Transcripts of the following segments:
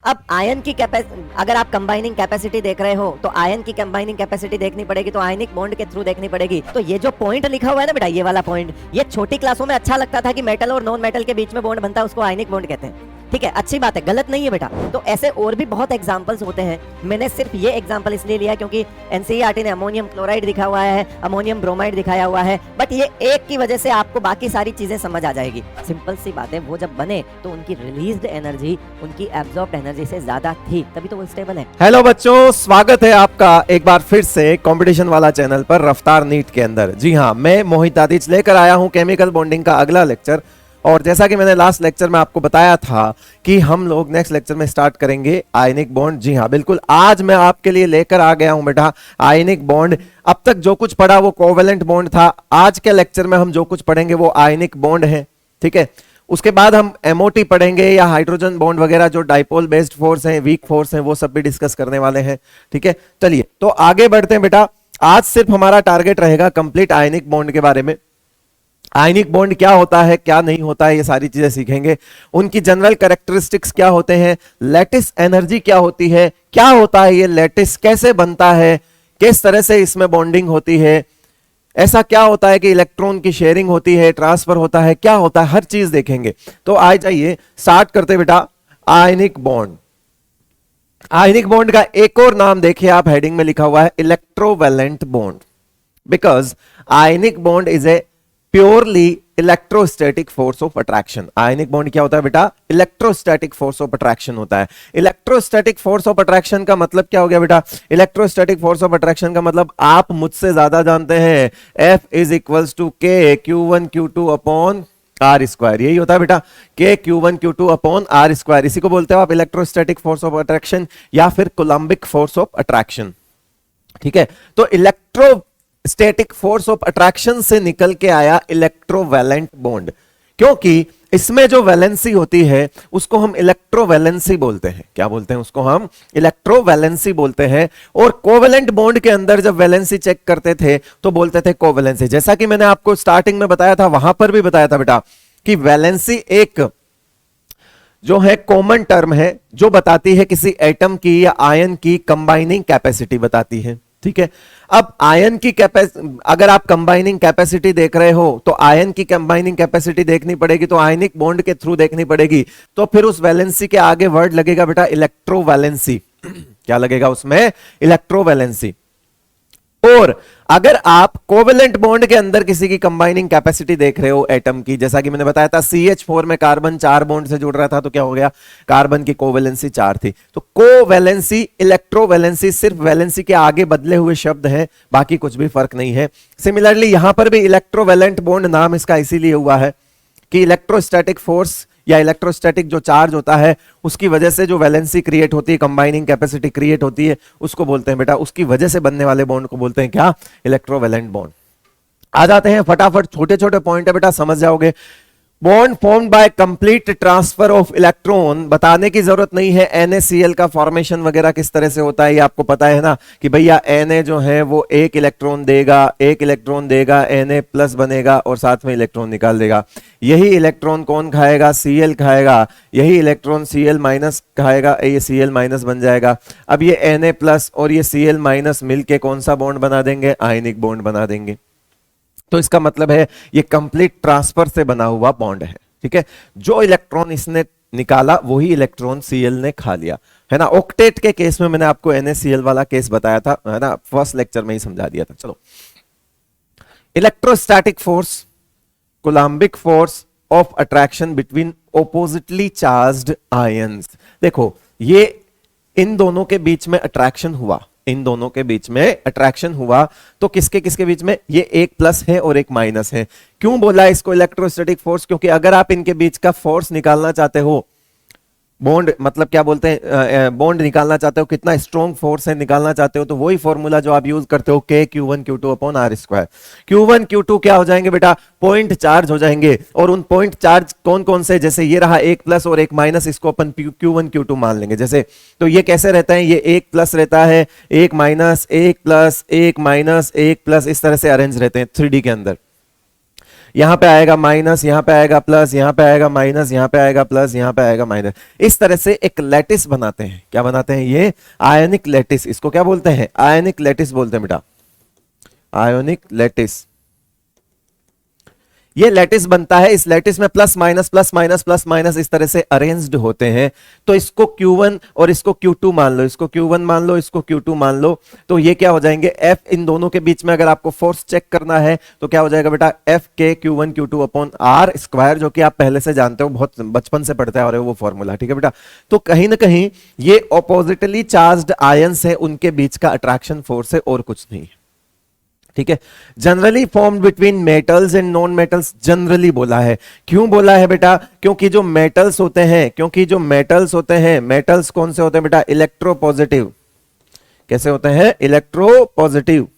अब आयन की अगर आप कंबाइनिंग कैपेसिटी देख रहे हो तो आयन की कंबाइनिंग कैपेसिटी देखनी पड़ेगी, तो आयनिक बॉन्ड के थ्रू देखनी पड़ेगी। तो ये जो पॉइंट लिखा हुआ है ना बेटा, ये वाला पॉइंट, ये छोटी क्लासों में अच्छा लगता था कि मेटल और नॉन मेटल के बीच में बॉन्ड बनता है, उसको आयनिक बॉन्ड कहते हैं। ठीक है, अच्छी बात है, गलत नहीं है बेटा। तो ऐसे और भी बहुत एग्जांपल्स होते हैं। मैंने सिर्फ ये एग्जांपल इसलिए लिया क्योंकि एनसीईआरटी ने अमोनियम क्लोराइड दिखा हुआ है, अमोनियम ब्रोमाइड दिखाया हुआ है, बट ये एक की वजह से आपको बाकी सारी चीजें समझ आ जाएगी। सिंपल सी बात है, वो जब बने तो उनकी रिलीज्ड एनर्जी उनकी एब्जॉर्ब्ड एनर्जी से ज्यादा थी, तभी तो वो स्टेबल है। हेलो बच्चों, स्वागत है आपका एक बार फिर से कंपटीशन वाला चैनल पर रफ्तार नीट के अंदर। जी हाँ, मैं मोहित आदित्य लेकर आया हूं केमिकल बॉन्डिंग का अगला लेक्चर। और जैसा कि मैंने लास्ट लेक्चर में आपको बताया था कि हम लोग नेक्स्ट लेक्चर में स्टार्ट करेंगे आयनिक बॉन्ड। जी हाँ, बिल्कुल, आज मैं आपके लिए लेकर आ गया हूं बेटा आयनिक बॉन्ड। अब तक जो कुछ पढ़ा वो कोवेलेंट बॉन्ड था, आज के लेक्चर में हम जो कुछ पढ़ेंगे वो आयनिक बॉन्ड है। ठीक है, उसके बाद हम एमओटी पढ़ेंगे या हाइड्रोजन बॉन्ड वगैरह, जो डाइपोल बेस्ड फोर्स हैं, वीक फोर्स हैं, वो सब भी डिस्कस करने वाले हैं। ठीक है, चलिए तो आगे बढ़ते हैं बेटा। आज सिर्फ हमारा टारगेट रहेगा कंप्लीट आयनिक बॉन्ड के बारे में। आयनिक बॉन्ड क्या होता है, क्या नहीं होता है, ये सारी चीजें सीखेंगे। उनकी जनरल कैरेक्टरिस्टिक्स क्या होते हैं, लैटिस एनर्जी क्या होती है, क्या होता है ये लैटिस, कैसे बनता है, किस तरह से इसमें बॉन्डिंग होती है, ऐसा क्या होता है कि इलेक्ट्रॉन की शेयरिंग होती है, ट्रांसफर होता है, क्या होता है, हर चीज देखेंगे। तो आ जाइए स्टार्ट करते बेटा आयनिक बॉन्ड। आयनिक बॉन्ड का एक और नाम देखिए आप, हेडिंग में लिखा हुआ है electrovalent bond, because ionic bond is a purely electrostatic force of attraction. Ionic bond क्या होता है बेटा, इलेक्ट्रोस्टैटिक फोर्स ऑफ अट्रैक्शन होता है। इलेक्ट्रोस्टैटिक फोर्स ऑफ अट्रैक्शन का मतलब क्या हो गया बेटा, इलेक्ट्रोस्टैटिक फोर्स ऑफ अट्रैक्शन का मतलब आप मुझसे ज्यादा जानते हैं, F इज इक्वल्स टू के Q1 Q2 upon are square. यही होता है बेटा, के Q1 Q2 upon are square. इसी को बोलते हो आप इलेक्ट्रोस्टैटिक फोर्स ऑफ अट्रैक्शन या फिर कोलम्बिक फोर्स ऑफ अट्रैक्शन। ठीक है, तो electro static force of attraction से निकल के आया इलेक्ट्रोवैलेंट बॉन्ड, क्योंकि इसमें जो वैलेंसी होती है उसको हम इलेक्ट्रोवैलेंसी बोलते हैं। क्या बोलते हैं उसको, हम इलेक्ट्रोवैलेंसी बोलते हैं। और कोवेलेंट बॉन्ड के अंदर जब वैलेंसी चेक करते थे तो बोलते थे कोवेलेंसी। जैसा कि मैंने आपको स्टार्टिंग में बताया था, वहां पर भी बताया था बेटा कि वैलेंसी एक जो है कॉमन टर्म है जो बताती है किसी एटम की या आयन की कंबाइनिंग कैपेसिटी बताती है। ठीक है, अब आयन की अगर आप कंबाइनिंग कैपेसिटी देख रहे हो तो आयन की कंबाइनिंग कैपेसिटी देखनी पड़ेगी, तो आयनिक बॉन्ड के थ्रू देखनी पड़ेगी। तो फिर उस वैलेंसी के आगे वर्ड लगेगा बेटा इलेक्ट्रोवैलेंसी। क्या लगेगा उसमें, इलेक्ट्रोवैलेंसी। और अगर आप कोवेलेंट बॉन्ड के अंदर किसी की कंबाइनिंग कैपेसिटी देख रहे हो एटम की, जैसा कि मैंने बताया था CH4 में कार्बन 4 बॉन्ड से जुड़ रहा था, तो क्या हो गया, कार्बन की कोवेलेंसी 4 थी। तो कोवेलेंसी, इलेक्ट्रोवैलेंसी सिर्फ वैलेंसी के आगे बदले हुए शब्द हैं, बाकी कुछ भी फर्क नहीं है। सिमिलरली यहां पर भी इलेक्ट्रोवैलेंट बॉन्ड नाम इसका इसीलिए हुआ है कि इलेक्ट्रोस्टैटिक फोर्स या इलेक्ट्रोस्टैटिक जो चार्ज होता है उसकी वजह से जो वैलेंसी क्रिएट होती है, कंबाइनिंग कैपेसिटी क्रिएट होती है, उसको बोलते हैं बेटा, उसकी वजह से बनने वाले बॉन्ड को बोलते हैं क्या, इलेक्ट्रोवैलेंट बॉन्ड। आ जाते हैं फटाफट, छोटे छोटे पॉइंट है बेटा, समझ जाओगे। Bond formed by complete transfer of electron, बताने की जरूरत नहीं है NaCl का फॉर्मेशन वगैरह किस तरह से होता है, ये आपको पता है ना कि भैया Na जो है वो एक इलेक्ट्रॉन देगा, Na प्लस बनेगा और साथ में इलेक्ट्रॉन निकाल देगा। यही इलेक्ट्रॉन कौन खाएगा, Cl खाएगा। यही इलेक्ट्रॉन Cl माइनस खाएगा, ये Cl माइनस बन जाएगा। अब ये Na प्लस और ये Cl माइनस मिलके कौन सा बॉन्ड बना देंगे, आयनिक बॉन्ड बना देंगे। तो इसका मतलब है ये कंप्लीट ट्रांसफर से बना हुआ बॉन्ड है। ठीक है, जो इलेक्ट्रॉन इसने निकाला वही इलेक्ट्रॉन Cl ने खा लिया, है ना। ऑक्टेट के केस में मैंने आपको NaCl वाला केस बताया था, है ना, फर्स्ट लेक्चर में ही समझा दिया था। चलो, electrostatic force, coulombic force of attraction between oppositely charged ions. देखो, ये इन दोनों के बीच में अट्रैक्शन हुआ, इन दोनों के बीच में अट्रैक्शन हुआ, तो किसके किसके बीच में, ये एक प्लस है और एक माइनस है। क्यों बोला इसको इलेक्ट्रोस्टैटिक फोर्स, क्योंकि अगर आप इनके बीच का फोर्स निकालना चाहते हो, बॉन्ड मतलब क्या बोलते हैं, बॉन्ड निकालना चाहते हो, कितना स्ट्रॉन्ग फोर्स है निकालना चाहते हो, तो वही फॉर्मूला जो आप यूज करते हो, के Q1 Q2 upon are square. Q1 Q2 क्या हो जाएंगे बेटा, पॉइंट चार्ज हो जाएंगे। और उन पॉइंट चार्ज कौन कौन से, जैसे ये रहा एक प्लस और एक माइनस, इसको अपन Q1 Q2 मान लेंगे। जैसे तो ये कैसे रहता है, ये एक प्लस रहता है, एक माइनस, एक प्लस, एक माइनस, एक प्लस, इस तरह से अरेंज रहते हैं 3D के अंदर। यहां पे आएगा माइनस, यहां पे आएगा प्लस, यहां पे आएगा माइनस, यहां पे आएगा प्लस, यहां पे आएगा माइनस। इस तरह से एक लैटिस बनाते हैं। क्या बनाते हैं? ये आयनिक लैटिस। इसको क्या बोलते हैं? आयनिक लैटिस बोलते हैं बेटा, आयोनिक लैटिस। ये लैटिस बनता है। इस लैटिस में plus minus plus minus plus minus इस तरह से अरेंज्ड होते हैं। तो इसको Q1 और इसको Q2 मान लो, इसको Q1 मान लो, इसको Q2 मान लो। तो ये क्या हो जाएंगे? F इन दोनों के बीच में अगर आपको फोर्स चेक करना है तो क्या हो जाएगा बेटा? F K Q1 Q2 upon R square, जो कि आप पहले से जानते हो, बहुत बचपन से पढ़ते आ रहे हो वो फॉर्मूला। ठीक है बेटा? तो कहीं ना कहीं ये ऑपोजिटली चार्ज्ड आयंस है, उनके बीच का अट्रैक्शन फोर्स है और कुछ नहीं है। ठीक है? Generally formed between metals and non metals generally बोला है। क्यों बोला है बेटा? क्योंकि जो मेटल्स होते हैं, मेटल्स कौन से होते हैं बेटा? इलेक्ट्रोपॉजिटिव। कैसे होते हैं? इलेक्ट्रोपॉजिटिव।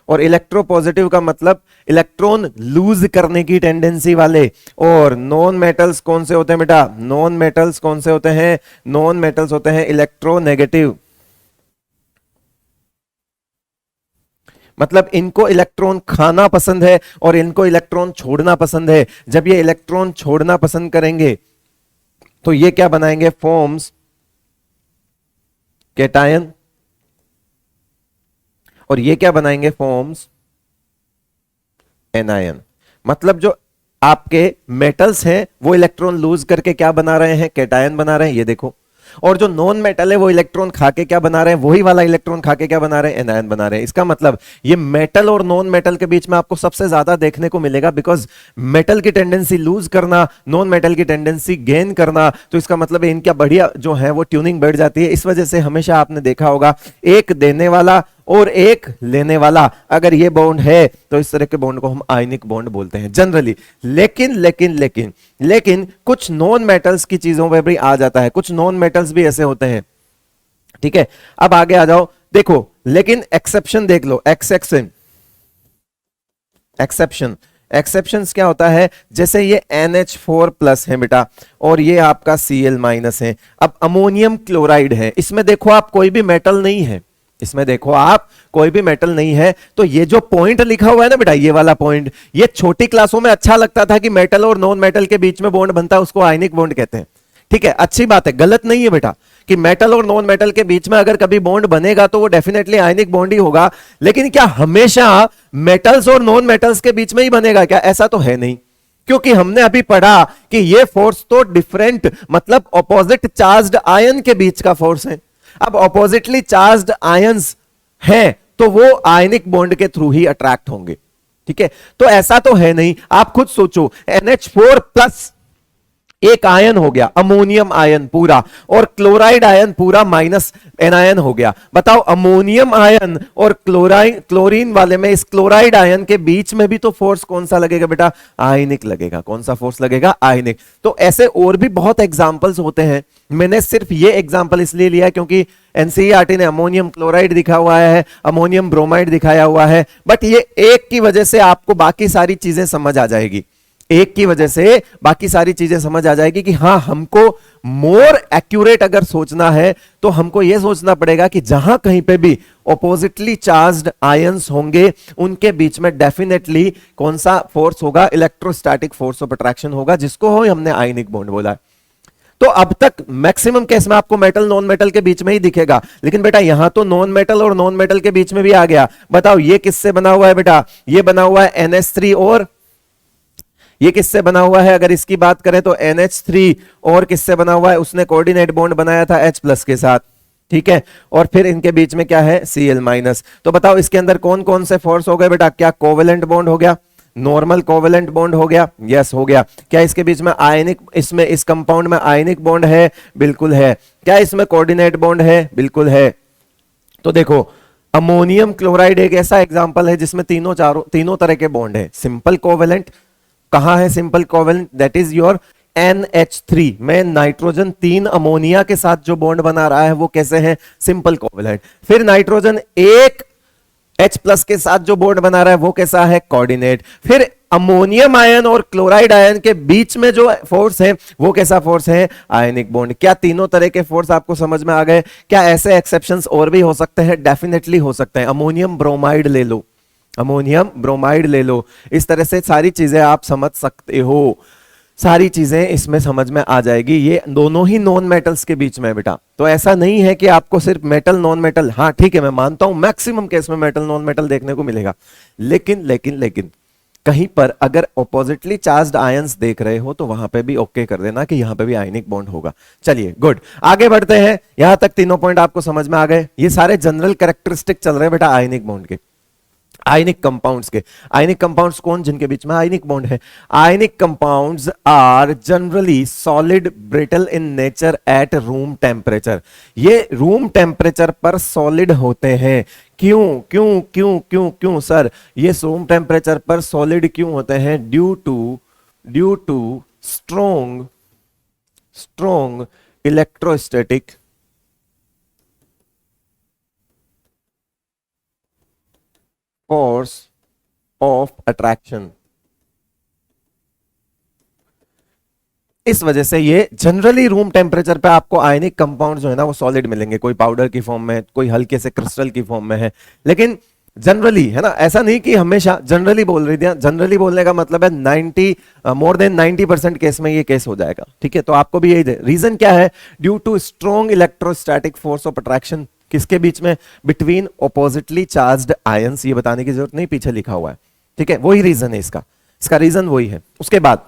और इलेक्ट्रोपॉजिटिव का मतलब इलेक्ट्रॉन लूज करने की टेंडेंसी वाले। और नॉन मेटल्स कौन से होते हैं बेटा? नॉन मेटल्स कौन से होते हैं? नॉन मेटल्स होते हैं इलेक्ट्रोनेगेटिव। मतलब इनको इलेक्ट्रॉन खाना पसंद है और इनको इलेक्ट्रॉन छोड़ना पसंद है। जब ये इलेक्ट्रॉन छोड़ना पसंद करेंगे तो ये क्या बनाएंगे? Forms cation. और ये क्या बनाएंगे? Forms anion. मतलब जो आपके मेटल्स हैं वो इलेक्ट्रॉन लूज करके क्या बना रहे हैं? कैटायन बना रहे हैं, ये देखो। और जो नॉन मेटल है वो इलेक्ट्रॉन खा के क्या बना रहे हैं? वही वाला इलेक्ट्रॉन खा के क्या बना रहे हैं? एनायन बना रहे हैं। इसका मतलब ये मेटल और नॉन मेटल के बीच में आपको सबसे ज्यादा देखने को मिलेगा, बिकॉज मेटल की टेंडेंसी लूज करना, नॉन मेटल की टेंडेंसी गेन करना। तो इसका मतलब है इनका बढ़िया जो है वो ट्यूनिंग बढ़ जाती है। इस वजह से हमेशा आपने देखा होगा एक देने वाला और एक लेने वाला, अगर ये बॉन्ड है तो इस तरह के बॉन्ड को हम आयनिक बॉन्ड बोलते हैं जनरली। लेकिन लेकिन लेकिन लेकिन कुछ नॉन मेटल्स की चीजों पर भी आ जाता है, कुछ नॉन मेटल्स भी ऐसे होते हैं। ठीक है? अब आगे आ जाओ, देखो लेकिन एक्सेप्शन देख लो। एक्सेप्शन एक्सेप्शंस क्या होता है? जैसे ये NH4 प्लस है बेटा और ये आपका Cl माइनस है। अब अमोनियम क्लोराइड है, इसमें देखो आप कोई भी मेटल नहीं है, इसमें देखो आप कोई भी मेटल नहीं है। तो ये जो पॉइंट लिखा हुआ है ना बेटा, ये वाला पॉइंट, ये छोटी क्लासों में अच्छा लगता था कि मेटल और नॉन मेटल के बीच में बॉन्ड बनता है, उसको आयनिक बॉन्ड कहते हैं। ठीक है? अच्छी बात है, गलत नहीं है बेटा कि मेटल और नॉन मेटल के बीच में अगर कभी बॉन्ड बनेगा तो वो डेफिनेटली आयनिक बॉन्ड ही होगा। लेकिन क्या हमेशा मेटल्स और नॉन मेटल्स के बीच में ही बनेगा क्या? ऐसा तो है नहीं, क्योंकि हमने अभी पढ़ा कि ये फोर्स तो डिफरेंट, मतलब ऑपोजिट चार्ज्ड आयन के बीच का फोर्स है। अब ऑपोजिटली चार्ज्ड आयंस हैं तो वो आयनिक बॉन्ड के थ्रू ही अट्रैक्ट होंगे। ठीक है? तो ऐसा तो है नहीं। आप खुद सोचो, NH4 प्लस एक आयन हो गया अमोनियम आयन पूरा, और क्लोराइड आयन पूरा माइनस एनायन हो गया। बताओ अमोनियम आयन और क्लोरीन वाले में इस क्लोराइड आयन के बीच में भी तो फोर्स कौन सा लगेगा बेटा? आयनिक लगेगा। कौन सा फोर्स लगेगा? आयनिक। तो ऐसे और भी बहुत एग्जांपल्स होते हैं। मैंने सिर्फ ये एग्जांपल इसलिए लिया क्योंकि एनसीईआरटी ने अमोनियम क्लोराइड दिखा हुआ है, अमोनियम ब्रोमाइड दिखाया हुआ है, बट ये एक की वजह से आपको बाकी सारी चीजें समझ आ जाएगी। एक की वजह से बाकी सारी चीजें समझ आ जाएगी कि हाँ, हमको मोर एक्यूरेट अगर सोचना है तो हमको यह सोचना पड़ेगा कि जहां कहीं पे भी ऑपोजिटली चार्ज्ड आयंस होंगे उनके बीच में डेफिनेटली कौन सा फोर्स होगा? इलेक्ट्रोस्टैटिक फोर्स ऑफ अट्रैक्शन होगा, जिसको हमने आयनिक बॉन्ड बोला है। तो अब तक मैक्सिमम केस में आपको मेटल नॉन मेटल के बीच में ही दिखेगा, लेकिन बेटा यहां तो नॉन मेटल और नॉन मेटल के बीच में भी आ गया। बताओ ये किससे बना हुआ है बेटा? ये बना हुआ है NH3, और ये किससे बना हुआ है? अगर इसकी बात करें तो NH3, और किससे बना हुआ है? उसने कोऑर्डिनेट बॉन्ड बनाया था H प्लस के साथ। ठीक है? और फिर इनके बीच में क्या है? Cl minus. तो बताओ इसके अंदर कौन कौन से फोर्स हो गए बेटा? क्या कोवेलेंट बॉन्ड हो गया? नॉर्मल कोवेलेंट बॉन्ड हो गया? यस हो गया। क्या इसके बीच में आयनिक, इसमें इस कंपाउंड में आयनिक बॉन्ड है? बिल्कुल है। क्या इसमें कोऑर्डिनेट बॉन्ड है? बिल्कुल है। तो देखो अमोनियम क्लोराइड एक ऐसा एग्जांपल है जिसमें तीनों तरह के बॉन्ड है। सिंपल कोवेलेंट, कहां है simple covalent? That is your NH3 में नाइट्रोजन 3 अमोनिया के साथ जो बॉन्ड बना रहा है वो कैसे है? Simple covalent. फिर नाइट्रोजन 1 H प्लस के साथ जो बॉन्ड बना रहा है वो कैसा है? कोऑर्डिनेट। फिर अमोनियम आयन और क्लोराइड आयन के बीच में जो फोर्स है वो कैसा फोर्स है? Ionic bond. क्या तीनों तरह के फोर्स आपको समझ में आ गए? क्या ऐसे एक्सेप्शंस और भी हो सकते हैं? डेफिनेटली हो सकते हैं। अमोनियम ब्रोमाइड ले लो, अमोनियम ब्रोमाइड ले लो, इस तरह से सारी चीजें आप समझ सकते हो, सारी चीजें इसमें समझ में आ जाएगी। ये दोनों ही नॉन मेटल्स के बीच में है बेटा, तो ऐसा नहीं है कि आपको सिर्फ मेटल नॉन मेटल, हाँ ठीक है मैं मानता हूं मैक्सिमम केस में मेटल नॉन मेटल देखने को मिलेगा, लेकिन लेकिन लेकिन कहीं पर अगर ऑपोजिटली चार्ज्ड आयंस देख रहे हो तो वहां पे भी ओके कर देना कि यहां पे भी आयनिक बॉन्ड होगा। चलिए गुड, आगे बढ़ते हैं। यहां तक तीनों पॉइंट आपको समझ में आ गए। ये सारे जनरल कैरेक्टरिस्टिक चल रहे हैं बेटा आयनिक बॉन्ड के, आयनिक कंपाउंड्स के। आयनिक कंपाउंड्स कौन, जिनके बीच में आयनिक बॉन्ड है। Ionic compounds are generally solid brittle in nature at room temperature. ये रूम टेम्परेचर पर सॉलिड होते हैं। क्यों क्यों क्यों क्यों क्यों सर, ये रूम टेम्परेचर पर सॉलिड क्यों होते हैं? Due to strong electrostatic force of attraction. इस वजह से ये जनरली रूम टेम्परेचर पे आपको आयनिक कंपाउंड जो है ना वो सॉलिड मिलेंगे, कोई पाउडर की फॉर्म में, कोई हल्के से क्रिस्टल की फॉर्म में है, लेकिन जनरली है ना, ऐसा नहीं कि हमेशा, जनरली बोल रही थी। जनरली बोलने का मतलब है 90 मोर देन 90% केस में ये केस हो जाएगा, ठीक है। तो आपको भी यही रीजन क्या है, due to strong electrostatic force of attraction. किसके बीच में? Between oppositely charged ions. ये बताने की जरूरत नहीं, पीछे लिखा हुआ है, ठीक है, वही रीजन है इसका रीजन वही है। उसके बाद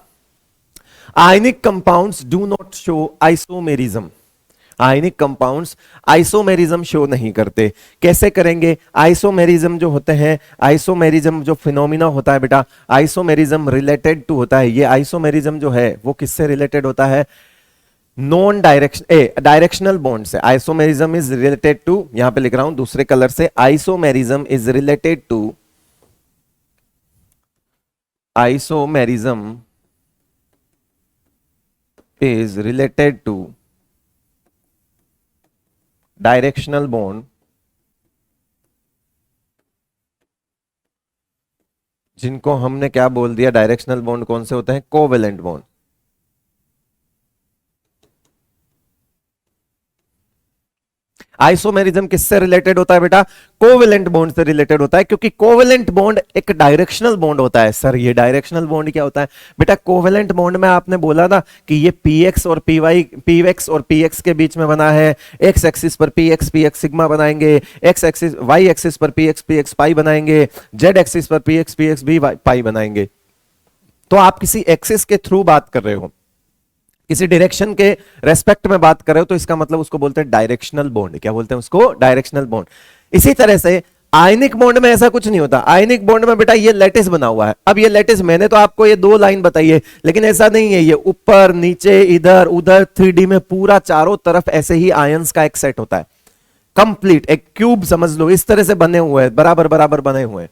आयनिक compounds do not show isomerism. Ionic compounds isomerism show नहीं करते। कैसे करेंगे? आइसोमेरिज्म जो होते हैं, आइसोमेरिज्म जो फिनोमिना होता है बेटा, आइसोमेरिज्म रिलेटेड टू होता है। ये आइसोमेरिज्म जो है वो किससे रिलेटेड होता है? नॉन डायरेक्शनल बॉन्ड से। आइसोमेरिज्म इज रिलेटेड टू, यहां पे लिख रहा हूं दूसरे कलर से, isomerism is related to, isomerism is related to directional bond, जिनको हमने क्या बोल दिया? डायरेक्शनल बॉन्ड कौन से होते हैं? Covalent bond. आइसोमेरिज्म किससे रिलेटेड होता है बेटा? कोवेलेंट बॉन्ड से रिलेटेड होता है, क्योंकि कोवेलेंट बॉन्ड एक डायरेक्शनल बॉन्ड होता है। सर ये डायरेक्शनल बॉन्ड क्या होता है? बेटा कोवेलेंट बॉन्ड में आपने बोला ना कि ये px और px और px के बीच में बना है। एक्स एक्सिस पर px सिग्मा बनाएंगे, एक्स एक्सिस वाई एक्सिस पर px पाई बनाएंगे, जेड एक्सिस पर px भी पाई बनाएंगे। तो आप किसी एक्सिस के थ्रू बात कर रहे हो, किसी डायरेक्शन के रेस्पेक्ट में बात कर रहे हो, तो इसका मतलब उसको बोलते हैं डायरेक्शनल बॉन्ड। क्या बोलते हैं उसको? Directional bond. इसी तरह से आयनिक बॉन्ड में ऐसा कुछ नहीं होता। आयनिक बॉन्ड में बेटा ये लैटिस बना हुआ है। अब ये लैटिस मैंने तो आपको ये 2 लाइन बताई है, लेकिन ऐसा नहीं है, ये ऊपर नीचे इधर उधर 3D में पूरा चारों तरफ ऐसे ही आयंस का एक सेट होता है, कंप्लीट एक क्यूब समझ लो, इस तरह से बने हुए हैं, बराबर बराबर बने हुए हैं।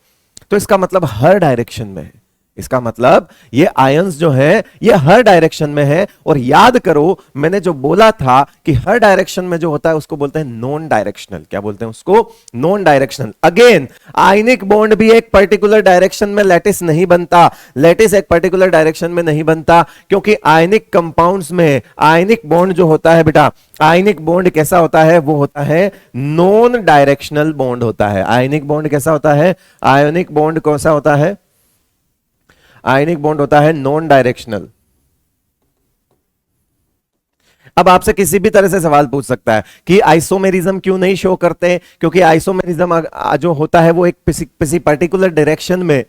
तो इसका मतलब हर डायरेक्शन में है। इसका मतलब ये आयंस जो है ये हर डायरेक्शन में है। और याद करो मैंने जो बोला था कि हर डायरेक्शन में जो होता है उसको बोलते हैं नॉन डायरेक्शनल। क्या बोलते हैं उसको? Non directional. Again ionic bond भी एक पर्टिकुलर डायरेक्शन में लैटिस नहीं बनता। लैटिस एक पर्टिकुलर डायरेक्शन में नहीं बनता, क्योंकि आयनिक कंपाउंड्स में आयनिक बॉन्ड जो होता है बेटा, आयनिक बॉन्ड कैसा होता है? वो होता है नॉन डायरेक्शनल बॉन्ड होता है। आयनिक बॉन्ड कैसा होता है? आयनिक बॉन्ड कैसा होता है? आयनिक बॉन्ड होता है नॉन डायरेक्शनल। अब आपसे किसी भी तरह से सवाल पूछ सकता है कि आइसोमेरिज्म क्यों नहीं शो करते? क्योंकि आइसोमेरिज्म जो होता है वो एक किसी पर्टिकुलर डायरेक्शन में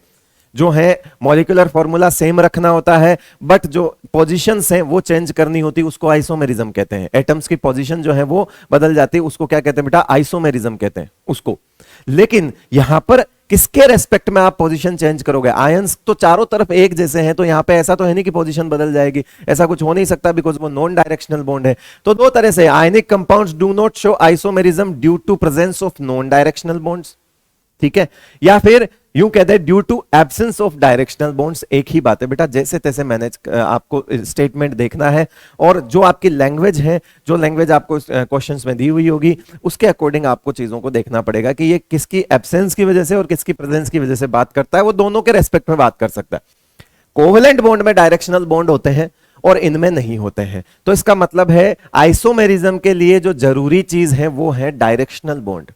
जो है मॉलिक्यूलर फॉर्मूला सेम रखना होता है, बट जो पोजीशंस हैं वो चेंज करनी होती है, उसको आइसोमेरिज्म कहते हैं। एटम्स की पोजीशन जो है वो बदल जाती है, उसको क्या कहते हैं बेटा? आइसोमेरिज्म कहते हैं उसको। लेकिन यहां पर किसके रेस्पेक्ट में आप पोजीशन चेंज करोगे? आयंस तो चारों तरफ एक जैसे हैं, तो यहां पे ऐसा तो है नहीं कि पोजीशन बदल जाएगी, ऐसा कुछ हो नहीं सकता, बिकॉज वो नॉन डायरेक्शनल बॉन्ड है। तो 2 तरह से ionic compounds do not show isomerism due to presence of non directional bonds, ठीक है, या फिर यूं कहते हैं due to absence of directional bonds. एक ही बात है बेटा, जैसे तैसे मैनेज आपको स्टेटमेंट देखना है, और जो आपकी लैंग्वेज है, जो लैंग्वेज आपको क्वेश्चंस में दी हुई होगी, उसके अकॉर्डिंग आपको चीजों को देखना पड़ेगा कि ये किसकी एब्सेंस की वजह से और किसकी प्रेजेंस की वजह से बात करता है। वो दोनों के रेस्पेक्ट में बात कर सकता है। कोवेलेंट बॉन्ड में डायरेक्शनल बॉन्ड होते हैं और इनमें नहीं होते हैं। तो इसका मतलब है आइसोमेरिज्म के लिए जो जरूरी चीज है वो है डायरेक्शनल बॉन्ड।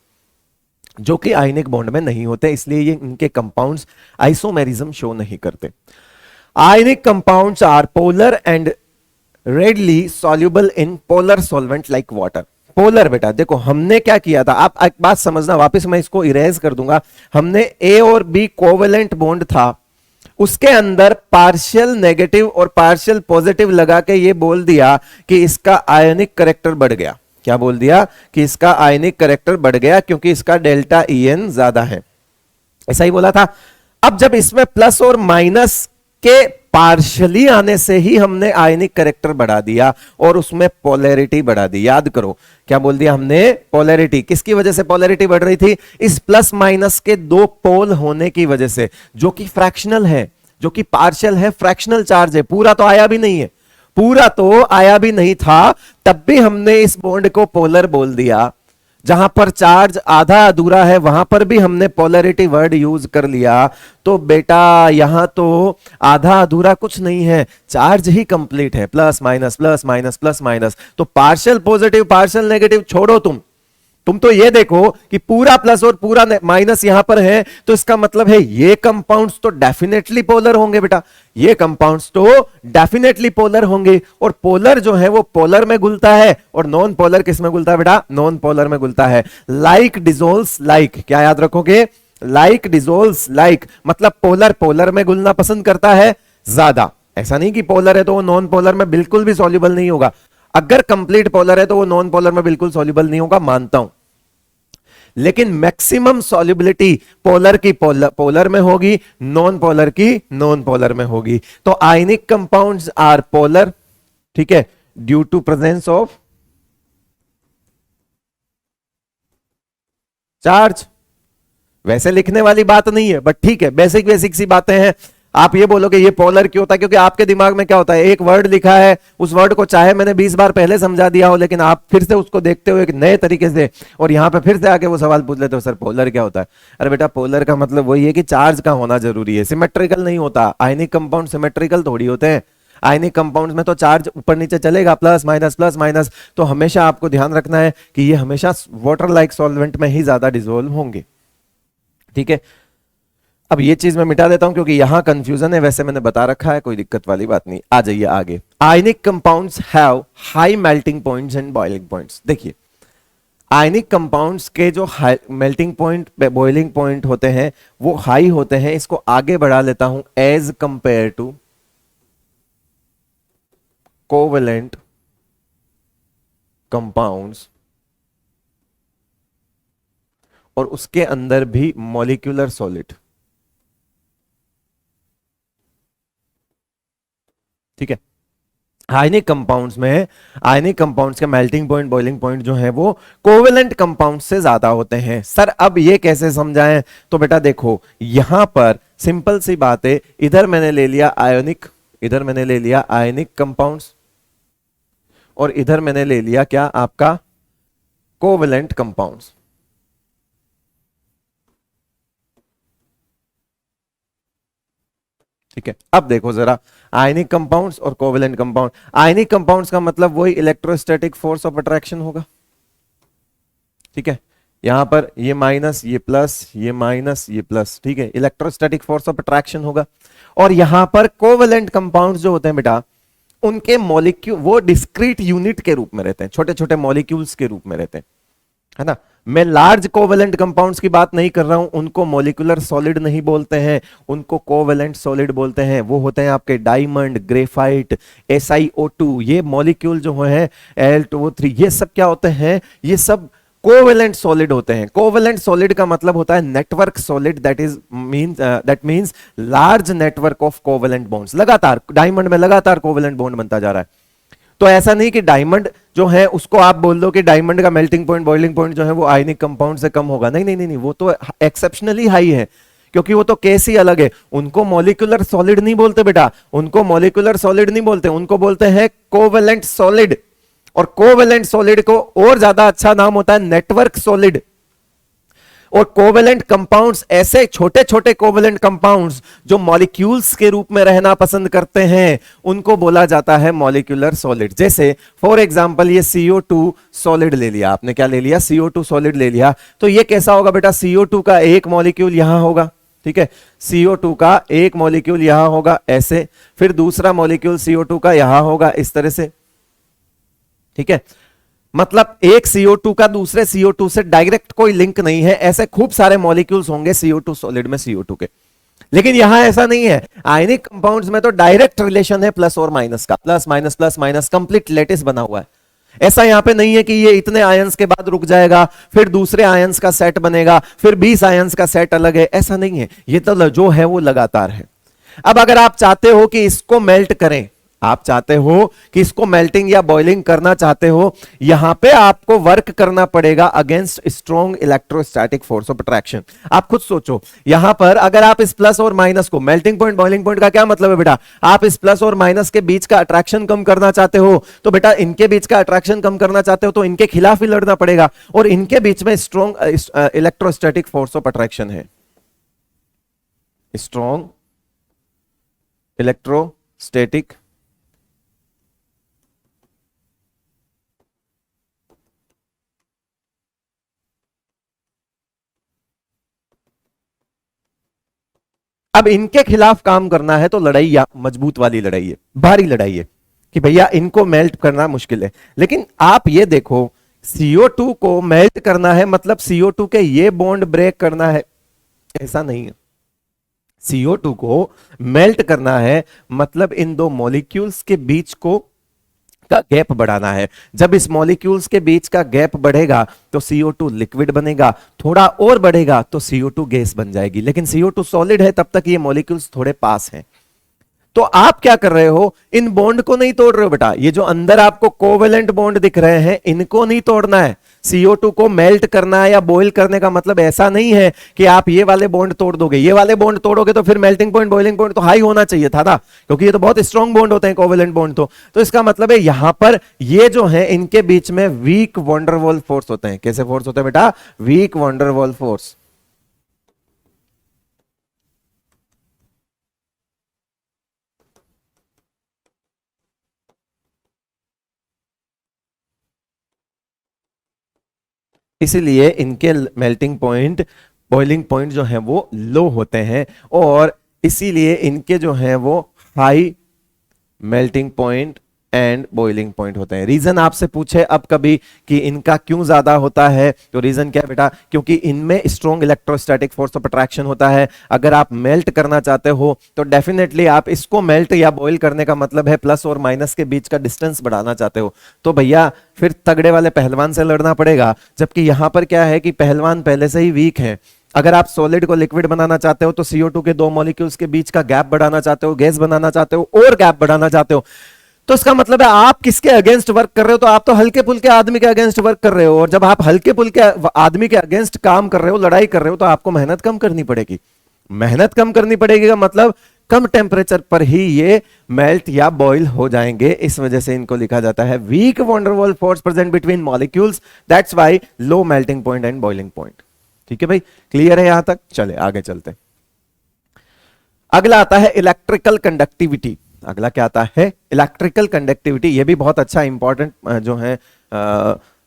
जो कि आयनिक बॉन्ड में नहीं होते, इसलिए ये इनके कंपाउंड्स आइसोमेरिज्म शो नहीं करते। Ionic compounds are polar and readily soluble in polar solvent like water. Polar बेटा देखो हमने क्या किया था, आप एक बात समझना, वापस मैं इसको इरेज कर दूंगा। हमने ए और बी कोवेलेंट बॉन्ड था, उसके अंदर पार्शियल नेगेटिव और पार्शियल पॉजिटिव लगा के ये बोल दिया कि इसका आयनिक करेक्टर बढ़ गया। क्या बोल दिया कि इसका आयनिक करेक्टर बढ़ गया क्योंकि इसका डेल्टा EN ज्यादा है, ऐसा ही बोला था। अब जब इसमें प्लस और माइनस के पार्शियली आने से ही हमने आयनिक करेक्टर बढ़ा दिया और उसमें पोलैरिटी बढ़ा दी। याद करो क्या बोल दिया हमने, पोलैरिटी। किसकी वजह से पोलैरिटी बढ़ रही थी? इस प्लस माइनस के दो पोल होने की वजह से, जो कि फ्रैक्शनल है, जो कि पार्शियल है, फ्रैक्शनल चार्ज है, पूरा तो आया भी नहीं है, पूरा तो आया भी नहीं था, तब भी हमने इस बॉन्ड को पोलर बोल दिया। जहां पर चार्ज आधा अधूरा है वहां पर भी हमने पोलैरिटी वर्ड यूज कर लिया। तो बेटा यहां तो आधा अधूरा कुछ नहीं है, चार्ज ही कंप्लीट है, plus minus plus minus plus minus. तो पार्शियल पॉजिटिव पार्शियल नेगेटिव छोड़ो, तुम तो ये देखो कि पूरा प्लस और पूरा माइनस यहां पर है, तो इसका मतलब है ये कंपाउंड्स तो डेफिनेटली पोलर होंगे बेटा, ये कंपाउंड्स तो डेफिनेटली पोलर होंगे। और पोलर जो है वो पोलर में घुलता है और नॉन पोलर किस में घुलता है बेटा? नॉन पोलर में घुलता है। लाइक डिसोल्व्स लाइक, क्या याद रखोगे? लाइक डिसोल्व्स लाइक, मतलब पोलर पोलर में घुलना पसंद करता है ज्यादा। ऐसा नहीं कि पोलर है तो वो नॉन पोलर में बिल्कुल भी सॉल्युबल नहीं होगा, अगर कंप्लीट पोलर है तो वो नॉन पोलर में बिल्कुल सॉल्युबल नहीं होगा, मानता हूं। लेकिन मैक्सिमम सॉल्युबिलिटी पोलर की पोलर में होगी, नॉन पोलर की नॉन पोलर में होगी। तो आयनिक कंपाउंड्स आर पोलर, ठीक है, due to presence of charge. वैसे लिखने वाली बात नहीं है, बट ठीक है, बेसिक बेसिक सी बातें हैं। आप ये बोलोगे ये पोलर क्यों होता है, क्योंकि आपके दिमाग में क्या होता है, एक वर्ड लिखा है, उस वर्ड को चाहे मैंने 20 बार पहले समझा दिया हो, लेकिन आप फिर से उसको देखते हो एक नए तरीके से, और यहां पे फिर से आके वो सवाल पूछ लेते हो, सर पोलर क्या होता है? अरे बेटा पोलर का मतलब वही है कि चार्ज का होना जरूरी है, सिमेट्रिकल नहीं होता। आयनिक कंपाउंड सिमेट्रिकल थोड़ी होते हैं, आयनिक कंपाउंड्स में तो चार्ज ऊपर नीचे चलेगा, प्लस माइनस प्लस माइनस। तो हमेशा आपको ध्यान रखना है कि ये हमेशा वाटर लाइक सॉल्वेंट में ही ज्यादा डिसोल्व होंगे, ठीक है। अब ये चीज मैं मिटा देता हूं क्योंकि यहां कंफ्यूजन है, वैसे मैंने बता रखा है, कोई दिक्कत वाली बात नहीं। आ जाइए आगे। Ionic compounds have high melting points and boiling points. देखिए आयनिक कंपाउंड्स के जो मेल्टिंग पॉइंट बॉइलिंग पॉइंट होते हैं वो हाई होते हैं। इसको आगे बढ़ा लेता हूं, as compare to covalent compounds, और उसके अंदर भी मॉलिक्यूलर सॉलिड, ठीक है। आयनिक कंपाउंड्स में, आयनिक कंपाउंड्स के मेल्टिंग पॉइंट बॉइलिंग पॉइंट जो है वो कोवेलेंट कंपाउंड से ज्यादा होते हैं। सर अब ये कैसे समझाएं? तो बेटा देखो यहां पर सिंपल सी बात है, इधर मैंने ले लिया आयोनिक, इधर मैंने ले लिया आयनिक कंपाउंड्स, और इधर मैंने ले लिया क्या आपका कोवेलेंट कंपाउंड्स, ठीक है। अब देखो जरा आयनिक कंपाउंड्स और कोवेलेंट कंपाउंड। आयनिक कंपाउंड्स का मतलब वही इलेक्ट्रोस्टैटिक फोर्स ऑफ अट्रैक्शन होगा, ठीक है। यहां पर ये माइनस ये प्लस, ये माइनस ये प्लस, ठीक है, इलेक्ट्रोस्टैटिक फोर्स ऑफ अट्रैक्शन होगा। और यहां पर कोवेलेंट कंपाउंड्स जो होते हैं बेटा, उनके मॉलिक्यूल वो डिस्क्रीट यूनिट के रूप में रहते हैं, छोटे छोटे मॉलिक्यूल्स के रूप में रहते हैं, है ना। मैं लार्ज कोवेलेंट कंपाउंड्स की बात नहीं कर रहा हूं, उनको मॉलिक्यूलर सॉलिड नहीं बोलते हैं, उनको कोवेलेंट सॉलिड बोलते हैं। वो होते हैं आपके डायमंड, ग्रेफाइट, SiO2, ये मॉलिक्यूल जो है Al2O3, ये सब क्या होते हैं? ये सब कोवेलेंट सॉलिड होते हैं। कोवेलेंट सॉलिड का मतलब होता है network solid, that means large network of covalent bonds. लगातार डायमंड में लगातार कोवेलेंट बॉन्ड बनता जा रहा है। तो ऐसा नहीं कि डायमंड जो है उसको आप बोल दो कि डायमंड का मेल्टिंग पॉइंट बॉइलिंग पॉइंट जो है वो आयनिक कंपाउंड से कम होगा, नहीं नहीं नहीं, वो तो एक्सेप्शनली हाई है, क्योंकि वो तो केस ही अलग है। उनको मॉलिक्यूलर सॉलिड नहीं बोलते बेटा, उनको मॉलिक्यूलर सॉलिड नहीं बोलते, उनको बोलते हैं कोवेलेंट सॉलिड। और कोवेलेंट सॉलिड को और ज्यादा अच्छा नाम होता है नेटवर्क सॉलिड। और कोवेलेंट कंपाउंड्स, ऐसे छोटे छोटे कोवेलेंट कंपाउंड्स जो मॉलिक्यूल्स के रूप में रहना पसंद करते हैं, उनको बोला जाता है मॉलिक्यूलर सॉलिड। जैसे फॉर एग्जांपल ये CO2 सॉलिड ले लिया आपने, क्या ले लिया, CO2 सॉलिड ले लिया, तो ये कैसा होगा बेटा, CO2 का एक मॉलिक्यूल यहां होगा, ठीक है, CO2 का एक मॉलिक्यूल यहां होगा ऐसे, फिर दूसरा मॉलिक्यूल CO2 का यहां होगा इस तरह से, ठीक है। मतलब एक CO2 का दूसरे CO2 से डायरेक्ट कोई लिंक नहीं है, ऐसे खूब सारे मॉलिक्यूल्स होंगे CO2 सॉलिड में CO2 के। लेकिन यहां ऐसा नहीं है, आयनिक कंपाउंड्स में तो डायरेक्ट रिलेशन है प्लस और माइनस का, प्लस माइनस, कंप्लीट लेटिस बना हुआ है। ऐसा यहां पे नहीं है कि ये इतने आयंस के बाद रुक जाएगा, फिर दूसरे आयंस का सेट बनेगा, फिर 20 आयंस का सेट अलग है, ऐसा नहीं है, ये तो जो है वो लगातार है। अब अगर आप चाहते हो कि इसको मेल्ट करें, आप चाहते हो कि इसको मेल्टिंग या बॉइलिंग करना चाहते हो, यहां पे आपको वर्क करना पड़ेगा against strong electrostatic force of attraction. आप खुद सोचो, यहां पर अगर आप इस प्लस और माइनस को, मेल्टिंग पॉइंट बॉइलिंग पॉइंट का क्या मतलब है बेटा, आप इस प्लस और माइनस के बीच का अट्रैक्शन कम करना चाहते हो, तो बेटा इनके बीच का अट्रैक्शन कम करना चाहते हो तो इनके खिलाफ ही लड़ना पड़ेगा, और इनके बीच में strong electrostatic force of attraction है, स्ट्रॉन्ग इलेक्ट्रोस्टैटिक अब इनके खिलाफ काम करना है तो लड़ाई या मजबूत वाली लड़ाई है, भारी लड़ाई है कि भैया इनको मेल्ट करना मुश्किल है। लेकिन आप ये देखो, CO2 को मेल्ट करना है मतलब CO2 के ये बॉन्ड ब्रेक करना है, ऐसा नहीं है। CO2 को मेल्ट करना है मतलब इन दो मॉलिक्यूल्स के बीच का गैप बढ़ाना है। जब इस मॉलिक्यूल्स के बीच का गैप बढ़ेगा तो CO2 लिक्विड बनेगा, थोड़ा और बढ़ेगा तो CO2 गैस बन जाएगी। लेकिन CO2 सॉलिड है तब तक ये मॉलिक्यूल्स थोड़े पास हैं। तो आप क्या कर रहे हो, इन बॉन्ड को नहीं तोड़ रहे हो बेटा, ये जो अंदर आपको कोवेलेंट बॉन्ड दिख रहे हैं इनको नहीं तोड़ना है। CO2 को मेल्ट करना है या बॉईल करने का मतलब ऐसा नहीं है कि आप ये वाले बॉन्ड तोड़ दोगे, ये वाले बॉन्ड तोड़ोगे तो फिर मेल्टिंग पॉइंट बॉइलिंग पॉइंट तो हाई होना चाहिए था ना, क्योंकि ये तो बहुत स्ट्रॉन्ग बॉन्ड होते हैं कोवेलेंट बॉन्ड। तो इसका मतलब है यहां पर ये जो है इनके बीच में वीक वंडरवॉल फोर्स होते हैं। कैसे फोर्स होते हैं बेटा, वीक वंडरवॉल फोर्स। इसीलिए इनके मेल्टिंग पॉइंट बॉइलिंग पॉइंट जो है वो लो होते हैं, और इसीलिए इनके जो है वो high melting point and boiling point होते हैं। रीजन आपसे पूछे अब कभी कि इनका क्यों ज्यादा होता है, तो रीजन क्या है बेटा, क्योंकि इनमें strong electrostatic force of attraction होता है। अगर आप मेल्ट करना चाहते हो तो डेफिनेटली आप इसको मेल्ट या बॉईल करने का मतलब है प्लस और माइनस के बीच का डिस्टेंस बढ़ाना चाहते हो, तो भैया फिर तगड़े वाले पहलवान से लड़ना पड़ेगा। जबकि यहां पर क्या है कि पहलवान पहले से ही वीक है। अगर आप सॉलिड को लिक्विड बनाना चाहते हो तो CO2 के दो मॉलिक्यूल्स के बीच का गैप बढ़ाना चाहते हो, गैस बनाना चाहते हो और गैप बढ़ाना चाहते हो, तो इसका मतलब है आप किसके अगेंस्ट वर्क कर रहे हो, तो आप तो हल्के पुल्के आदमी के अगेंस्ट वर्क कर रहे हो। और जब आप हल्के पुल्के आदमी के अगेंस्ट काम कर रहे हो, लड़ाई कर रहे हो, तो आपको मेहनत कम करनी पड़ेगी। मेहनत कम करनी पड़ेगी का मतलब कम टेम्परेचर पर ही ये मेल्ट या बॉईल हो जाएंगे। इस वजह से इनको लिखा जाता है weak van der Waals force present between molecules, that's why low melting point and boiling point. ठीक है भाई, क्लियर है यहां तक? चले आगे चलते हैं। अगला आता है इलेक्ट्रिकल कंडक्टिविटी। अगला क्या आता है, इलेक्ट्रिकल कंडक्टिविटी। ये भी बहुत अच्छा इंपॉर्टेंट जो है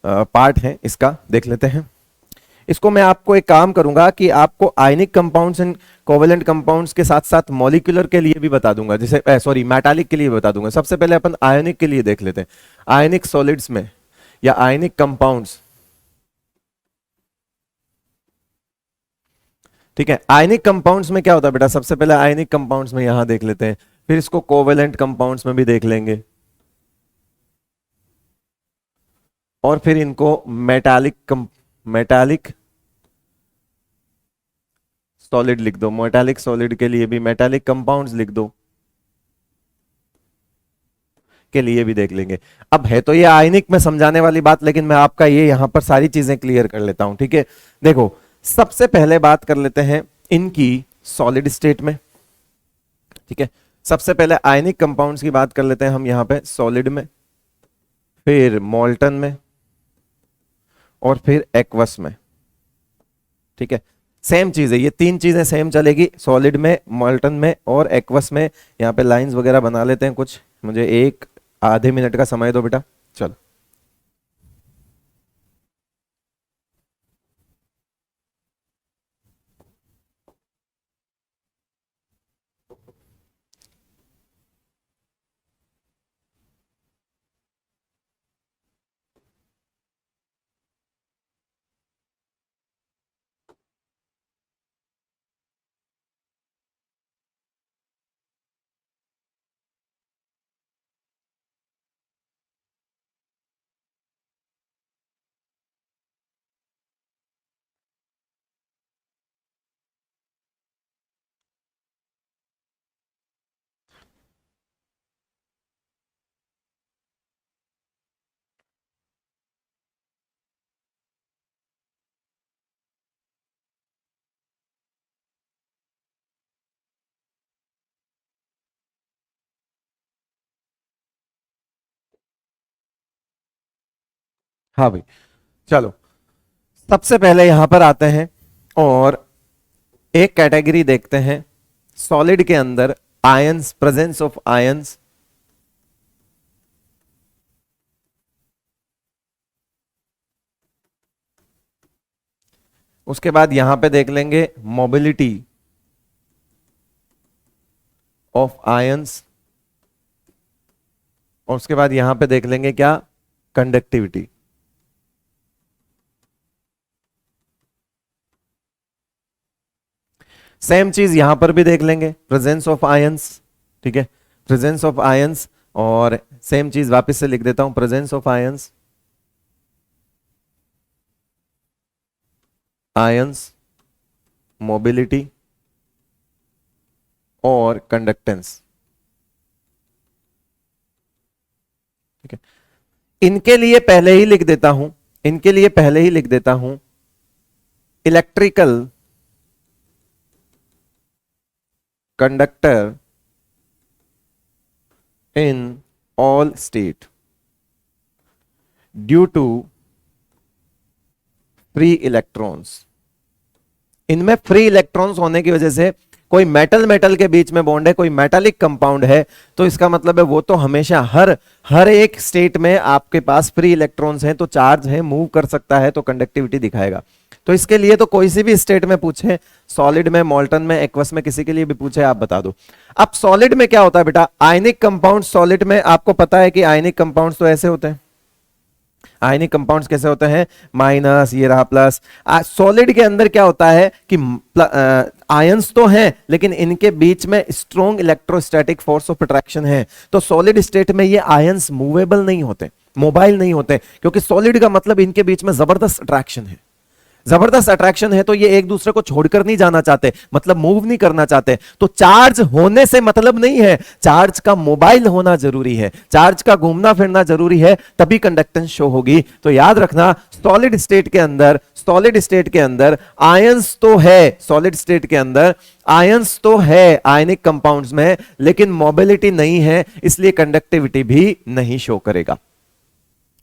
पार्ट है, इसका देख लेते हैं। इसको मैं आपको एक काम करूंगा कि आपको ionic compounds and covalent compounds के साथ साथ मॉलिक्यूलर के लिए भी बता दूंगा, जैसे सॉरी मेटालिक के लिए भी बता दूंगा। सबसे पहले अपन आयनिक के लिए देख लेते हैं। आयनिक सॉलिड्स में या आयनिक कंपाउंड्स, ठीक है, आयनिक कंपाउंड्स में क्या होता है बेटा, सबसे पहले आयनिक कंपाउंड्स में यहां देख लेते हैं, फिर इसको कोवेलेंट कंपाउंड्स में भी देख लेंगे, और फिर इनको मेटालिक सॉलिड लिख दो। मेटालिक सॉलिड के लिए भी, मेटालिक कंपाउंड्स लिख दो के लिए भी देख लेंगे। अब है तो ये आयनिक में समझाने वाली बात, लेकिन मैं आपका ये यहां पर सारी चीजें क्लियर कर लेता हूं। ठीक है, देखो सबसे पहले बात कर लेते हैं इनकी सॉलिड स्टेट में। ठीक है, सबसे पहले आयनिक कंपाउंड्स की बात कर लेते हैं हम यहां पे सॉलिड में, फिर मोल्टन में, और फिर एक्वस में। ठीक है, सेम चीज है, ये तीन चीजें सेम चलेगी सॉलिड में, मॉल्टन में और एक्वस में। यहाँ पे लाइंस वगैरह बना लेते हैं कुछ, मुझे एक आधे मिनट का समय दो बेटा। चलो, हाँ भाई, चलो सबसे पहले यहां पर आते हैं और एक कैटेगरी देखते हैं सॉलिड के अंदर, आयंस, प्रेजेंस ऑफ आयंस। उसके बाद यहां पे देख लेंगे मोबिलिटी ऑफ आयंस, और उसके बाद यहां पे देख लेंगे क्या, कंडक्टिविटी। सेम चीज यहां पर भी देख लेंगे, प्रेजेंस ऑफ आयंस। ठीक है, प्रेजेंस ऑफ आयंस, और सेम चीज वापस से लिख देता हूं, presence of ions, ions, mobility और कंडक्टेंस। ठीक है, इनके लिए पहले ही लिख देता हूं, इनके लिए पहले ही लिख देता हूं electrical conductor in all state due to free electrons. इनमें फ्री इलेक्ट्रॉन्स होने की वजह से, कोई मेटल मेटल के बीच में बॉन्ड है, कोई मेटालिक कंपाउंड है, तो इसका मतलब है वो तो हमेशा हर एक स्टेट में आपके पास फ्री इलेक्ट्रॉन्स हैं, तो चार्ज है, मूव कर सकता है, तो कंडक्टिविटी दिखाएगा। तो इसके लिए तो कोई सी भी स्टेट में पूछे, सॉलिड में, मॉल्टन में, एक्वस में, किसी के लिए भी पूछे, आप बता दो। अब सॉलिड में क्या होता है बेटा, आयनिक कंपाउंड सॉलिड में, आपको पता है कि आयनिक कंपाउंड्स तो ऐसे होते हैं। आयनिक कंपाउंड्स कैसे होते हैं, माइनस, ये रहा प्लस। सॉलिड के अंदर क्या होता है कि आयंस तो हैं, लेकिन इनके बीच में strong electrostatic force of attraction है। तो सॉलिड स्टेट में ये आयंस मूवेबल नहीं होते, मोबाइल नहीं होते, क्योंकि सॉलिड का मतलब इनके बीच में जबरदस्त अट्रैक्शन है। जबरदस्त अट्रैक्शन है, तो ये एक दूसरे को छोड़कर नहीं जाना चाहते, मतलब मूव नहीं करना चाहते। तो चार्ज होने से मतलब नहीं है, चार्ज का मोबाइल होना जरूरी है, चार्ज का घूमना फिरना जरूरी है, तभी कंडक्टेंस शो होगी। तो याद रखना, सॉलिड स्टेट के अंदर, सॉलिड स्टेट के अंदर आयंस तो है, सॉलिड स्टेट के अंदर आयंस तो है आयनिक कंपाउंड्स में, लेकिन मोबिलिटी नहीं है, इसलिए कंडक्टिविटी भी नहीं शो करेगा।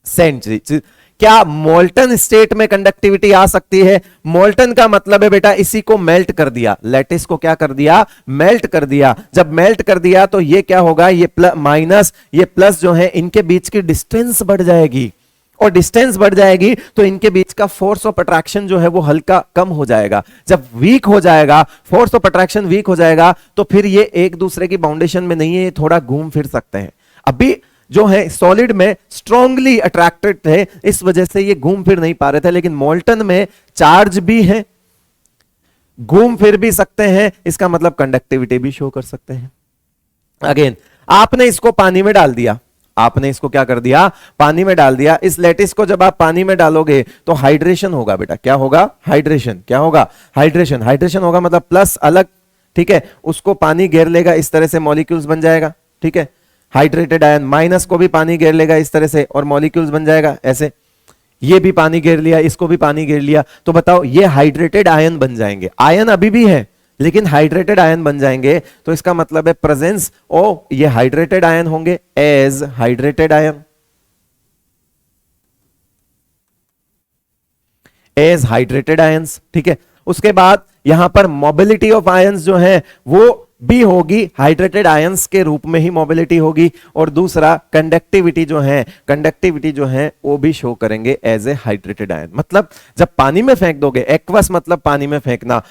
सेंट क्या मोल्टन स्टेट में कंडक्टिविटी आ सकती है? मोल्टन का मतलब है बेटा इसी को मेल्ट कर दिया, लैटिस को क्या कर दिया, मेल्ट कर दिया। जब मेल्ट कर दिया तो ये क्या होगा, ये प्लस माइनस, ये प्लस जो है, इनके बीच की डिस्टेंस बढ़ जाएगी, और डिस्टेंस बढ़ जाएगी तो इनके बीच का फोर्स ऑफ अट्रैक्शन जो है वो हल्का कम हो जाएगा। जब वीक हो जाएगा, फोर्स ऑफ अट्रैक्शन वीक हो जाएगा, तो फिर ये एक दूसरे की बाउंडेशन में नहीं है, ये थोड़ा घूम फिर सकते हैं। अभी जो है सॉलिड में स्ट्रांगली अट्रैक्टेड थे, इस वजह से ये घूम फिर नहीं पा रहे थे, लेकिन मोल्टन में चार्ज भी है, घूम फिर भी सकते हैं, इसका मतलब कंडक्टिविटी भी शो कर सकते हैं। अगेन आपने इसको पानी में डाल दिया, आपने इसको क्या कर दिया, पानी में डाल दिया। इस लैटिस को जब आप पानी में डालोगे तो हाइड्रेशन होगा बेटा, क्या होगा, हाइड्रेशन। क्या होगा, हाइड्रेशन। हाइड्रेशन होगा मतलब प्लस अलग, ठीक है, उसको पानी घेर लेगा, इस तरह से मॉलिक्यूल्स बन जाएगा, ठीक है। हाइड्रेटेड आयन माइनस को भी पानी घेर लेगा इस तरह से, और मॉलिक्यूल्स बन जाएगा ऐसे। ये भी पानी घेर लिया, इसको भी पानी घेर लिया, तो बताओ ये हाइड्रेटेड आयन बन जाएंगे। आयन अभी भी है लेकिन हाइड्रेटेड आयन बन जाएंगे, तो इसका मतलब है प्रेजेंस ओ, ये हाइड्रेटेड आयन होंगे as hydrated ion, as hydrated ions, ठीक है। उसके बाद यहां पर मोबिलिटी ऑफ आयंस जो है वो भी होगी, हाइड्रेटेड आयंस के रूप में ही मोबिलिटी होगी। और दूसरा कंडक्टिविटी जो है वो भी शो करेंगे एज ए हाइड्रेटेड आयन। मतलब जब पानी में फेंक दोगे, एक्वस मतलब पानी में फेंकना,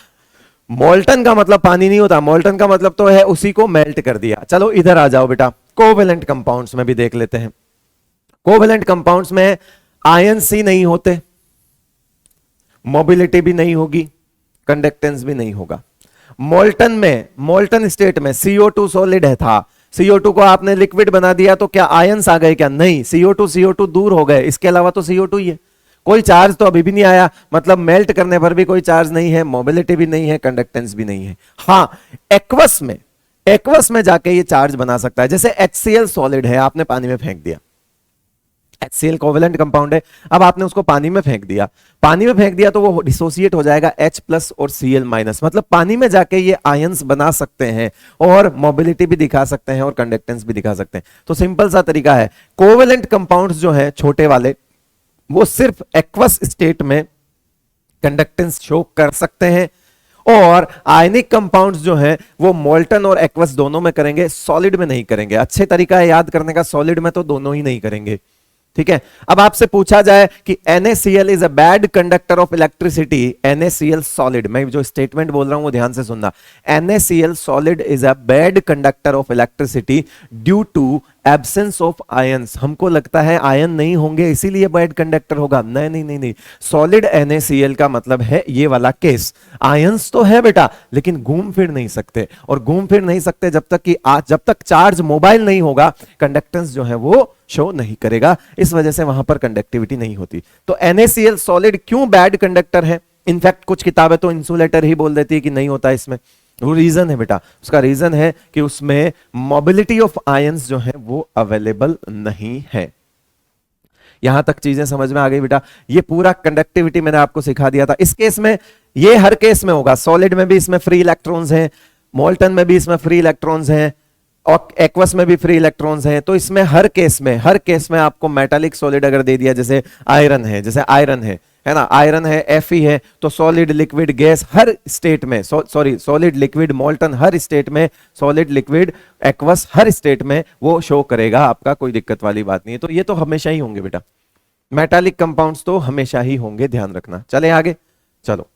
मोल्टन का मतलब पानी नहीं होता, मोल्टन का मतलब तो है उसी को मेल्ट कर दिया। चलो इधर आ जाओ बेटा, कोवेलेंट कंपाउंड्स में भी देख लेते हैं। कोवेलेंट कंपाउंड्स में आयंस ही नहीं होते, मोबिलिटी भी नहीं होगी, कंडक्टेंस भी नहीं होगा। मोल्टन स्टेट में CO2 सॉलिड है था, CO2 को आपने लिक्विड बना दिया तो क्या आयंस आ गए क्या? नहीं, CO2 दूर हो गए, इसके अलावा तो CO2 ही है। कोई चार्ज तो अभी भी नहीं आया, मतलब मेल्ट करने पर भी कोई चार्ज नहीं है, मोबिलिटी भी नहीं है, कंडक्टेंस भी नहीं है। हाँ, एक्वस में जाके ये चार्ज बना सकता है। जैसे HCl सॉलिड है, आपने पानी में फेंक दिया, HCl कोवेलेंट कंपाउंड है, अब आपने उसको पानी में फेंक दिया तो वो डिसोसिएट हो जाएगा H+ और Cl-, मतलब पानी में जाके ये आयंस बना सकते हैं और मोबिलिटी भी दिखा सकते हैं और कंडक्टेंस भी दिखा सकते हैं। तो सिंपल सा तरीका है, कोवेलेंट कंपाउंड्स जो है छोटे वाले, वो सिर्फ एक्वस स्टेट में कंडक्टेंस शो कर सकते हैं, और आयनिक कंपाउंड्स जो हैं वो मोल्टन और एक्वस दोनों में करेंगे, सॉलिड में नहीं करेंगे। अच्छे तरीका है याद करने का, सॉलिड में तो दोनों ही नहीं करेंगे। ठीक है, अब आपसे पूछा जाए कि NaCl is a bad conductor of electricity, NaCl solid, मैं जो स्टेटमेंट बोल रहा हूं वो ध्यान से सुनना, NaCl solid is a bad conductor of electricity due to absence of ions. हमको लगता है आयन नहीं होंगे इसीलिए बैड कंडक्टर होगा, नहीं, सॉलिड NaCl का मतलब है ये वाला केस। आयंस तो है बेटा, लेकिन घूम फिर नहीं सकते, और घूम फिर नहीं सकते जब तक चार्ज मोबाइल नहीं होगा, कंडक्टेंस जो है वो शो नहीं करेगा, इस वजह से वहां पर कंडक्टिविटी नहीं होती। तो NaCl सॉलिड क्यों बैड कंडक्टर है? इनफैक्ट कुछ किताबें तो इंसुलेटर ही बोल देती है कि नहीं होता इसमें। वो रीजन है बेटा, उसका रीजन है कि उसमें मोबिलिटी ऑफ आयंस जो है वो अवेलेबल नहीं है। यहां तक चीजें समझ में आ गई बेटा। ये पूरा कंडक्टिविटी मैंने आपको सिखा दिया था। इस केस में ये हर केस में होगा, सॉलिड में भी इसमें फ्री इलेक्ट्रॉन्स हैं, मोल्टन में भी इसमें फ्री इलेक्ट्रॉन्स हैं, और एक्वस में भी फ्री इलेक्ट्रॉन्स हैं। तो इसमें हर केस में आपको मेटालिक सॉलिड अगर दे दिया, जैसे आयरन है ना, आयरन है, Fe है, तो सॉलिड, लिक्विड, गैस हर स्टेट में, सॉलिड, लिक्विड, मोल्टन हर स्टेट में, सॉलिड, लिक्विड, एक्वस हर स्टेट में वो शो करेगा आपका, कोई दिक्कत वाली बात नहीं है। तो ये तो हमेशा ही होंगे बेटा, मेटालिक कंपाउंड्स तो हमेशा ही होंगे, ध्यान रखना। चले आगे, चलो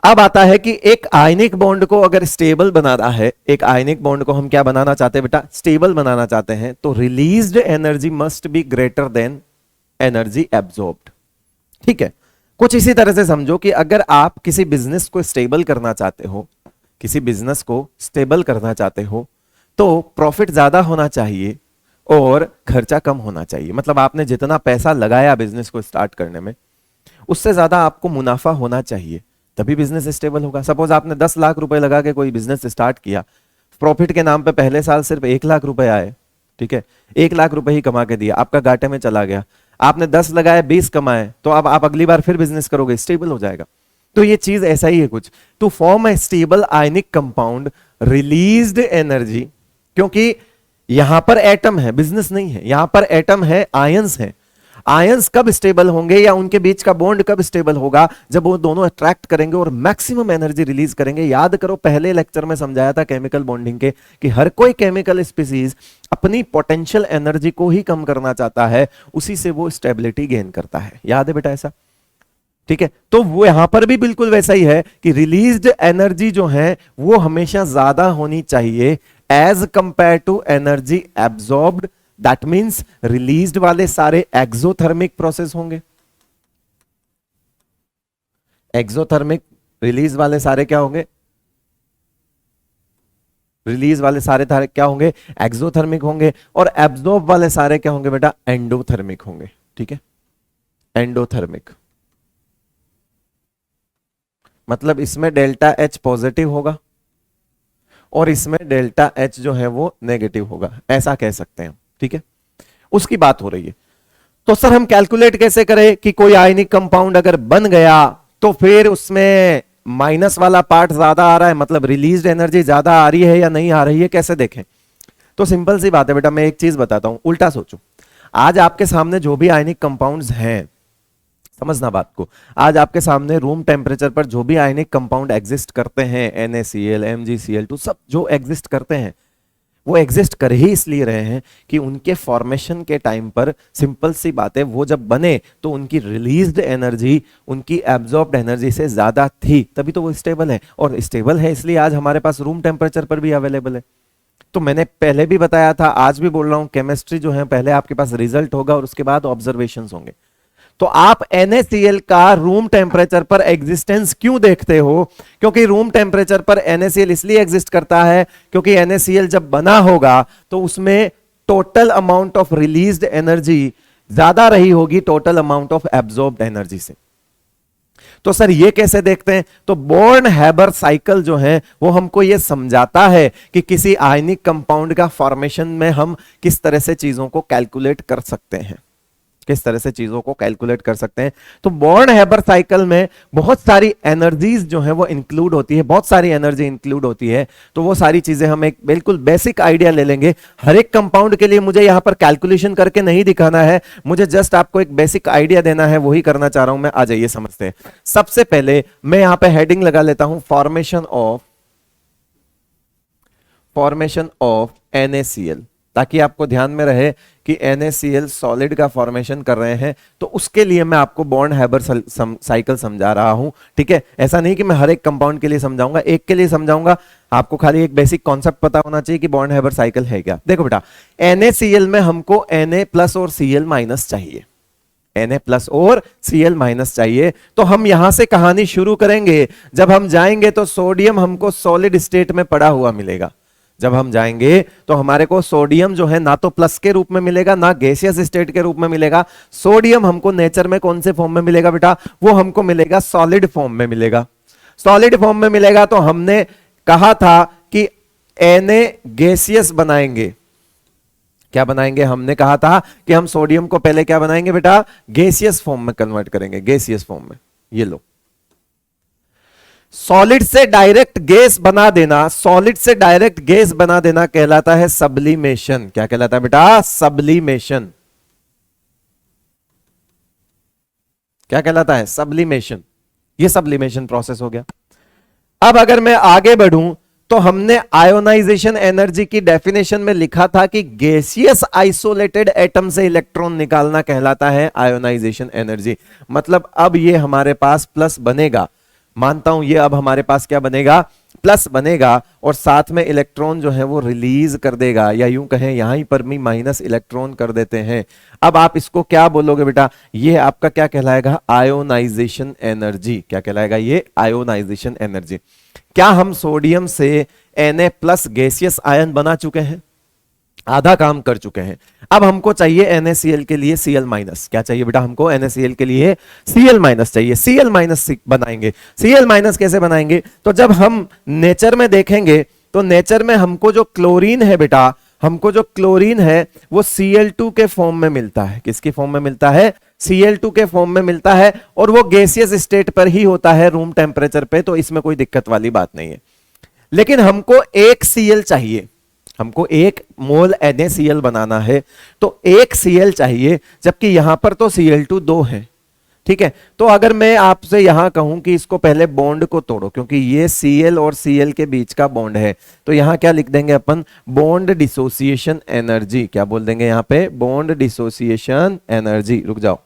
अब आता है कि एक आयनिक बॉन्ड को अगर स्टेबल बनाना है, एक आयनिक बॉन्ड को हम क्या बनाना चाहते हैं बेटा? स्टेबल बनाना चाहते हैं, तो released energy must be greater than energy absorbed. ठीक है, कुछ इसी तरह से समझो कि अगर आप किसी बिजनेस को स्टेबल करना चाहते हो, तो प्रॉफिट ज्यादा होना चाहिए और खर्चा कम होना चाहिए। मतलब आपने जितना पैसा लगाया बिजनेस को स्टार्ट करने में, उससे ज्यादा आपको मुनाफा होना चाहिए, तभी बिजनेस स्टेबल होगा। सपोज आपने 10 लाख रुपए लगा के कोई बिजनेस स्टार्ट किया, प्रॉफिट के नाम पे पहले साल सिर्फ 1 लाख रुपए आए, ठीक है, 1 लाख रुपए ही कमा के दिया, आपका घाटे में चला गया। आपने 10 लगाए, 20 कमाए, तो अब आप अगली बार फिर बिजनेस करोगे, स्टेबल हो जाएगा। तो ये चीज ऐसा ही है कुछ। To form a stable ionic compound, released energy, क्योंकि यहां पर एटम है, बिजनेस नहीं है, यहां पर एटम है, आयंस है। आयंस कब स्टेबल होंगे या उनके बीच का बॉन्ड कब स्टेबल होगा? जब वो दोनों अट्रैक्ट करेंगे और मैक्सिमम एनर्जी रिलीज करेंगे। याद करो, पहले लेक्चर में समझाया था केमिकल बॉन्डिंग के कि हर कोई केमिकल स्पीसीज अपनी पोटेंशियल एनर्जी को ही कम करना चाहता है, उसी से वो स्टेबिलिटी गेन करता है। याद है बेटा ऐसा? ठीक है, तो वो यहां पर भी बिल्कुल वैसा ही है कि रिलीज्ड एनर्जी जो है वो हमेशा ज्यादा होनी चाहिए as compare to energy absorbed. That means released वाले सारे एक्सोथर्मिक प्रोसेस होंगे। एक्सोथर्मिक, रिलीज वाले सारे क्या होंगे? रिलीज वाले सारे क्या होंगे? एक्सोथर्मिक होंगे। और एब्जॉर्ब वाले सारे क्या होंगे बेटा? एंडोथर्मिक होंगे। ठीक है, एंडोथर्मिक मतलब इसमें डेल्टा H पॉजिटिव होगा और इसमें डेल्टा H जो है वो नेगेटिव होगा, ऐसा कह सकते हैं। ठीक है, उसकी बात हो रही है। तो सर हम कैलकुलेट कैसे करें कि कोई आयनिक कंपाउंड अगर बन गया तो फिर उसमें माइनस वाला पार्ट ज्यादा आ रहा है, मतलब रिलीज्ड एनर्जी ज्यादा आ रही है या नहीं आ रही है, कैसे देखें? तो सिंपल सी बात है बेटा, मैं एक चीज बताता हूं, उल्टा सोचो। आज आपके सामने जो भी आयनिक कंपाउंड्स हैं, समझना बात को। आज आपके सामने रूम टेम्परेचर पर जो भी आयनिक कंपाउंड एग्जिस्ट करते हैं, NaCl, MgCl2 सब जो एग्जिस्ट करते हैं, वो एग्जिस्ट कर ही इसलिए रहे हैं कि उनके फॉर्मेशन के टाइम पर सिंपल सी बात है, वो जब बने तो उनकी रिलीज्ड एनर्जी उनकी एब्जॉर्ब्ड एनर्जी से ज्यादा थी, तभी तो वो स्टेबल है। और स्टेबल है इसलिए आज हमारे पास रूम टेम्परेचर पर भी अवेलेबल है। तो मैंने पहले भी बताया था, आज भी बोल रहा हूं, केमिस्ट्री जो है पहले आपके पास रिजल्ट होगा और उसके बाद ऑब्जर्वेशंस होंगे। तो आप NaCl का रूम टेम्परेचर पर एग्जिस्टेंस क्यों देखते हो? क्योंकि रूम टेम्परेचर पर NaCl इसलिए एग्जिस्ट करता है क्योंकि NaCl जब बना होगा तो उसमें total amount of released energy ज्यादा रही होगी total amount of absorbed energy से। तो सर ये कैसे देखते हैं? तो बोर्न हैबर साइकिल जो है वो हमको ये समझाता है कि किसी आयनिक कंपाउंड का फॉर्मेशन में हम किस तरह से चीजों को कैलकुलेट कर सकते हैं, किस तरह से चीजों को कैलकुलेट कर सकते हैं। तो बोर्न हैबर साइकिल में बहुत सारी एनर्जीज जो है वो इंक्लूड होती है, बहुत सारी एनर्जी इंक्लूड होती है। तो वो सारी चीजें हम एक बिल्कुल बेसिक आइडिया ले लेंगे। हर एक कंपाउंड के लिए मुझे यहां पर कैलकुलेशन करके नहीं दिखाना है, मुझे जस्ट आपको एक बेसिक आइडिया देना है, वही करना चाह रहा हूं मैं। आ जाइए समझते हैं। सबसे पहले मैं यहां पर हेडिंग लगा लेता हूं, फॉर्मेशन ऑफ NaCl, ताकि आपको ध्यान में रहे कि NaCl सॉलिड का फॉर्मेशन कर रहे हैं। तो उसके लिए मैं आपको बॉर्न हैबर साइकिल समझा रहा हूं, ठीक है। ऐसा नहीं कि मैं हर एक कंपाउंड के लिए समझाऊंगा, एक के लिए समझाऊंगा। आपको खाली एक बेसिक कॉन्सेप्ट पता होना चाहिए कि बॉर्न हैबर साइकिल है क्या। देखो बेटा, NaCl में हमको Na+ और Cl- चाहिए, Na+ और Cl- चाहिए। तो हम यहां से कहानी शुरू करेंगे। जब हम जाएंगे तो सोडियम हमको सॉलिड स्टेट में पड़ा हुआ मिलेगा। जब हम जाएंगे तो हमारे को सोडियम जो है ना तो प्लस के रूप में मिलेगा ना गैसियस स्टेट के रूप में मिलेगा। सोडियम हमको नेचर में कौन से फॉर्म में मिलेगा बेटा? वो हमको मिलेगा सॉलिड फॉर्म में मिलेगा। सॉलिड फॉर्म में मिलेगा तो हमने कहा था कि Na गैसियस बनाएंगे। क्या बनाएंगे? हमने कहा था कि हम सोडियम को पहले क्या बनाएंगे बेटा? गैसियस फॉर्म में कन्वर्ट करेंगे, गैसियस फॉर्म में। ये लो, सॉलिड से डायरेक्ट गैस बना देना, सॉलिड से डायरेक्ट गैस बना देना कहलाता है सब्लिमेशन। क्या कहलाता है बेटा? सब्लिमेशन। क्या कहलाता है? सब्लिमेशन। ये सब्लिमेशन प्रोसेस हो गया। अब अगर मैं आगे बढ़ूं तो हमने आयोनाइजेशन एनर्जी की डेफिनेशन में लिखा था कि गैसियस आइसोलेटेड एटम से इलेक्ट्रॉन निकालना कहलाता है आयोनाइजेशन एनर्जी। मतलब अब ये हमारे पास प्लस बनेगा, मानता हूं ये अब हमारे पास क्या बनेगा? प्लस बनेगा, और साथ में इलेक्ट्रॉन जो है वो रिलीज कर देगा, या यूं कहें यहां पर भी माइनस इलेक्ट्रॉन कर देते हैं। अब आप इसको क्या बोलोगे बेटा? ये आपका क्या कहलाएगा? Ionization energy. क्या कहलाएगा? ये आयोनाइजेशन एनर्जी। क्या हम सोडियम से Na+ गैसियस आयन बना चुके हैं? आधा काम कर चुके हैं। अब हमको चाहिए NaCl के लिए Cl-। क्या चाहिए बेटा हमको? NaCl के लिए Cl- चाहिए। Cl- बनाएंगे। Cl- कैसे बनाएंगे? तो जब हम नेचर में देखेंगे तो नेचर में हमको जो क्लोरीन है बेटा, हमको जो क्लोरीन है वो Cl2 के फॉर्म में मिलता है। किसके फॉर्म में मिलता है? Cl2 के फॉर्म में मिलता है, और वो गैसियस स्टेट पर ही होता है रूम टेम्परेचर पे, तो इसमें कोई दिक्कत वाली बात नहीं है। लेकिन हमको एक Cl चाहिए, हमको 1 मोल NaCl बनाना है, तो 1 Cl चाहिए, जबकि यहां पर तो Cl2 2 है, ठीक है। तो अगर मैं आपसे यहां कहूं कि इसको पहले बॉन्ड को तोड़ो, क्योंकि ये Cl और Cl के बीच का बॉन्ड है, तो यहां क्या लिख देंगे अपन? Bond dissociation energy. क्या बोल देंगे यहां पे? Bond dissociation energy. रुक जाओ,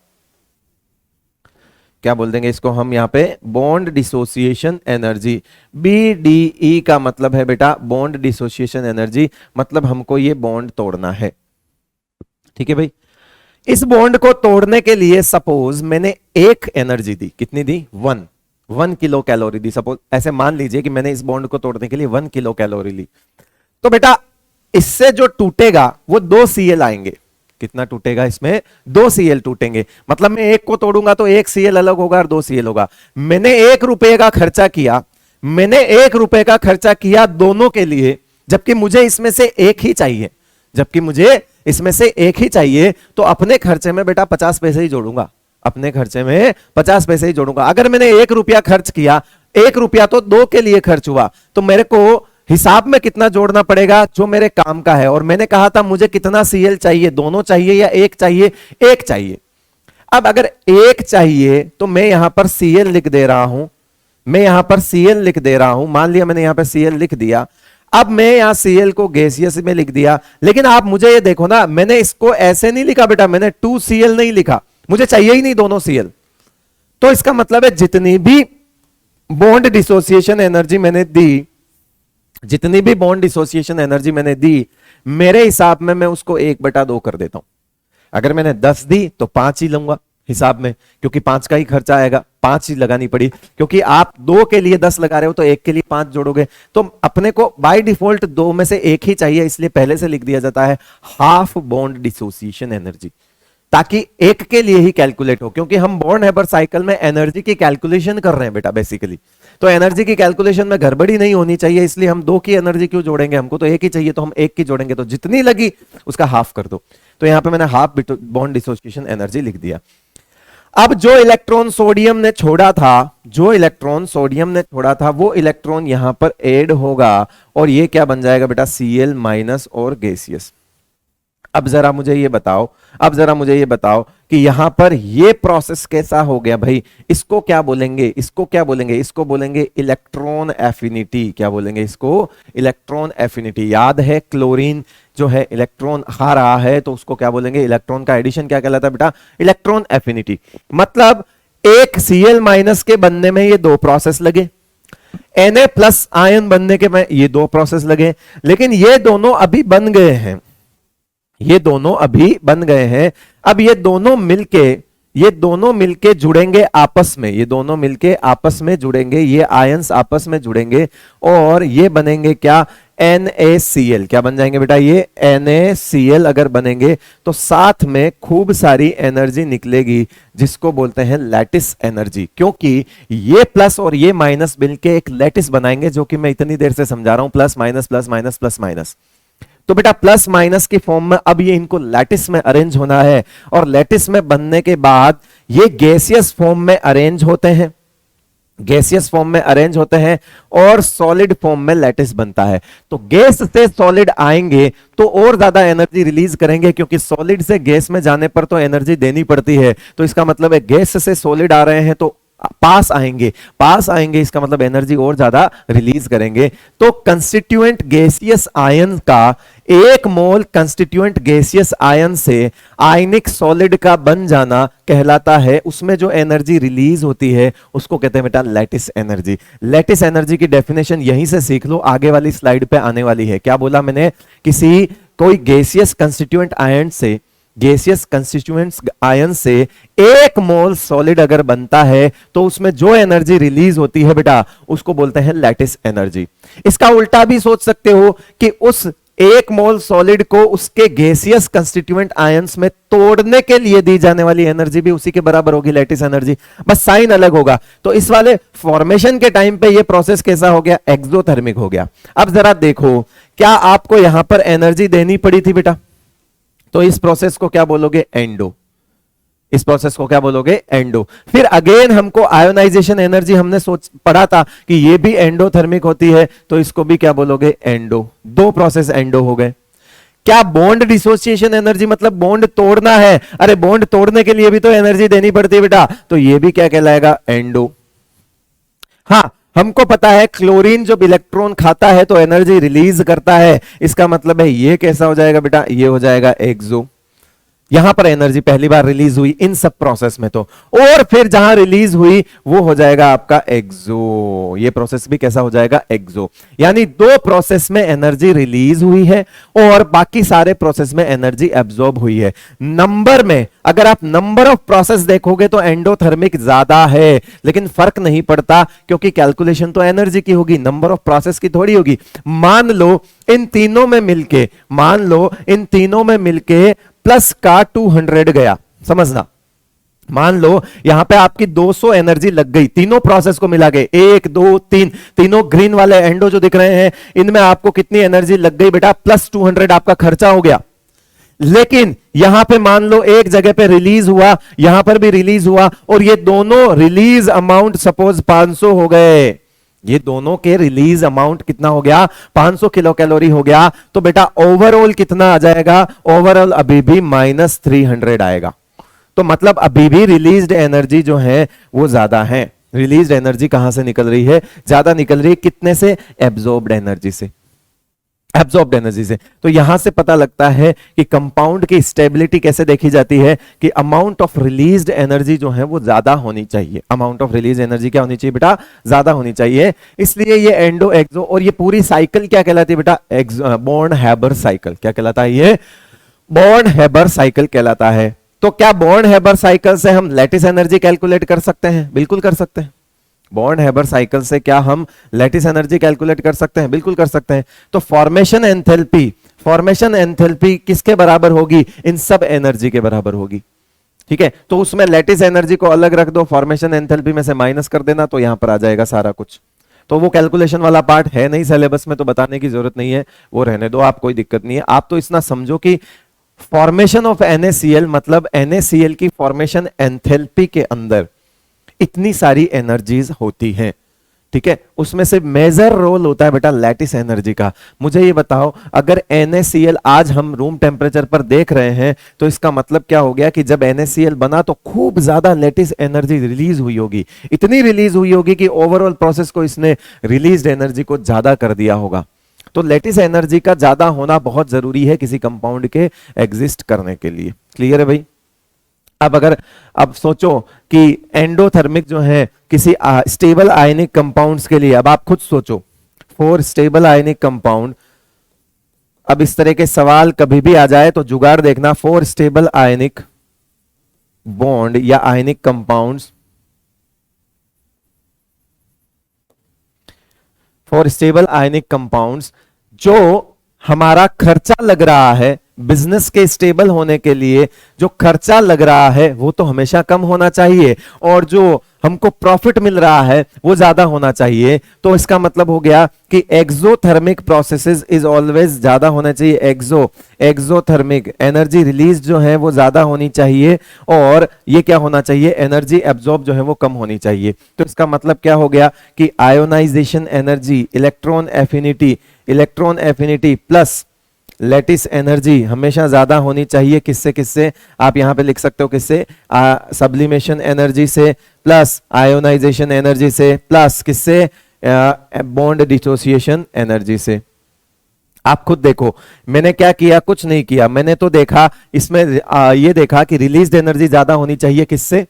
क्या बोल देंगे इसको हम यहां पे? Bond dissociation energy. BDE का मतलब है बेटा बॉन्ड डिसोसिएशन एनर्जी, मतलब हमको ये बॉन्ड तोड़ना है, ठीक है भाई। इस बॉन्ड को तोड़ने के लिए सपोज मैंने एक एनर्जी दी, कितनी दी? 1 किलो कैलोरी दी। सपोज ऐसे मान लीजिए कि मैंने इस बॉन्ड को तोड़ने के लिए 1 किलो कैलोरी ली, तो बेटा इससे जो टूटेगा वो 2 Cl आएंगे। कितना टूटेगा इसमें? 2 Cl टूटेंगे। मतलब मैं एक को तोड़ूंगा तो 1 Cl अलग होगा और 2 Cl होगा। मैंने 1 रुपए का खर्चा किया, मैंने 1 रुपए का खर्चा किया दोनों के लिए, जबकि मुझे इसमें से एक ही चाहिए, जबकि मुझे इसमें से एक ही चाहिए, तो अपने खर्चे में बेटा 50 पैसे ही जोड़ूंगा, अपने खर्चे में 50 पैसे ही जोड़ूंगा। अगर मैंने 1 रुपया खर्च किया, 1 रुपया तो 2 के लिए खर्च हुआ, तो मेरे को हिसाब में कितना जोड़ना पड़ेगा? जो मेरे काम का है। और मैंने कहा था मुझे कितना Cl चाहिए? दोनों चाहिए या एक चाहिए? एक चाहिए। अब अगर एक चाहिए तो मैं यहां पर Cl लिख दे रहा हूं, मैं यहां पर Cl लिख दे रहा हूं, मान लिया मैंने यहां पर Cl लिख दिया। अब मैं यहां Cl को गैसियस में लिख दिया, लेकिन आप मुझे ये देखो ना, मैंने इसको ऐसे नहीं लिखा बेटा, मैंने 2Cl नहीं लिखा, मुझे चाहिए ही नहीं दोनों Cl। तो इसका मतलब है जितनी भी बॉन्ड डिसोसिएशन एनर्जी मैंने दी, जितनी भी बॉन्ड डिसोसिएशन एनर्जी मैंने दी, मेरे हिसाब में मैं उसको 1/2 कर देता हूं। अगर मैंने 10 दी तो 5 ही लूंगा हिसाब में, क्योंकि 5 का ही खर्चा आएगा, 5 ही लगानी पड़ी, क्योंकि आप 2 के लिए 10 लगा रहे हो तो 1 के लिए 5 जोड़ोगे, तो अपने को बाय डिफॉल्ट 2 में से 1 ही चाहिए, इसलिए पहले से लिख दिया जाता है हाफ बॉन्ड डिसोसिएशन एनर्जी, ताकि 1 के लिए ही कैलकुलेट हो, क्योंकि हम बॉन्ड हैबर साइकिल में एनर्जी की कैलकुलेशन कर रहे हैं बेटा बेसिकली। तो एनर्जी की कैलकुलेशन में गड़बड़ी नहीं होनी चाहिए, इसलिए हम 2 की एनर्जी क्यों जोड़ेंगे, हमको तो 1 ही चाहिए, तो हम 1 की जोड़ेंगे, तो जितनी लगी उसका हाफ कर दो। तो यहां पे मैंने हाफ बॉन्ड डिसोसिएशन एनर्जी लिख दिया। अब जो इलेक्ट्रॉन सोडियम ने छोड़ा था, जो इलेक्ट्रॉन सोडियम ने छोड़ा था, वो इलेक्ट्रॉन यहां पर ऐड होगा और ये क्या बन जाएगा बेटा, Cl- और गैसियस। अब जरा मुझे ये बताओ, अब जरा मुझे ये बताओ कि यहां पर ये प्रोसेस कैसा हो गया भाई, इसको क्या बोलेंगे, इसको क्या बोलेंगे, इसको बोलेंगे इलेक्ट्रॉन एफिनिटी। क्या बोलेंगे इसको, इलेक्ट्रॉन एफिनिटी। याद है क्लोरीन जो है इलेक्ट्रॉन खा रहा है, तो उसको क्या बोलेंगे, इलेक्ट्रॉन का एडिशन क्या कहलाता है बेटा, इलेक्ट्रॉन एफिनिटी। मतलब एक Cl- के बनने में ये 2 प्रोसेस लगे, Na+ आयन बनने के में ये 2 प्रोसेस लगे, लेकिन ये दोनों अभी बन गए हैं, ये दोनों अभी बन गए हैं। अब ये दोनों मिलके जुड़ेंगे आपस में, ये दोनों मिलके आपस में जुड़ेंगे, ये आयंस आपस में जुड़ेंगे और ये बनेंगे क्या, NaCl। क्या बन जाएंगे बेटा, ये NaCl अगर बनेंगे तो साथ में खूब सारी एनर्जी निकलेगी, जिसको बोलते हैं लैटिस एनर्जी, क्योंकि ये प्लस और ये माइनस मिलके एक लैटिस बनाएंगे, जो कि मैं इतनी देर से समझा रहा हूं, plus minus plus minus plus minus. तो बेटा प्लस माइनस की फॉर्म में अब ये इनको लैटिस में अरेंज होना है, और लैटिस में बनने के बाद ये गैसियस फॉर्म में अरेंज होते हैं, गैसियस फॉर्म में अरेंज होते हैं और सॉलिड फॉर्म में लैटिस बनता है। तो गैस से सॉलिड आएंगे तो और ज्यादा एनर्जी रिलीज करेंगे, क्योंकि सॉलिड से गैस में जाने पर तो एनर्जी देनी पड़ती है। तो इसका मतलब है गैस से सॉलिड आ रहे हैं तो पास आएंगे, पास आएंगे, इसका मतलब एनर्जी और ज्यादा रिलीज करेंगे। तो कंस्टिट्यूएंट गैसियस आयन का 1 मोल कंस्टिट्यूएंट गैसियस आयन से आयनिक सॉलिड का बन जाना कहलाता है, उसमें जो एनर्जी रिलीज होती है उसको कहते हैं बेटा लैटिस एनर्जी। लैटिस एनर्जी की डेफिनेशन यहीं से सीख लो, आगे वाली स्लाइड पे आने वाली है। क्या बोला मैंने, कोई गैसियस कंस्टिट्यूएंट आयन से, गैसियस कंस्टिट्यूएंट्स आयन से 1 मोल सॉलिड अगर बनता है तो उसमें जो एनर्जी रिलीज होती है बेटा उसको बोलते हैं लैटिस एनर्जी। इसका उल्टा भी सोच सकते हो कि उस 1 मोल सॉलिड को उसके गैसियस कंस्टिट्यूएंट आयंस में तोड़ने के लिए दी जाने वाली एनर्जी भी उसी के बराबर होगी, लैटिस एनर्जी, बस साइन अलग होगा। तो इस वाले फॉर्मेशन के टाइम पे ये प्रोसेस कैसा हो गया, एक्सोथर्मिक हो गया। अब जरा देखो, क्या आपको यहां पर एनर्जी देनी पड़ी थी बेटा, तो इस प्रोसेस को क्या बोलोगे, एंडो। इस प्रोसेस को क्या बोलोगे, एंडो। फिर अगेन हमको आयोनाइजेशन एनर्जी हमने पढ़ा था कि ये भी एंडोथर्मिक होती है, तो इसको भी क्या बोलोगे, एंडो। 2 प्रोसेस एंडो हो गए। क्या बॉन्ड डिसोसिएशन एनर्जी मतलब बॉन्ड तोड़ना है, अरे बॉन्ड तोड़ने के लिए भी तो एनर्जी देनी पड़ती है बेटा, तो ये भी क्या कहलाएगा, एंडो। हाँ, हमको पता है क्लोरीन जब इलेक्ट्रॉन खाता है तो एनर्जी रिलीज करता है, इसका मतलब है ये कैसा हो जाएगा बेटा, ये हो जाएगा एक्सो। यहां पर एनर्जी पहली बार रिलीज हुई इन सब प्रोसेस में, तो और फिर जहां रिलीज हुई वो हो जाएगा आपका एक्सो। ये प्रोसेस भी कैसा हो जाएगा, एक्सो। यानी 2 प्रोसेस में एनर्जी रिलीज हुई है और बाकी सारे प्रोसेस में एनर्जी एब्जॉर्ब हुई है। नंबर में अगर आप नंबर ऑफ प्रोसेस देखोगे तो एंडोथर्मिक ज्यादा है, लेकिन फर्क नहीं पड़ता क्योंकि कैलकुलेशन तो एनर्जी की होगी, नंबर ऑफ प्रोसेस की थोड़ी होगी। मान लो इन तीनों में मिलके प्लस का 200 गया, समझना। मान लो यहां पे आपकी 200 एनर्जी लग गई, तीनों प्रोसेस को मिला के 1 2 3, तीनों ग्रीन वाले एंडो जो दिख रहे हैं इनमें आपको कितनी एनर्जी लग गई बेटा, प्लस 200 आपका खर्चा हो गया। लेकिन यहां पे मान लो एक जगह पे रिलीज हुआ, यहां पर भी रिलीज हुआ, और ये दोनों रिलीज अमाउंट सपोज 500 हो गए, ये दोनों के रिलीज अमाउंट कितना हो गया, 500 किलो कैलोरी हो गया। तो बेटा ओवरऑल कितना आ जाएगा, ओवरऑल अभी भी -300 आएगा। तो मतलब अभी भी रिलीज्ड एनर्जी जो है वो ज्यादा है। रिलीज्ड एनर्जी कहां से निकल रही है? ज्यादा निकल रही है। कितने से? एब्जॉर्ब्ड एनर्जी से, एब्जॉर्ब्ड एनर्जी से। तो यहां से पता लगता है कि कंपाउंड की स्टेबिलिटी कैसे देखी जाती है कि अमाउंट ऑफ रिलीज्ड एनर्जी जो है वो ज्यादा होनी चाहिए। अमाउंट ऑफ रिलीज एनर्जी क्या होनी चाहिए बेटा? ज्यादा होनी चाहिए। इसलिए ये एंडो एक्सो और ये पूरी साइकिल क्या कहलाती है बेटा? Born Haber cycle. क्या कहलाता है ये? बॉर्न हैबर साइकिल कहलाता है। तो क्या बॉर्न हैबर साइकिल से हम लैटिस एनर्जी कैलकुलेट कर सकते हैं? बिल्कुल कर सकते हैं। बॉर्न हैबर साइकिल से क्या हम लैटिस एनर्जी कैलकुलेट कर सकते हैं? बिल्कुल कर सकते हैं। तो फॉर्मेशन एंथैल्पी किसके बराबर होगी? इन सब एनर्जी के बराबर होगी। ठीक है, तो उसमें लैटिस एनर्जी को अलग रख दो, फॉर्मेशन एंथैल्पी में से माइनस कर देना, तो यहां पर आ जाएगा सारा कुछ। तो वो कैलकुलेशन वाला पार्ट है नहीं सिलेबस में, तो बताने की जरूरत नहीं है, वो रहने दो, आप कोई दिक्कत नहीं है। आप तो इतना समझो कि फॉर्मेशन ऑफ NaCl मतलब NaCl की फॉर्मेशन एंथैल्पी के अंदर इतनी सारी एनर्जीज होती हैं। ठीक है, उसमें से मेजर रोल होता है बेटा लैटिस एनर्जी का। मुझे ये बताओ, अगर NaCl आज हम रूम टेम्परेचर पर देख रहे हैं तो इसका मतलब क्या हो गया कि जब NaCl बना तो खूब ज्यादा लैटिस एनर्जी रिलीज हुई होगी। इतनी रिलीज हुई होगी कि ओवरऑल प्रोसेस को इसने रिलीज्ड एनर्जी को ज्यादा कर दिया होगा। तो लैटिस एनर्जी का ज्यादा होना बहुत जरूरी है किसी कंपाउंड के एग्जिस्ट करने के लिए। क्लियर है भाई? अब सोचो कि एंडोथर्मिक जो है किसी स्टेबल आयनिक कंपाउंड्स के लिए, अब आप खुद सोचो फॉर स्टेबल आयनिक कंपाउंड, अब इस तरह के सवाल कभी भी आ जाए तो जुगाड़ देखना। फॉर स्टेबल आयनिक बॉन्ड या ionic compounds, for stable ionic compounds, जो हमारा खर्चा लग रहा है बिजनेस के स्टेबल होने के लिए, जो खर्चा लग रहा है वो तो हमेशा कम होना चाहिए, और जो हमको प्रॉफिट मिल रहा है वो ज्यादा होना चाहिए। तो इसका मतलब हो गया कि एक्सोथर्मिक प्रोसेसेस इज ऑलवेज ज्यादा होना चाहिए। एक्सोथर्मिक एनर्जी रिलीज जो है वो ज्यादा होनी चाहिए, और ये क्या होना चाहिए? एनर्जी एब्जॉर्ब जो है वो कम होनी चाहिए। तो इसका मतलब क्या हो गया कि ionization energy, electron affinity plus lattice energy हमेशा ज्यादा होनी चाहिए। किससे किससे? आप यहां पे लिख सकते हो किससे? सब्लिमेशन एनर्जी से, प्लस आयोनाइजेशन एनर्जी से, प्लस किससे? बॉन्ड डिसोसिएशन एनर्जी से। आप खुद देखो, मैंने क्या किया? कुछ नहीं किया। मैंने तो देखा इसमें ये देखा कि रिलीज्ड एनर्जी ज्यादा होनी चाहिए किससे?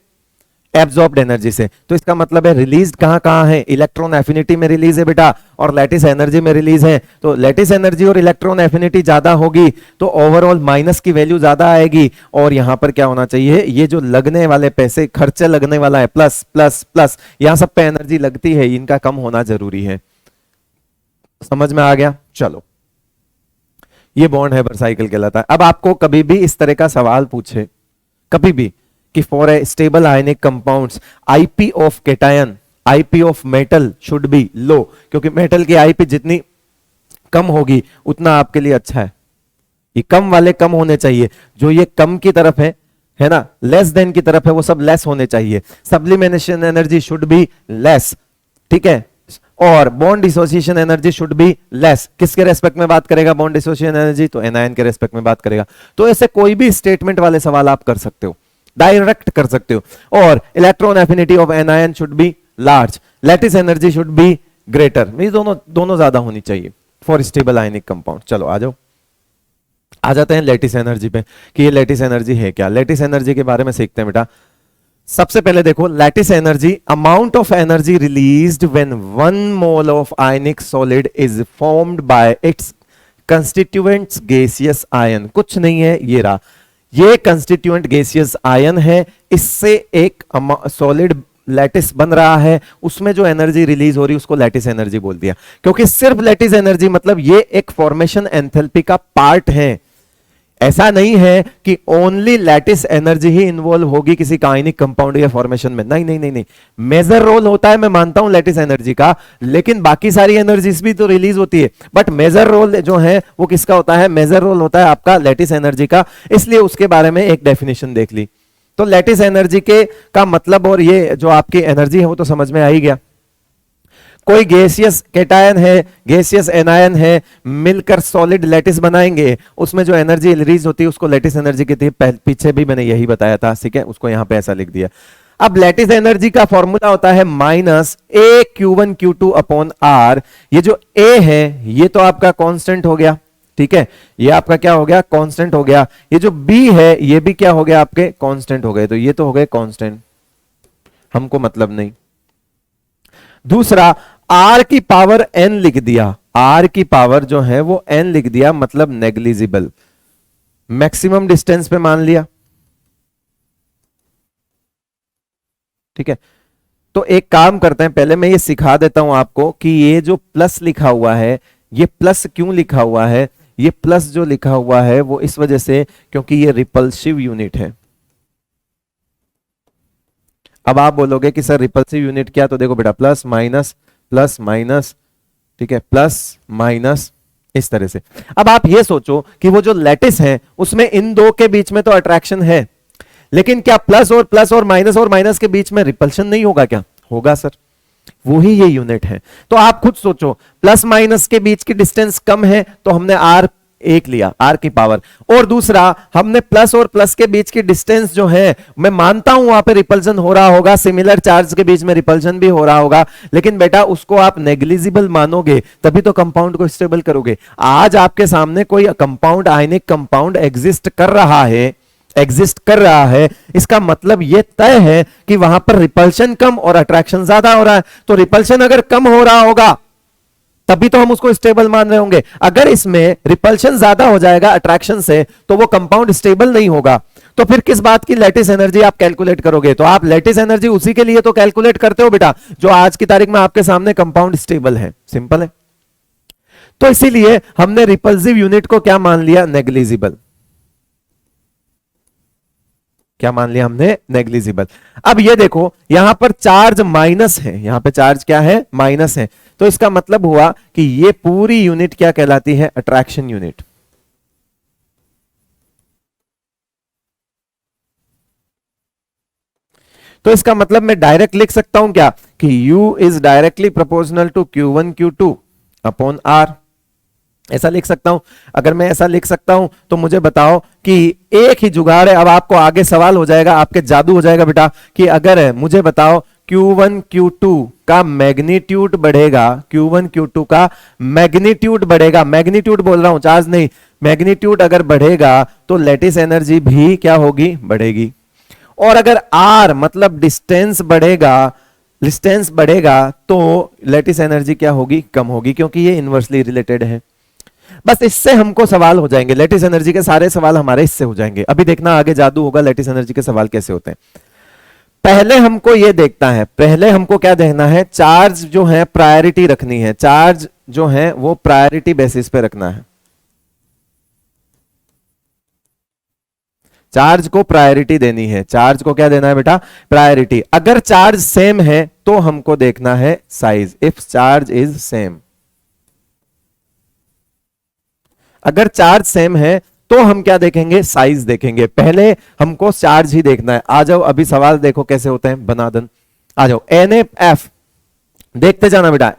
एब्जॉर्ब्ड एनर्जी से। तो इसका मतलब है रिलीज कहां कहां है? इलेक्ट्रॉन एफिनिटी में रिलीज है बेटा, और लैटिस एनर्जी में रिलीज है। तो लैटिस एनर्जी और इलेक्ट्रॉन एफिनिटी ज्यादा होगी तो ओवरऑल माइनस की वैल्यू ज्यादा आएगी। और यहां पर क्या होना चाहिए? ये जो लगने वाले पैसे, खर्चे लगने वाला है, प्लस प्लस प्लस, यहां सब पे एनर्जी लगती है, इनका कम होना जरूरी है। समझ में आ गया? चलो, ये बॉन्ड हैबर साइकिल कहलाता है। अब आपको कभी भी इस तरह का सवाल पूछे, कभी भी, कि for a stable ionic compounds IP of cation, IP of metal should be low, क्योंकि मेटल की आईपी जितनी कम होगी उतना आपके लिए अच्छा है। ये कम वाले कम होने चाहिए, जो ये कम की तरफ है ना, लेस देन की तरफ है, वो सब लेस होने चाहिए। Sublimation energy should be less, ठीक है, और bond dissociation energy should be less. किसके रेस्पेक्ट में बात करेगा बॉन्ड डिसोसिएशन एनर्जी? तो एनायन के रेस्पेक्ट में बात करेगा। तो ऐसे कोई भी स्टेटमेंट वाले सवाल आप कर सकते हो, डायरेक्ट कर सकते हो। और electron affinity of anion should be large, lattice energy should be greater, means दोनों ज्यादा होनी चाहिए फॉर स्टेबल आयनिक कंपाउंड। चलो आ जाओ, आ जाते हैं लैटिस एनर्जी पे कि ये लैटिस एनर्जी है क्या। लैटिस एनर्जी के बारे में सीखते हैं बेटा। सबसे पहले देखो, lattice energy, amount of energy released when 1 mole of ionic solid is formed by it's constituents gaseous ion. कुछ नहीं है, ये रहा, ये कंस्टिट्यूएंट गैसियस आयन है, इससे एक सॉलिड लैटिस बन रहा है, उसमें जो एनर्जी रिलीज हो रही है उसको लैटिस एनर्जी बोल दिया। क्योंकि सिर्फ लैटिस एनर्जी मतलब ये एक फॉर्मेशन एंथैल्पी का पार्ट है। ऐसा नहीं है कि ओनली लैटिस एनर्जी ही इन्वॉल्व होगी किसी आयनिक कंपाउंड या फॉर्मेशन में, नहीं नहीं नहीं नहीं, मेजर रोल होता है, मैं मानता हूं लैटिस एनर्जी का, लेकिन बाकी सारी एनर्जीज भी तो रिलीज होती है, बट मेजर रोल जो है वो किसका होता है? मेजर रोल होता है आपका लैटिस एनर्जी का। इसलिए उसके बारे में एक डेफिनेशन देख ली। तो लैटिस एनर्जी के का मतलब और ये जो आपकी एनर्जी है वो तो समझ में आ ही गया। कोई गैसियस कैटायन है, गैसियस एनायन है, मिलकर सॉलिड लैटिस बनाएंगे, उसमें जो एनर्जी रिलीज होती है उसको लैटिस एनर्जी कहती है। पीछे भी मैंने यही बताया था, ठीक है, उसको यहां पे ऐसा लिख दिया। अब लैटिस एनर्जी का फॉर्मूला होता है minus A Q1 Q2 upon are. ये जो ए है ये तो आपका कांस्टेंट हो गया, ठीक है, ये आपका क्या हो गया, कांस्टेंट हो गया। ये जो बी है ये भी क्या हो गया, आपके कांस्टेंट हो गए, तो ये तो हो गए कांस्टेंट, हमको मतलब नहीं। दूसरा, आर की पावर एन लिख दिया, आर की पावर जो है वो एन लिख दिया, मतलब नेग्लिजिबल। मैक्सिमम डिस्टेंस पे मान लिया, ठीक है। तो एक काम करते हैं, पहले मैं ये सिखा देता हूं आपको कि ये जो प्लस लिखा हुआ है, ये प्लस क्यों लिखा हुआ है। ये प्लस जो लिखा हुआ है वो इस वजह से क्योंकि ये रिपल्सिव यूनिट है। अब आप बोलोगे कि सर रिपल्सिव यूनिट क्या, तो देखो बेटा प्लस माइनस, ठीक है, प्लस माइनस इस तरह से। अब आप ये सोचो कि वो जो लैटिस है उसमें इन दो के बीच में तो अट्रैक्शन है, लेकिन क्या प्लस और माइनस के बीच में रिपल्शन नहीं होगा क्या, होगा सर, वो ही ये यूनिट है। तो आप खुद सोचो, प्लस माइनस के बीच की डिस्टेंस कम है तो हमने आर एक लिया, आर की पावर, और दूसरा हमने प्लस और प्लस के बीच की डिस्टेंस जो है, मैं मानता हूं वहां पे रिपल्शन हो रहा होगा, सिमिलर चार्ज के बीच में रिपल्शन भी हो रहा होगा, लेकिन बेटा उसको आप नेग्लिजिबल मानोगे तभी तो कंपाउंड को स्टेबल करोगे। आज आपके सामने कोई कंपाउंड, आयनिक कंपाउंड एग्जिस्ट कर रहा है, इसका मतलब यह तय है कि वहां पर रिपल्शन कम और अट्रैक्शन ज्यादा हो रहा है। तो रिपल्शन अगर कम हो रहा होगा तभी तो हम उसको स्टेबल मान रहे होंगे। अगर इसमें रिपल्शन ज्यादा हो जाएगा अट्रैक्शन से तो वो कंपाउंड स्टेबल नहीं होगा। तो फिर किस बात की लैटिस एनर्जी आप कैलकुलेट करोगे, तो आप लैटिस एनर्जी उसी के लिए तो कैलकुलेट करते हो बेटा जो आज की तारीख में आपके सामने कंपाउंड स्टेबल है, सिंपल है। तो इसीलिए हमने रिपल्सिव यूनिट को क्या मान लिया, नेग्लिजिबल। क्या मान लिया हमने, नेग्लिजिबल। अब ये देखो यहां पर चार्ज माइनस है, यहां पे चार्ज क्या है, माइनस है, तो इसका मतलब हुआ कि ये पूरी यूनिट क्या कहलाती है, अट्रैक्शन यूनिट। तो इसका मतलब मैं डायरेक्ट लिख सकता हूं क्या कि U is directly proportional to Q1 Q2 upon R, ऐसा लिख सकता हूं। अगर मैं ऐसा लिख सकता हूं तो मुझे बताओ कि एक ही जुगाड़ है। अब आपको आगे सवाल हो जाएगा, आपके जादू हो जाएगा बेटा कि अगर मुझे बताओ Q1 Q2 का मैग्नीट्यूड बढ़ेगा, Q1 Q2 का मैग्नीट्यूड बढ़ेगा, मैग्नीट्यूड बोल रहा हूं चार्ज नहीं, मैग्नीट्यूड अगर बढ़ेगा तो लैटिस एनर्जी भी क्या होगी, बढ़ेगी। और अगर R मतलब डिस्टेंस बढ़ेगा तो लैटिस एनर्जी क्या होगी, कम होगी, क्योंकि ये इनवर्सली रिलेटेड है। बस इससे हमको सवाल हो जाएंगे, लैटिस एनर्जी के सारे सवाल हमारे इससे हो जाएंगे। अभी देखना आगे जादू होगा, लैटिस एनर्जी के सवाल कैसे होते हैं। पहले हमको ये देखना है, पहले हमको क्या देखना है, चार्ज जो है प्रायोरिटी रखनी है, चार्ज जो है वो प्रायोरिटी बेसिस पे रखना है, चार्ज को प्रायोरिटी देनी है, चार्ज को क्या देना है बेटा, प्रायोरिटी। अगर चार्ज सेम है तो हमको देखना है size, if charge is same. अगर चार्ज सेम है तो हम क्या देखेंगे, साइज देखेंगे। पहले हमको चार्ज ही देखना है। आ जाओ अभी सवाल देखो कैसे होते हैं, बनादन आ जाओ। NaF देखते जाना बेटा,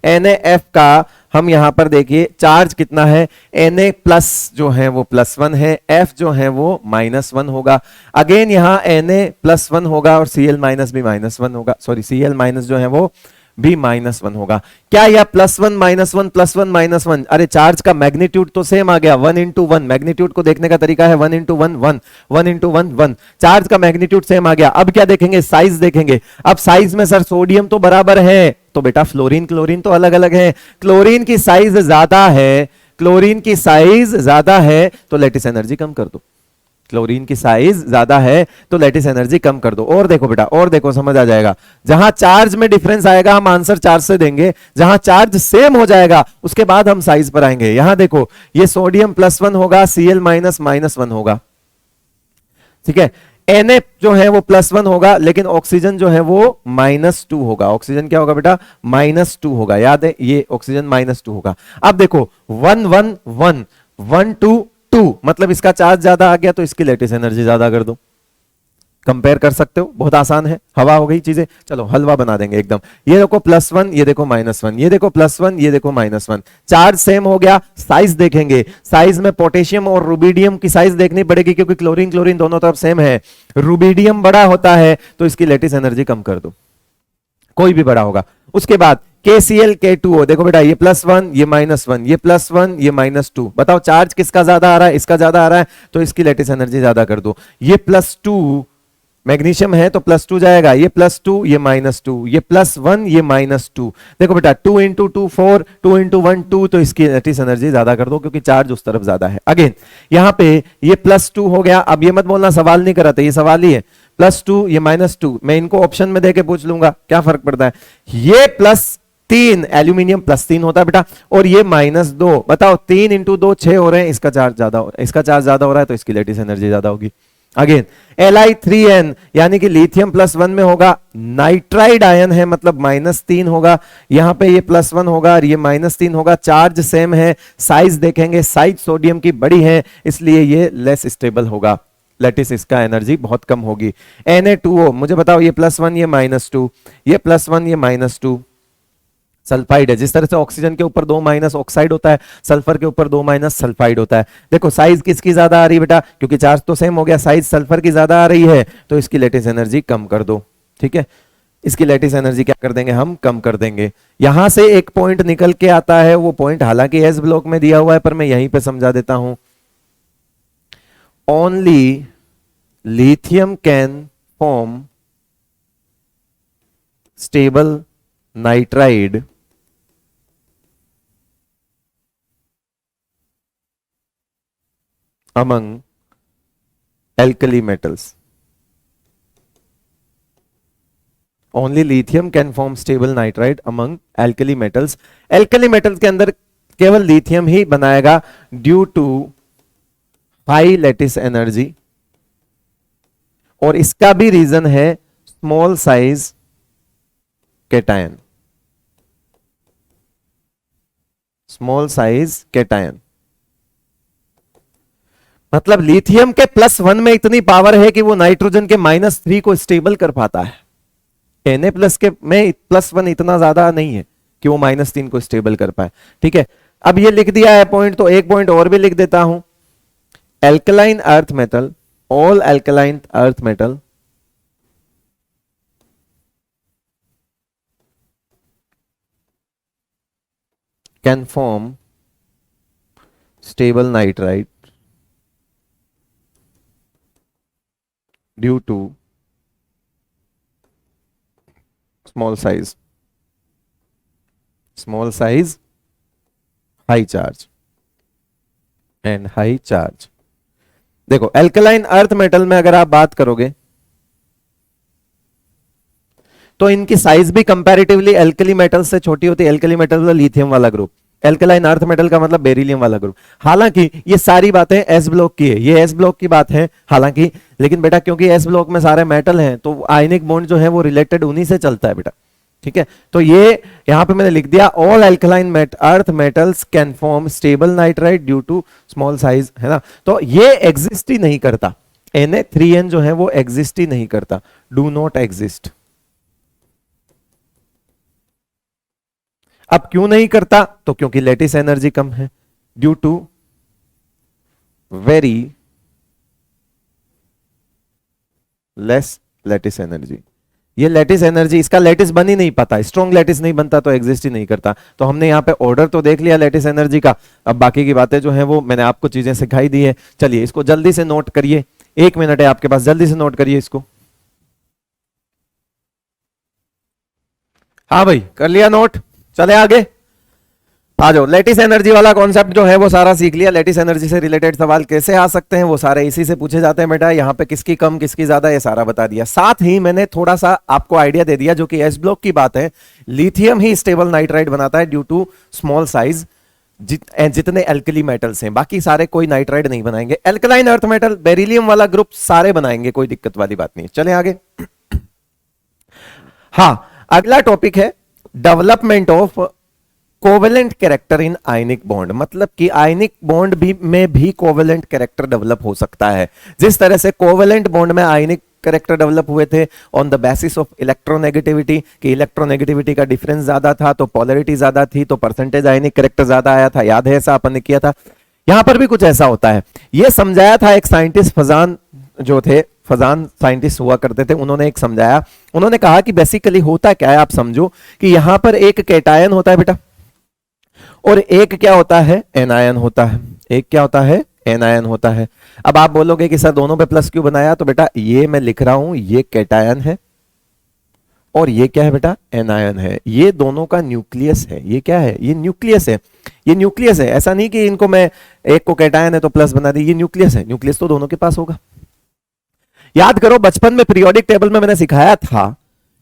NaF का हम यहां पर देखिए चार्ज कितना है, Na प्लस जो है वो +1 है, F जो है वो -1 होगा। अगेन यहां Na +1 होगा और Cl माइनस भी -1 होगा, सॉरी Cl माइनस जो है वो भी -1 होगा। क्या यह +1 -1 +1 -1, अरे चार्ज का मैग्नीट्यूड तो सेम आ गया, 1 × 1। मैग्नीट्यूड को देखने का तरीका है 1 × 1 1, 1 × 1 1। चार्ज का मैग्नीट्यूड सेम आ गया। अब क्या देखेंगे, साइज देखेंगे। अब साइज में सर सोडियम तो बराबर है, तो बेटा फ्लोरीन क्लोरीन तो अलग अलग है। क्लोरीन की साइज ज्यादा है, क्लोरीन की साइज ज्यादा है तो लैटिस एनर्जी कम कर दो। क्लोरीन की साइज ज्यादा है तो लैटिस एनर्जी कम कर दो। और देखो बेटा, और देखो, समझ आ जाएगा। जहां चार्ज में डिफरेंस आएगा हम आंसर चार्ज से देंगे, जहां चार्ज सेम हो जाएगा उसके बाद हम साइज पर आएंगे। यहां देखो ये सोडियम +1 होगा, Cl -1 होगा, ठीक है। Na जो है वो +1 होगा, लेकिन ऑक्सीजन जो है वो -2 होगा। ऑक्सीजन क्या होगा बेटा, -2 होगा, याद है ये ऑक्सीजन -2 होगा। अब देखो 1 1 1 1 2 2, मतलब इसका चार्ज ज्यादा आ गया तो इसकी लैटिस एनर्जी ज्यादा कर दो। कंपेयर कर सकते हो, बहुत आसान है। हवा हो गई चीजें, चलो हलवा बना देंगे एकदम। ये देखो +1, ये देखो -1, ये देखो +1, ये देखो -1। चार्ज सेम हो गया, साइज देखेंगे। साइज में पोटेशियम और रुबिडियम की साइज देखनी पड़ेगी, क्योंकि क्लोरीन क्लोरीन दोनों तरफ सेम है। रुबिडियम बड़ा होता है तो इसकी लेटिस एनर्जी कम कर दो, कोई भी बड़ा होगा। उसके बाद KCl K2O, देखो बेटा ये +1, ये -1, ये +1, ये -2, बताओ चार्ज किसका ज्यादा आ रहा है? इसका ज्यादा आ रहा है, तो इसकी लेटिस एनर्जी ज्यादा कर दो। ये +2 मैग्नीशियम है तो +2 जाएगा, ये +2, ये -2, ये +1, ये -2। देखो बेटा 2 × 2 4, 2 × 1 2, तो इसकी लेटिस एनर्जी ज्यादा कर दो, क्योंकि चार्ज उस तरफ ज्यादा है। अगेन यहां पे ये +2 हो गया। अब ये मत बोलना सवाल नहीं करा था, ये सवाल ही है। +2, ये -2, मैं इनको ऑप्शन में देके पूछ लूंगा, क्या फर्क पड़ता है। ये +3, एल्यूमिनियम +3 होता है बेटा, और ये -2, बताओ 3 × 2 6 हो रहे हैं, इसका चार्ज ज्यादा हो रहा है, इसका चार्ज ज्यादा हो रहा है, तो इसकी लेटिस एनर्जी ज्यादा होगी। अगेन Li3n, यानी कि लिथियम +1 में होगा, नाइट्राइड आयन है मतलब -3 होगा। यहां पे ये +1 होगा और ये -3 होगा, चार्ज सेम है। साइज देखेंगे, साइज सोडियम की बड़ी है, इसलिए ये लेस स्टेबल होगा, लेटिस इसका एनर्जी बहुत कम होगी। Na2O, मुझे बताओ ये +1, ये -2, ये +1, ये -2, सल्फाइड है। जिस तरह से ऑक्सीजन के ऊपर 2- ऑक्साइड होता है, सल्फर के ऊपर 2- सल्फाइड होता है। देखो साइज किसकी ज्यादा आ रही है बेटा, क्योंकि चार्ज तो सेम हो गया, साइज सल्फर की ज्यादा आ रही है, तो इसकी लेटिस एनर्जी कम कर दो। ठीक है, इसकी लेटिस एनर्जी क्या कर देंगे हम, कम कर देंगे। यहां से एक पॉइंट निकल के आता है, वो पॉइंट हालांकि एस ब्लॉक में दिया हुआ है, पर मैं यहीं पे समझा देता हूं। Only lithium can form stable nitride among alkali metals. Only lithium can form stable nitride among alkali metals. Alkali metals के अंदर केवल lithium ही बनाएगा due to high lattice energy, और इसका भी रीजन है small size cation, small size cation. मतलब lithium के +1 में इतनी पावर है कि वो नाइट्रोजन के -3 को स्टेबल कर पाता है। Na+ के में +1 इतना ज्यादा नहीं है कि वो -3 को स्टेबल कर पाए। ठीक है, अब ये लिख दिया है पॉइंट, तो एक पॉइंट और भी लिख देता हूं। Alkaline earth metal, all alkaline earth metal can form stable nitride due to small size, high charge and high charge। देखो एल्कलाइन अर्थ मेटल में अगर आप बात करोगे तो इनकी साइज भी कंपैरेटिवली एल्कली मेटल से छोटी होती है। एल्कली मेटल मतलब लिथियम वाला ग्रुप, एल्कलाइन अर्थ मेटल का मतलब बेरिलियम वाला ग्रुप। हालांकि ये सारी बातें एस ब्लॉक की है, ये एस ब्लॉक की बात है हालांकि, लेकिन बेटा क्योंकि एस ब्लॉक में सारे मेटल हैं तो आयनिक बॉन्ड जो है वो रिलेटेड उन्हीं से चलता है बेटा। ठीक है, तो ये यहां पे मैंने लिख दिया all alkaline earth metals can form stable nitride due to small size, है ना। तो ये एग्जिस्ट ही नहीं करता, Na3n जो है वो एग्जिस्ट ही नहीं करता, डू नॉट एग्जिस्ट। अब क्यों नहीं करता, तो क्योंकि लेटिस एनर्जी कम है, due to very less lattice energy. ये लेटिस एनर्जी, इसका लेटिस बन ही नहीं पाता, स्ट्रॉन्ग लेटिस नहीं बनता तो एग्जिस्ट ही नहीं करता। तो हमने यहाँ पे ऑर्डर तो देख लिया लेटिस एनर्जी का, अब बाकी की बातें जो है वो मैंने आपको चीजें सिखाई दी है। चलिए इसको जल्दी से नोट करिए, 1 मिनट है आपके पास, जल्दी से नोट करिए इसको। हाँ भाई कर लिया नोट, चले आगे आ जाओ। लेटिस एनर्जी वाला कॉन्सेप्ट जो है वो सारा सीख लिया। लेटिस एनर्जी से रिलेटेड सवाल कैसे आ सकते हैं वो सारे इसी से पूछे जाते हैं बेटा। यहाँ पे किसकी कम किसकी ज्यादा ये सारा बता दिया। साथ ही मैंने थोड़ा सा आपको आइडिया दे दिया जो कि एस ब्लॉक की बात है, लिथियम ही स्टेबल नाइट्राइड बनाता है ड्यू टू स्मॉल साइज, जितने एल्कली मेटल्स हैं बाकी सारे कोई नाइट्राइड नहीं बनाएंगे। एल्कलाइन अर्थ मेटल बेरिलियम वाला ग्रुप सारे बनाएंगे, कोई दिक्कत वाली बात नहीं। चले आगे। हाँ, अगला टॉपिक है development of covalent character in ionic bond. मतलब कि आयनिक बॉन्ड में भी कोवेलेंट कैरेक्टर डेवलप हो सकता है। जिस तरह से कोवेलेंट बॉन्ड में आयनिक करेक्टर डेवलप हुए थे on the basis of electronegativity, कि इलेक्ट्रोनेगेटिविटी का डिफरेंस ज्यादा था तो पोलैरिटी ज्यादा थी तो परसेंटेज आयनिक करेक्टर ज्यादा आया था। याद है ऐसा अपन ने किया था। यहां पर भी कुछ ऐसा होता है। यह समझाया था एक साइंटिस्ट फजान जो थे, फजान साइंटिस्ट हुआ करते थे, उन्होंने एक समझाया। उन्होंने कहा कि बेसिकली होता क्या है, आप समझो कि यहां पर एक कैटायन होता है बेटा और एक क्या होता है, एनायन होता है। एक क्या होता है, एनायन होता है। अब आप बोलोगे कि सर दोनों पे प्लस क्यों बनाया, तो बेटा ये मैं लिख रहा हूं, ये कैटायन है और ये क्या है बेटा, एनायन है। ये दोनों का न्यूक्लियस है। ये क्या है, ये न्यूक्लियस है। ये न्यूक्लियस है। ऐसा नहीं कि इनको मैं एक को कैटायन है तो प्लस बना दी, ये न्यूक्लियस है। न्यूक्लियस तो दोनों के पास होगा। याद करो बचपन में पीरियोडिक टेबल में मैंने सिखाया था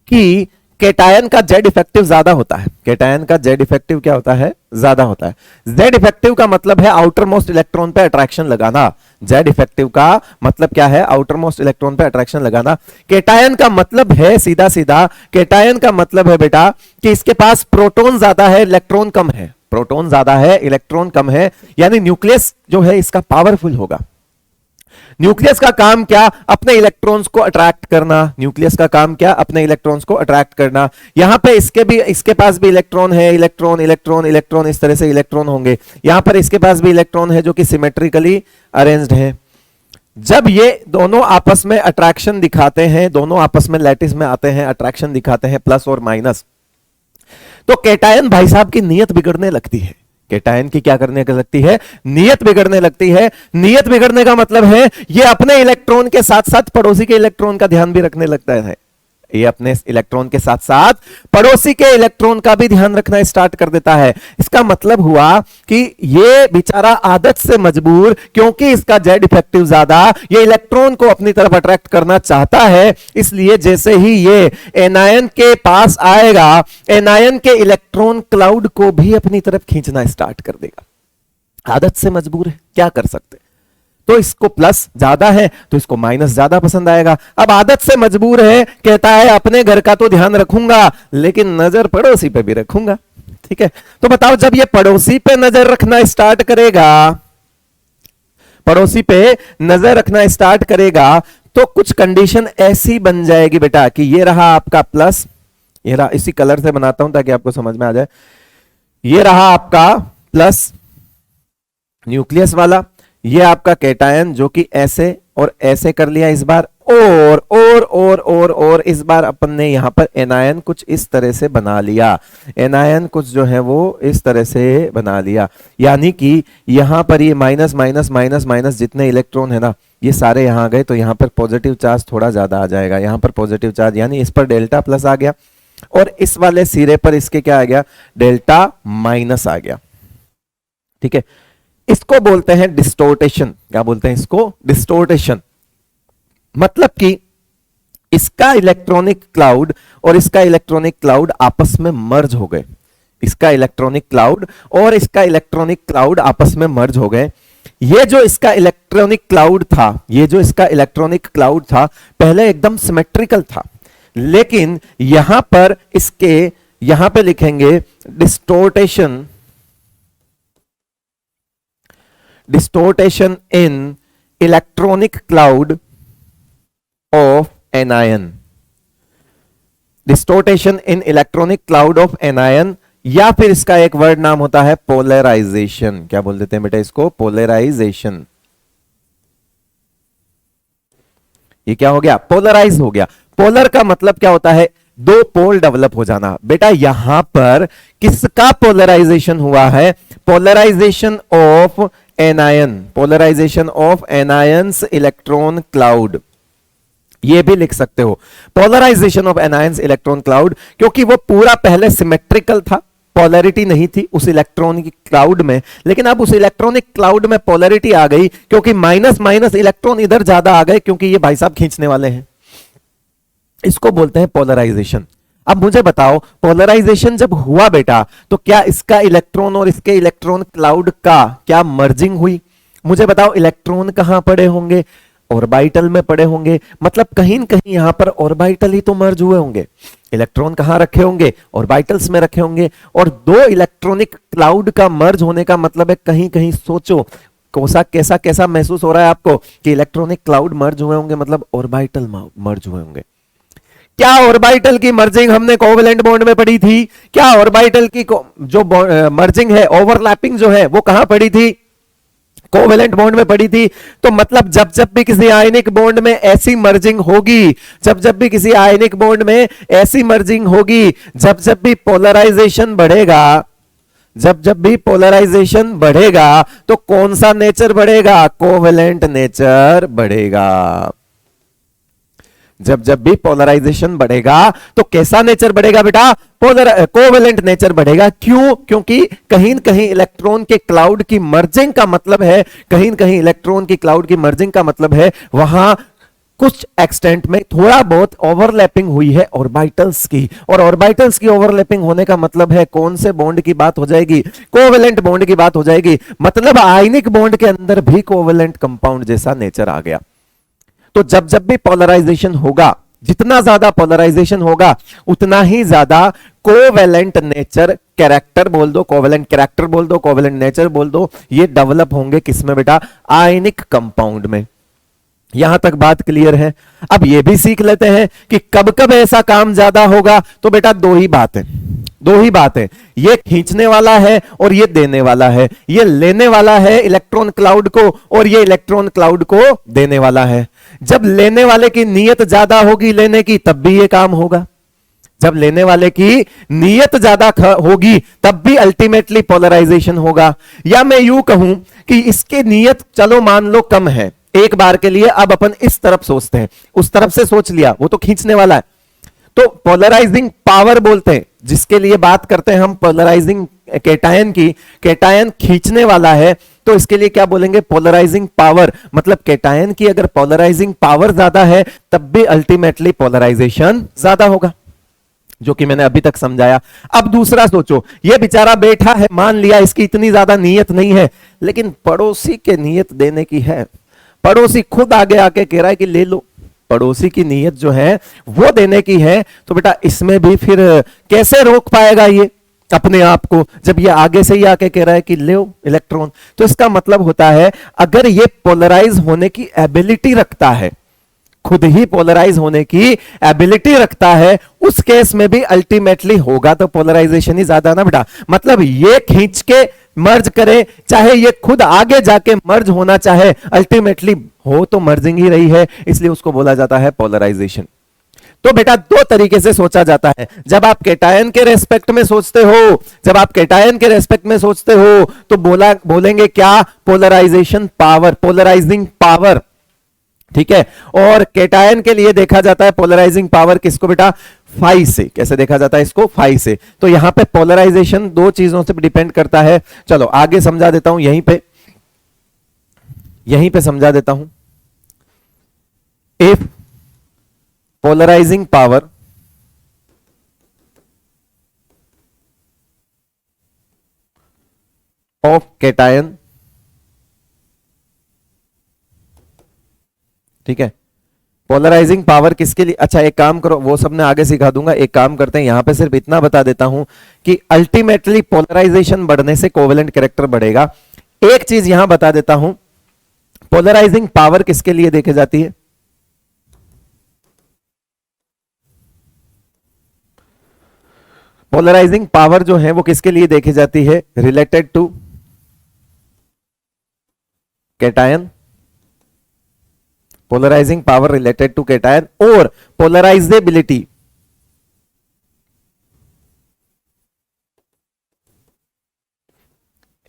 कि कैटायन का जेड इफेक्टिव ज्यादा होता है। कैटायन का जेड इफेक्टिव क्या होता है, ज्यादा होता है। जेड इफेक्टिव का मतलब है आउटर मोस्ट इलेक्ट्रॉन पे अट्रैक्शन लगाना। जेड इफेक्टिव का मतलब क्या है, आउटर मोस्ट इलेक्ट्रॉन पे अट्रैक्शन लगाना। कैटायन का मतलब है सीधा सीधा, कैटायन का मतलब है बेटा कि इसके पास प्रोटॉन ज्यादा है, इलेक्ट्रॉन कम है। प्रोटॉन ज्यादा है, इलेक्ट्रॉन कम है, यानी न्यूक्लियस जो है इसका पावरफुल होगा। न्यूक्लियस का काम क्या, अपने इलेक्ट्रॉन्स को अट्रैक्ट करना। न्यूक्लियस का काम क्या, अपने इलेक्ट्रॉन्स को अट्रैक्ट करना। यहां पे इसके पास भी इलेक्ट्रॉन है, इलेक्ट्रॉन इलेक्ट्रॉन इलेक्ट्रॉन, इस तरह से इलेक्ट्रॉन होंगे। यहां पर इसके पास भी इलेक्ट्रॉन है जो कि सिमेट्रिकली अरेंज्ड है। जब ये दोनों आपस में अट्रैक्शन दिखाते हैं, दोनों आपस में लैटिस में आते हैं, अट्रैक्शन दिखाते हैं प्लस और माइनस, तो कैटायन भाई साहब की नीयत बिगड़ने लगती है। कैटायन की क्या करने लगती है, नीयत बिगड़ने लगती है। नीयत बिगड़ने का मतलब है ये अपने इलेक्ट्रॉन के साथ साथ पड़ोसी के इलेक्ट्रॉन का ध्यान भी रखने लगता है। ये अपने इलेक्ट्रॉन के साथ साथ पड़ोसी के इलेक्ट्रॉन का भी ध्यान रखना स्टार्ट कर देता है। इसका मतलब हुआ कि ये बेचारा आदत से मजबूर, क्योंकि इसका जेड इफेक्टिव ज्यादा, ये इलेक्ट्रॉन को अपनी तरफ अट्रैक्ट करना चाहता है, इसलिए जैसे ही ये एनायन के पास आएगा, एनायन के इलेक्ट्रॉन क्लाउड को भी अपनी तरफ खींचना स्टार्ट कर देगा। आदत से मजबूर है, क्या कर सकते। तो इसको प्लस ज्यादा है तो इसको माइनस ज्यादा पसंद आएगा। अब आदत से मजबूर है, कहता है अपने घर का तो ध्यान रखूंगा लेकिन नजर पड़ोसी पे भी रखूंगा। ठीक है, तो बताओ जब ये पड़ोसी पे नजर रखना स्टार्ट करेगा, पड़ोसी पे नजर रखना स्टार्ट करेगा, तो कुछ कंडीशन ऐसी बन जाएगी बेटा कि ये रहा आपका प्लस, ये रहा, इसी कलर से बनाता हूं ताकि आपको समझ में आ जाए। ये रहा आपका प्लस न्यूक्लियस वाला, ये आपका कैटायन जो कि ऐसे और ऐसे कर लिया इस बार, और इस बार अपन ने यहां पर एनायन कुछ इस तरह से बना लिया। एनायन कुछ जो है वो इस तरह से बना लिया, यानी कि यहां पर ये माइनस माइनस माइनस माइनस जितने इलेक्ट्रॉन है ना, ये सारे यहां गए, तो यहां पर पॉजिटिव चार्ज थोड़ा ज्यादा आ जाएगा। यहां पर पॉजिटिव चार्ज, यानी इस पर डेल्टा प्लस आ गया और इस वाले सिरे पर इसके क्या आ गया, डेल्टा माइनस आ गया। ठीक है, इसको बोलते हैं डिस्टोर्टेशन। क्या बोलते हैं इसको, डिस्टोर्टेशन। मतलब कि इसका इलेक्ट्रॉनिक क्लाउड और इसका इलेक्ट्रॉनिक क्लाउड आपस में मर्ज हो गए। इसका इलेक्ट्रॉनिक क्लाउड और इसका इलेक्ट्रॉनिक क्लाउड आपस में मर्ज हो गए। ये जो इसका इलेक्ट्रॉनिक क्लाउड था, ये जो इसका इलेक्ट्रॉनिक क्लाउड था, पहले एकदम सिमेट्रिकल था, लेकिन यहां पर इसके, यहां पे लिखेंगे डिस्टोर्टेशन, distortion in electronic cloud of anion, distortion in electronic cloud of anion, या फिर इसका एक वर्ड नाम होता है पोलराइजेशन। क्या बोल देते हैं बेटा इसको, पोलराइजेशन। ये क्या हो गया, पोलराइज हो गया। पोलर का मतलब क्या होता है, दो पोल डेवलप हो जाना। बेटा यहां पर किसका पोलराइजेशन हुआ है, polarization of anion, polarization of anions electron cloud, ये भी लिख सकते हो, polarization of anions electron cloud, क्योंकि वो पूरा पहले सिमेट्रिकल था, पोलैरिटी नहीं थी उस इलेक्ट्रॉन की क्लाउड में, लेकिन अब उस इलेक्ट्रॉनिक क्लाउड में पोलैरिटी आ गई, क्योंकि माइनस माइनस इलेक्ट्रॉन इधर ज्यादा आ गए, क्योंकि ये भाई साहब खींचने वाले हैं। इसको बोलते हैं पोलराइजेशन। अब मुझे बताओ, पोलराइजेशन जब हुआ बेटा, तो क्या इसका इलेक्ट्रॉन और इसके इलेक्ट्रॉन क्लाउड का क्या मर्जिंग हुई? मुझे बताओ, इलेक्ट्रॉन कहां पड़े होंगे, ऑर्बिटल में पड़े होंगे, मतलब कहीं न कहीं यहां पर ऑर्बिटल ही तो मर्ज हुए होंगे। इलेक्ट्रॉन कहां रखे होंगे, ऑर्बिटल्स में रखे होंगे, और दो इलेक्ट्रॉनिक क्लाउड का मर्ज होने का मतलब है कहीं कहीं सोचो कोसा कैसा कैसा महसूस हो रहा है आपको कि इलेक्ट्रॉनिक क्लाउड मर्ज हुए होंगे, मतलब ऑर्बिटल मर्ज हुए होंगे। क्या ऑर्बिटल की मर्जिंग हमने कोवेलेंट बॉन्ड में पढ़ी थी? क्या ऑर्बिटल की जो मर्जिंग है, ओवरलैपिंग जो है, वो कहां पढ़ी थी? कोवेलेंट बॉन्ड में पड़ी थी। तो मतलब जब जब भी किसी आयनिक बॉन्ड में ऐसी मर्जिंग होगी, जब जब भी किसी आयनिक बॉन्ड में ऐसी मर्जिंग होगी, जब जब भी पोलराइजेशन बढ़ेगा, जब जब भी पोलराइजेशन बढ़ेगा, तो कौन सा नेचर बढ़ेगा? कोवेलेंट नेचर बढ़ेगा। जब जब भी पोलराइजेशन बढ़ेगा तो कैसा नेचर बढ़ेगा बेटा? कोवेलेंट नेचर बढ़ेगा। क्यों? क्योंकि कहीं न कहीं इलेक्ट्रॉन के क्लाउड की मर्जिंग का मतलब है, कहीं न कहीं इलेक्ट्रॉन की क्लाउड की मर्जिंग का मतलब है वहां कुछ एक्सटेंट में थोड़ा बहुत ओवरलैपिंग हुई है ऑर्बिटल्स की, और ऑर्बिटल्स की ओवरलैपिंग होने का मतलब है कौन से बॉन्ड की बात हो जाएगी? कोवेलेंट बॉन्ड की बात हो जाएगी। मतलब आयनिक बॉन्ड के अंदर भी कोवेलेंट कंपाउंड जैसा नेचर आ गया। तो जब जब भी पोलराइजेशन होगा, जितना ज्यादा पोलराइजेशन होगा उतना ही ज्यादा कोवेलेंट नेचर, कैरेक्टर बोल दो, कोवेलेंट कैरेक्टर बोल दो, कोवेलेंट नेचर बोल दो, ये डेवलप होंगे किसमें बेटा? आयनिक कंपाउंड में। यहां तक बात क्लियर है? अब ये भी सीख लेते हैं कि कब कब ऐसा काम ज्यादा होगा। तो बेटा दो ही बात है, दो ही बात है, ये खींचने वाला है और ये देने वाला है। ये लेने वाला है इलेक्ट्रॉन क्लाउड को और ये इलेक्ट्रॉन क्लाउड को देने वाला है। जब लेने वाले की नीयत ज्यादा होगी लेने की, तब भी ये काम होगा। जब लेने वाले की नीयत ज्यादा होगी तब भी अल्टीमेटली पोलराइजेशन होगा। या मैं यूं कहूं कि इसकी नीयत चलो मान लो कम है एक बार के लिए, अब अपन इस तरफ सोचते हैं, उस तरफ से सोच लिया, वो तो खींचने वाला है। तो पोलराइजिंग पावर बोलते हैं जिसके लिए बात करते हैं हम पोलराइजिंग कैटायन की, कैटायन खींचने वाला है, तो इसके लिए क्या बोलेंगे? Polarising power. मतलब कैटायन की अगर पोलराइजिंग पावर ज्यादा है तब भी अल्टीमेटली पोलराइजेशन ज्यादा होगा, जो कि मैंने अभी तक समझाया। अब दूसरा सोचो, ये बेचारा बैठा है, मान लिया इसकी इतनी ज्यादा नीयत नहीं है, लेकिन पड़ोसी के नीयत देने की है। पड़ोसी खुद आगे आके कह रहा है कि ले लो, पड़ोसी की नीयत जो है वो देने की है। तो बेटा इसमें भी फिर कैसे रोक पाएगा ये अपने आप को, जब ये आगे से ही आके कह रहा है कि ले इलेक्ट्रॉन? तो इसका मतलब होता है अगर ये पोलराइज होने की एबिलिटी रखता है, खुद ही पोलराइज होने की एबिलिटी रखता है, उस केस में भी अल्टीमेटली होगा तो पोलराइजेशन ही ज्यादा ना बेटा। मतलब ये खींच के मर्ज करे, चाहे ये खुद आगे जाके मर्ज होना चाहे, अल्टीमेटली हो तो मर्जिंग ही रही है, इसलिए उसको बोला जाता है पोलराइजेशन। तो बेटा दो तरीके से सोचा जाता है। जब आप कैटायन के रेस्पेक्ट में सोचते हो, जब आप कैटायन के रेस्पेक्ट में सोचते हो तो बोलेंगे क्या? पोलराइजेशन पावर, पोलराइजिंग पावर, ठीक है। और कैटायन के लिए देखा जाता है पोलराइजिंग पावर किसको बेटा? फाई से। कैसे देखा जाता है इसको? फाई से। तो यहां पे पोलराइजेशन दो चीजों से डिपेंड करता है। चलो आगे समझा देता हूं, यहीं पे समझा देता हूं। If polarizing power of cation, ठीक है, पोलराइजिंग पावर किसके लिए? अच्छा एक काम करो, वो सब मैं आगे सिखा दूंगा। एक काम करते हैं, यहां पे सिर्फ इतना बता देता हूं कि अल्टीमेटली पोलराइजेशन बढ़ने से कोवेलेंट कैरेक्टर बढ़ेगा। एक चीज यहां बता देता हूं, पोलराइजिंग पावर किसके लिए देखी जाती है? पोलराइजिंग पावर जो है वो किसके लिए देखी जाती है? Related to cation, polarising power related to cation, और polarisability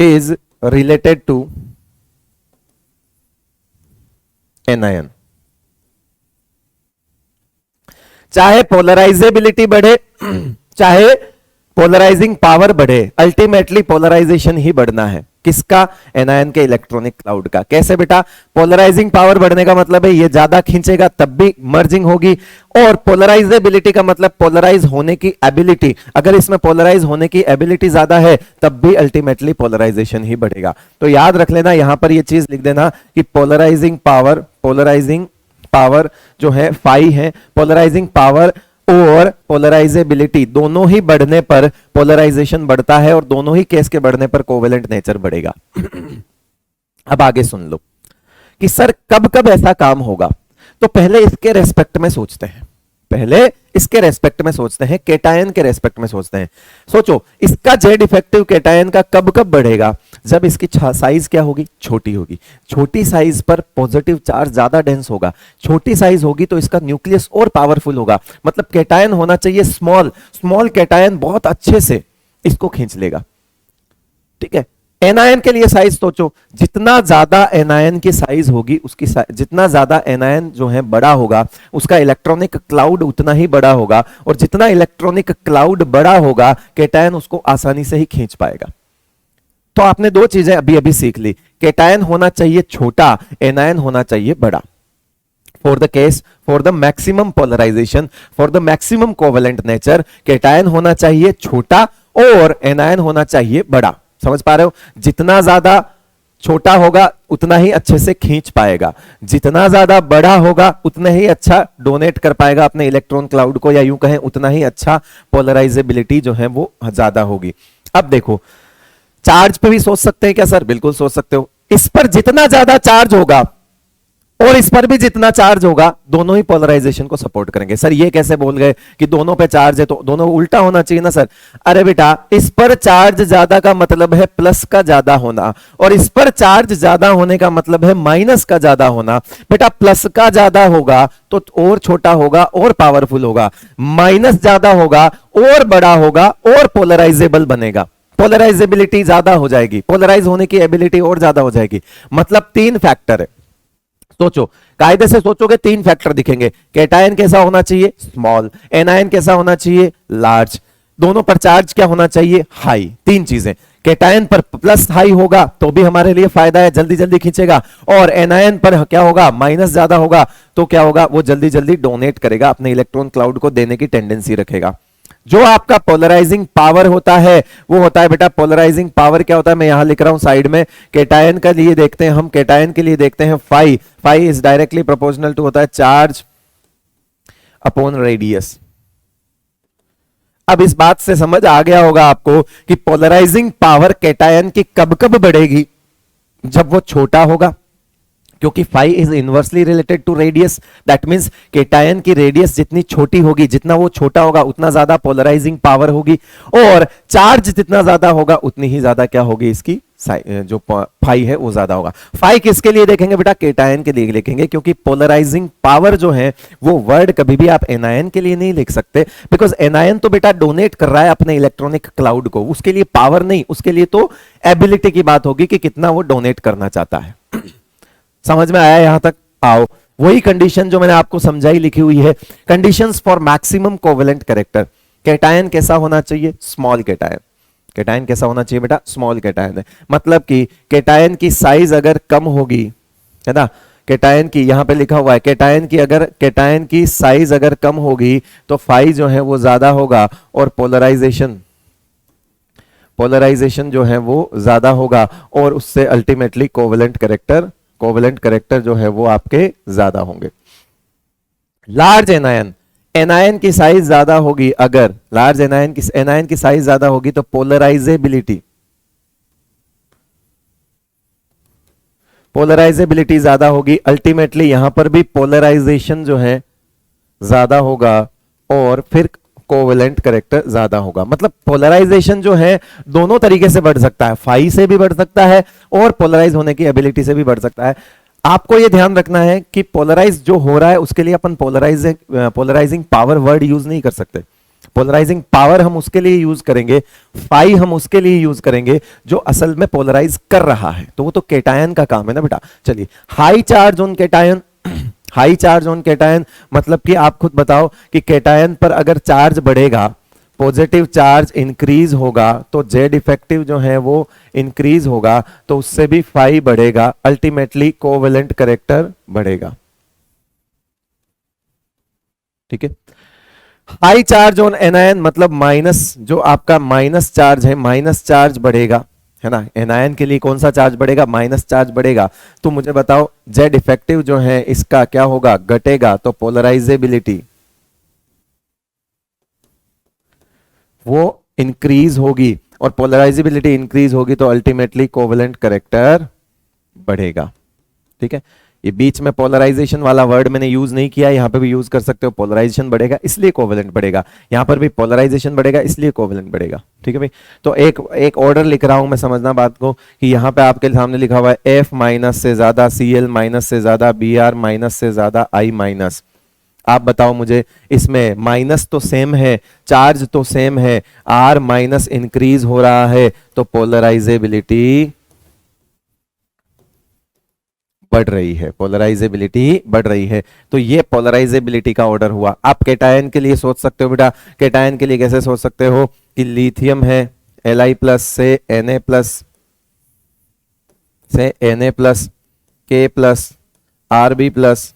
is related to anion. चाहे पोलराइजेबिलिटी बढ़े चाहे पोलराइजिंग पावर बढ़े, अल्टीमेटली पोलराइजेशन ही बढ़ना है। किसका? एनायन के इलेक्ट्रॉनिक क्लाउड का। कैसे बेटा? पोलराइजिंग पावर बढ़ने का मतलब है ये ज्यादा खींचेगा तब भी मर्जिंग होगी, और पोलराइजेबिलिटी का मतलब पोलराइज होने की एबिलिटी, अगर इसमें पोलराइज होने की एबिलिटी ज्यादा है तब भी अल्टीमेटली पोलराइजेशन ही बढ़ेगा। तो याद रख लेना, यहां पर ये चीज लिख देना कि पोलराइजिंग पावर जो है फाई है, पोलराइजिंग पावर और पोलराइजेबिलिटी दोनों ही बढ़ने पर पोलराइजेशन बढ़ता है, और दोनों ही केस के बढ़ने पर कोवेलेंट नेचर बढ़ेगा। अब आगे सुन लो कि सर कब कब ऐसा काम होगा। तो पहले इसके रेस्पेक्ट में सोचते हैं, पहले इसके रेस्पेक्ट में सोचते हैं, केटायन के रेस्पेक्ट में सोचते हैं। सोचो इसका जेड इफेक्टिव केटायन का कब कब बढ़ेगा, जब इसकी साइज क्या होगी, छोटी होगी। छोटी साइज पर पॉजिटिव चार्ज ज्यादा डेंस होगा, छोटी साइज होगी तो इसका न्यूक्लियस और पावरफुल होगा। मतलब केटायन होना चाहिए स्मॉल, स्मॉल केटायन बहुत अच्छे से इसको खींच लेगा। ठीक है, एनायन के लिए साइज सोचो, जितना ज्यादा एनायन की साइज होगी उसकी जितना ज्यादा एनायन जो है बड़ा होगा, उसका इलेक्ट्रॉनिक क्लाउड उतना ही बड़ा होगा, और जितना इलेक्ट्रॉनिक क्लाउड बड़ा होगा केटायन उसको आसानी से ही खींच पाएगा। तो आपने दो चीजें अभी अभी सीख ली, केटायन होना चाहिए छोटा, एनायन होना चाहिए बड़ा। For the case, for the maximum polarization, for the maximum covalent nature, cation होना चाहिए छोटा और एनायन होना चाहिए बड़ा। समझ पा रहे हो, जितना ज्यादा छोटा होगा उतना ही अच्छे से खींच पाएगा, जितना ज्यादा बड़ा होगा उतना ही अच्छा डोनेट कर पाएगा अपने इलेक्ट्रॉन क्लाउड को, या यूं कहें उतना ही अच्छा पोलराइजेबिलिटी जो है वो ज्यादा होगी। अब देखो चार्ज पे भी सोच सकते हैं क्या सर, बिल्कुल सोच सकते हो। इस पर जितना ज्यादा चार्ज होगा और इस पर भी जितना चार्ज होगा, दोनों ही पोलराइजेशन को सपोर्ट करेंगे। सर ये कैसे बोल गए कि दोनों पे चार्ज है, तो दोनों उल्टा होना चाहिए ना सर। अरे बेटा इस पर चार्ज ज्यादा का मतलब है प्लस का ज्यादा होना, और इस पर चार्ज ज्यादा होने का मतलब है माइनस का ज्यादा होना। बेटा प्लस का ज्यादा होगा तो और छोटा होगा और पावरफुल होगा, माइनस ज्यादा होगा और बड़ा होगा और पोलराइजेबल बनेगा, पोलराइजेबिलिटी ज्यादा हो जाएगी, पोलराइज होने की एबिलिटी और ज्यादा हो जाएगी। मतलब तीन फैक्टर है। सोचो कायदे से सोचोगे तीन फैक्टर दिखेंगे, केटायन कैसा होना चाहिए, स्मॉल, एनायन कैसा होना चाहिए, लार्ज, दोनों पर चार्ज क्या होना चाहिए, हाई। तीन चीजें, केटायन पर प्लस हाई होगा तो भी हमारे लिए फायदा है, जल्दी जल्दी खींचेगा, और एनायन पर क्या होगा, माइनस ज्यादा होगा तो क्या होगा, वो जल्दी जल्दी डोनेट करेगा, अपने इलेक्ट्रॉन क्लाउड को देने की टेंडेंसी रखेगा। जो आपका पोलराइजिंग पावर होता है वो होता है बेटा, पोलराइजिंग पावर क्या होता है, मैं यहां लिख रहा हूं साइड में। केटायन के लिए देखते हैं हम, केटायन के लिए देखते हैं phi, phi is directly proportional to होता है चार्ज अपॉन रेडियस। अब इस बात से समझ आ गया होगा आपको कि पोलराइजिंग पावर केटायन की कब कब बढ़ेगी, जब वो छोटा होगा, क्योंकि phi is inversely related to radius. That means cation की रेडियस जितनी छोटी होगी, जितना वो छोटा होगा उतना ज्यादा पोलराइजिंग पावर होगी, और चार्ज जितना ज्यादा होगा उतनी ही ज्यादा क्या होगी, इसकी जो फाई है वो ज्यादा होगा। फाई किसके लिए देखेंगे बेटा, केटायन के लिए लिखेंगे, क्योंकि पोलराइजिंग पावर जो है वो वर्ड कभी भी आप एनायन के लिए नहीं लिख सकते, बिकॉज एनायन तो बेटा डोनेट कर रहा है अपने इलेक्ट्रॉनिक क्लाउड को, उसके लिए पावर नहीं, उसके लिए तो एबिलिटी की बात होगी कि कितना वो डोनेट करना चाहता है। समझ में आया यहां तक, आओ वही कंडीशन जो मैंने आपको समझाई लिखी हुई है, conditions for maximum covalent character. Cation कैसा होना चाहिए, स्मॉल केटायन, केटायन कैसा होना चाहिए बेटा, स्मॉल केटायन है। मतलब कि केटायन की साइज अगर कम होगी, है ना, केटायन की यहां पे लिखा हुआ है, केटायन की अगर केटायन की साइज अगर कम होगी तो फाई जो है वो ज्यादा होगा, और पोलराइजेशन जो है वो ज्यादा होगा, और उससे अल्टीमेटली कोवेलेंट कैरेक्टर जो है वो आपके ज्यादा होंगे। लार्ज एनायन, एनायन की साइज ज्यादा होगी, अगर लार्ज एनायन की साइज ज्यादा होगी तो पोलराइजेबिलिटी ज्यादा होगी, अल्टीमेटली यहां पर भी पोलराइजेशन जो है ज्यादा होगा, और फिर कोवेलेंट कैरेक्टर ज्यादा होगा। मतलब पोलराइजेशन जो है दोनों तरीके से बढ़ सकता है, फाई से भी बढ़ सकता है और पोलराइज होने की एबिलिटी से भी बढ़ सकता है। आपको यह ध्यान रखना है कि पोलराइज जो हो रहा है उसके लिए अपन पोलराइजिंग पावर वर्ड यूज नहीं कर सकते। पोलराइजिंग पावर हम उसके लिए यूज करेंगे, फाई हम उसके लिए यूज करेंगे जो असल में पोलराइज कर रहा है, तो वो तो केटायन का काम है ना बेटा। चलिए, high charge on cation, high charge on cation मतलब कि आप खुद बताओ कि केटायन पर अगर चार्ज बढ़ेगा, पॉजिटिव चार्ज इंक्रीज होगा, तो जेड इफेक्टिव जो है वो इंक्रीज होगा, तो उससे भी फाई बढ़ेगा, अल्टीमेटली कोवेलेंट कैरेक्टर बढ़ेगा। ठीक है, हाई चार्ज ऑन एनायन मतलब माइनस, जो आपका माइनस चार्ज है, माइनस चार्ज बढ़ेगा, है ना। एनायन के लिए कौन सा चार्ज बढ़ेगा, माइनस चार्ज बढ़ेगा। तो मुझे बताओ जेड इफेक्टिव जो है इसका क्या होगा, घटेगा, तो पोलराइजेबिलिटी वो इंक्रीज होगी, और पोलराइजेबिलिटी इंक्रीज होगी तो अल्टीमेटली कोवेलेंट कैरेक्टर बढ़ेगा। ठीक है, ये बीच में पोलराइजेशन वाला वर्ड मैंने यूज नहीं किया, यहां पे भी यूज कर सकते हो। पोलराइजेशन बढ़ेगा इसलिए कोवेलेंट बढ़ेगा, यहां पर भी पोलराइजेशन बढ़ेगा इसलिए कोवेलेंट बढ़ेगा। ठीक है भाई, तो एक ऑर्डर लिख रहा हूं मैं, समझना बात को, कि यहां पे आपके सामने लिखा हुआ है एफ माइनस से ज्यादा, Cl माइनस से ज्यादा, Br माइनस से ज्यादा, I माइनस। आप बताओ मुझे, इसमें माइनस तो सेम है, चार्ज तो सेम है, R माइनस इंक्रीज हो रहा है, तो पोलराइजेबिलिटी बढ़ रही है, पोलराइजेबिलिटी बढ़ रही है। तो ये पोलराइजेबिलिटी का ऑर्डर हुआ। आप कैटायन के लिए सोच सकते हो बेटा, कैटायन के लिए कैसे सोच सकते हो कि लिथियम है Li प्लस से Na plus K plus Rb plus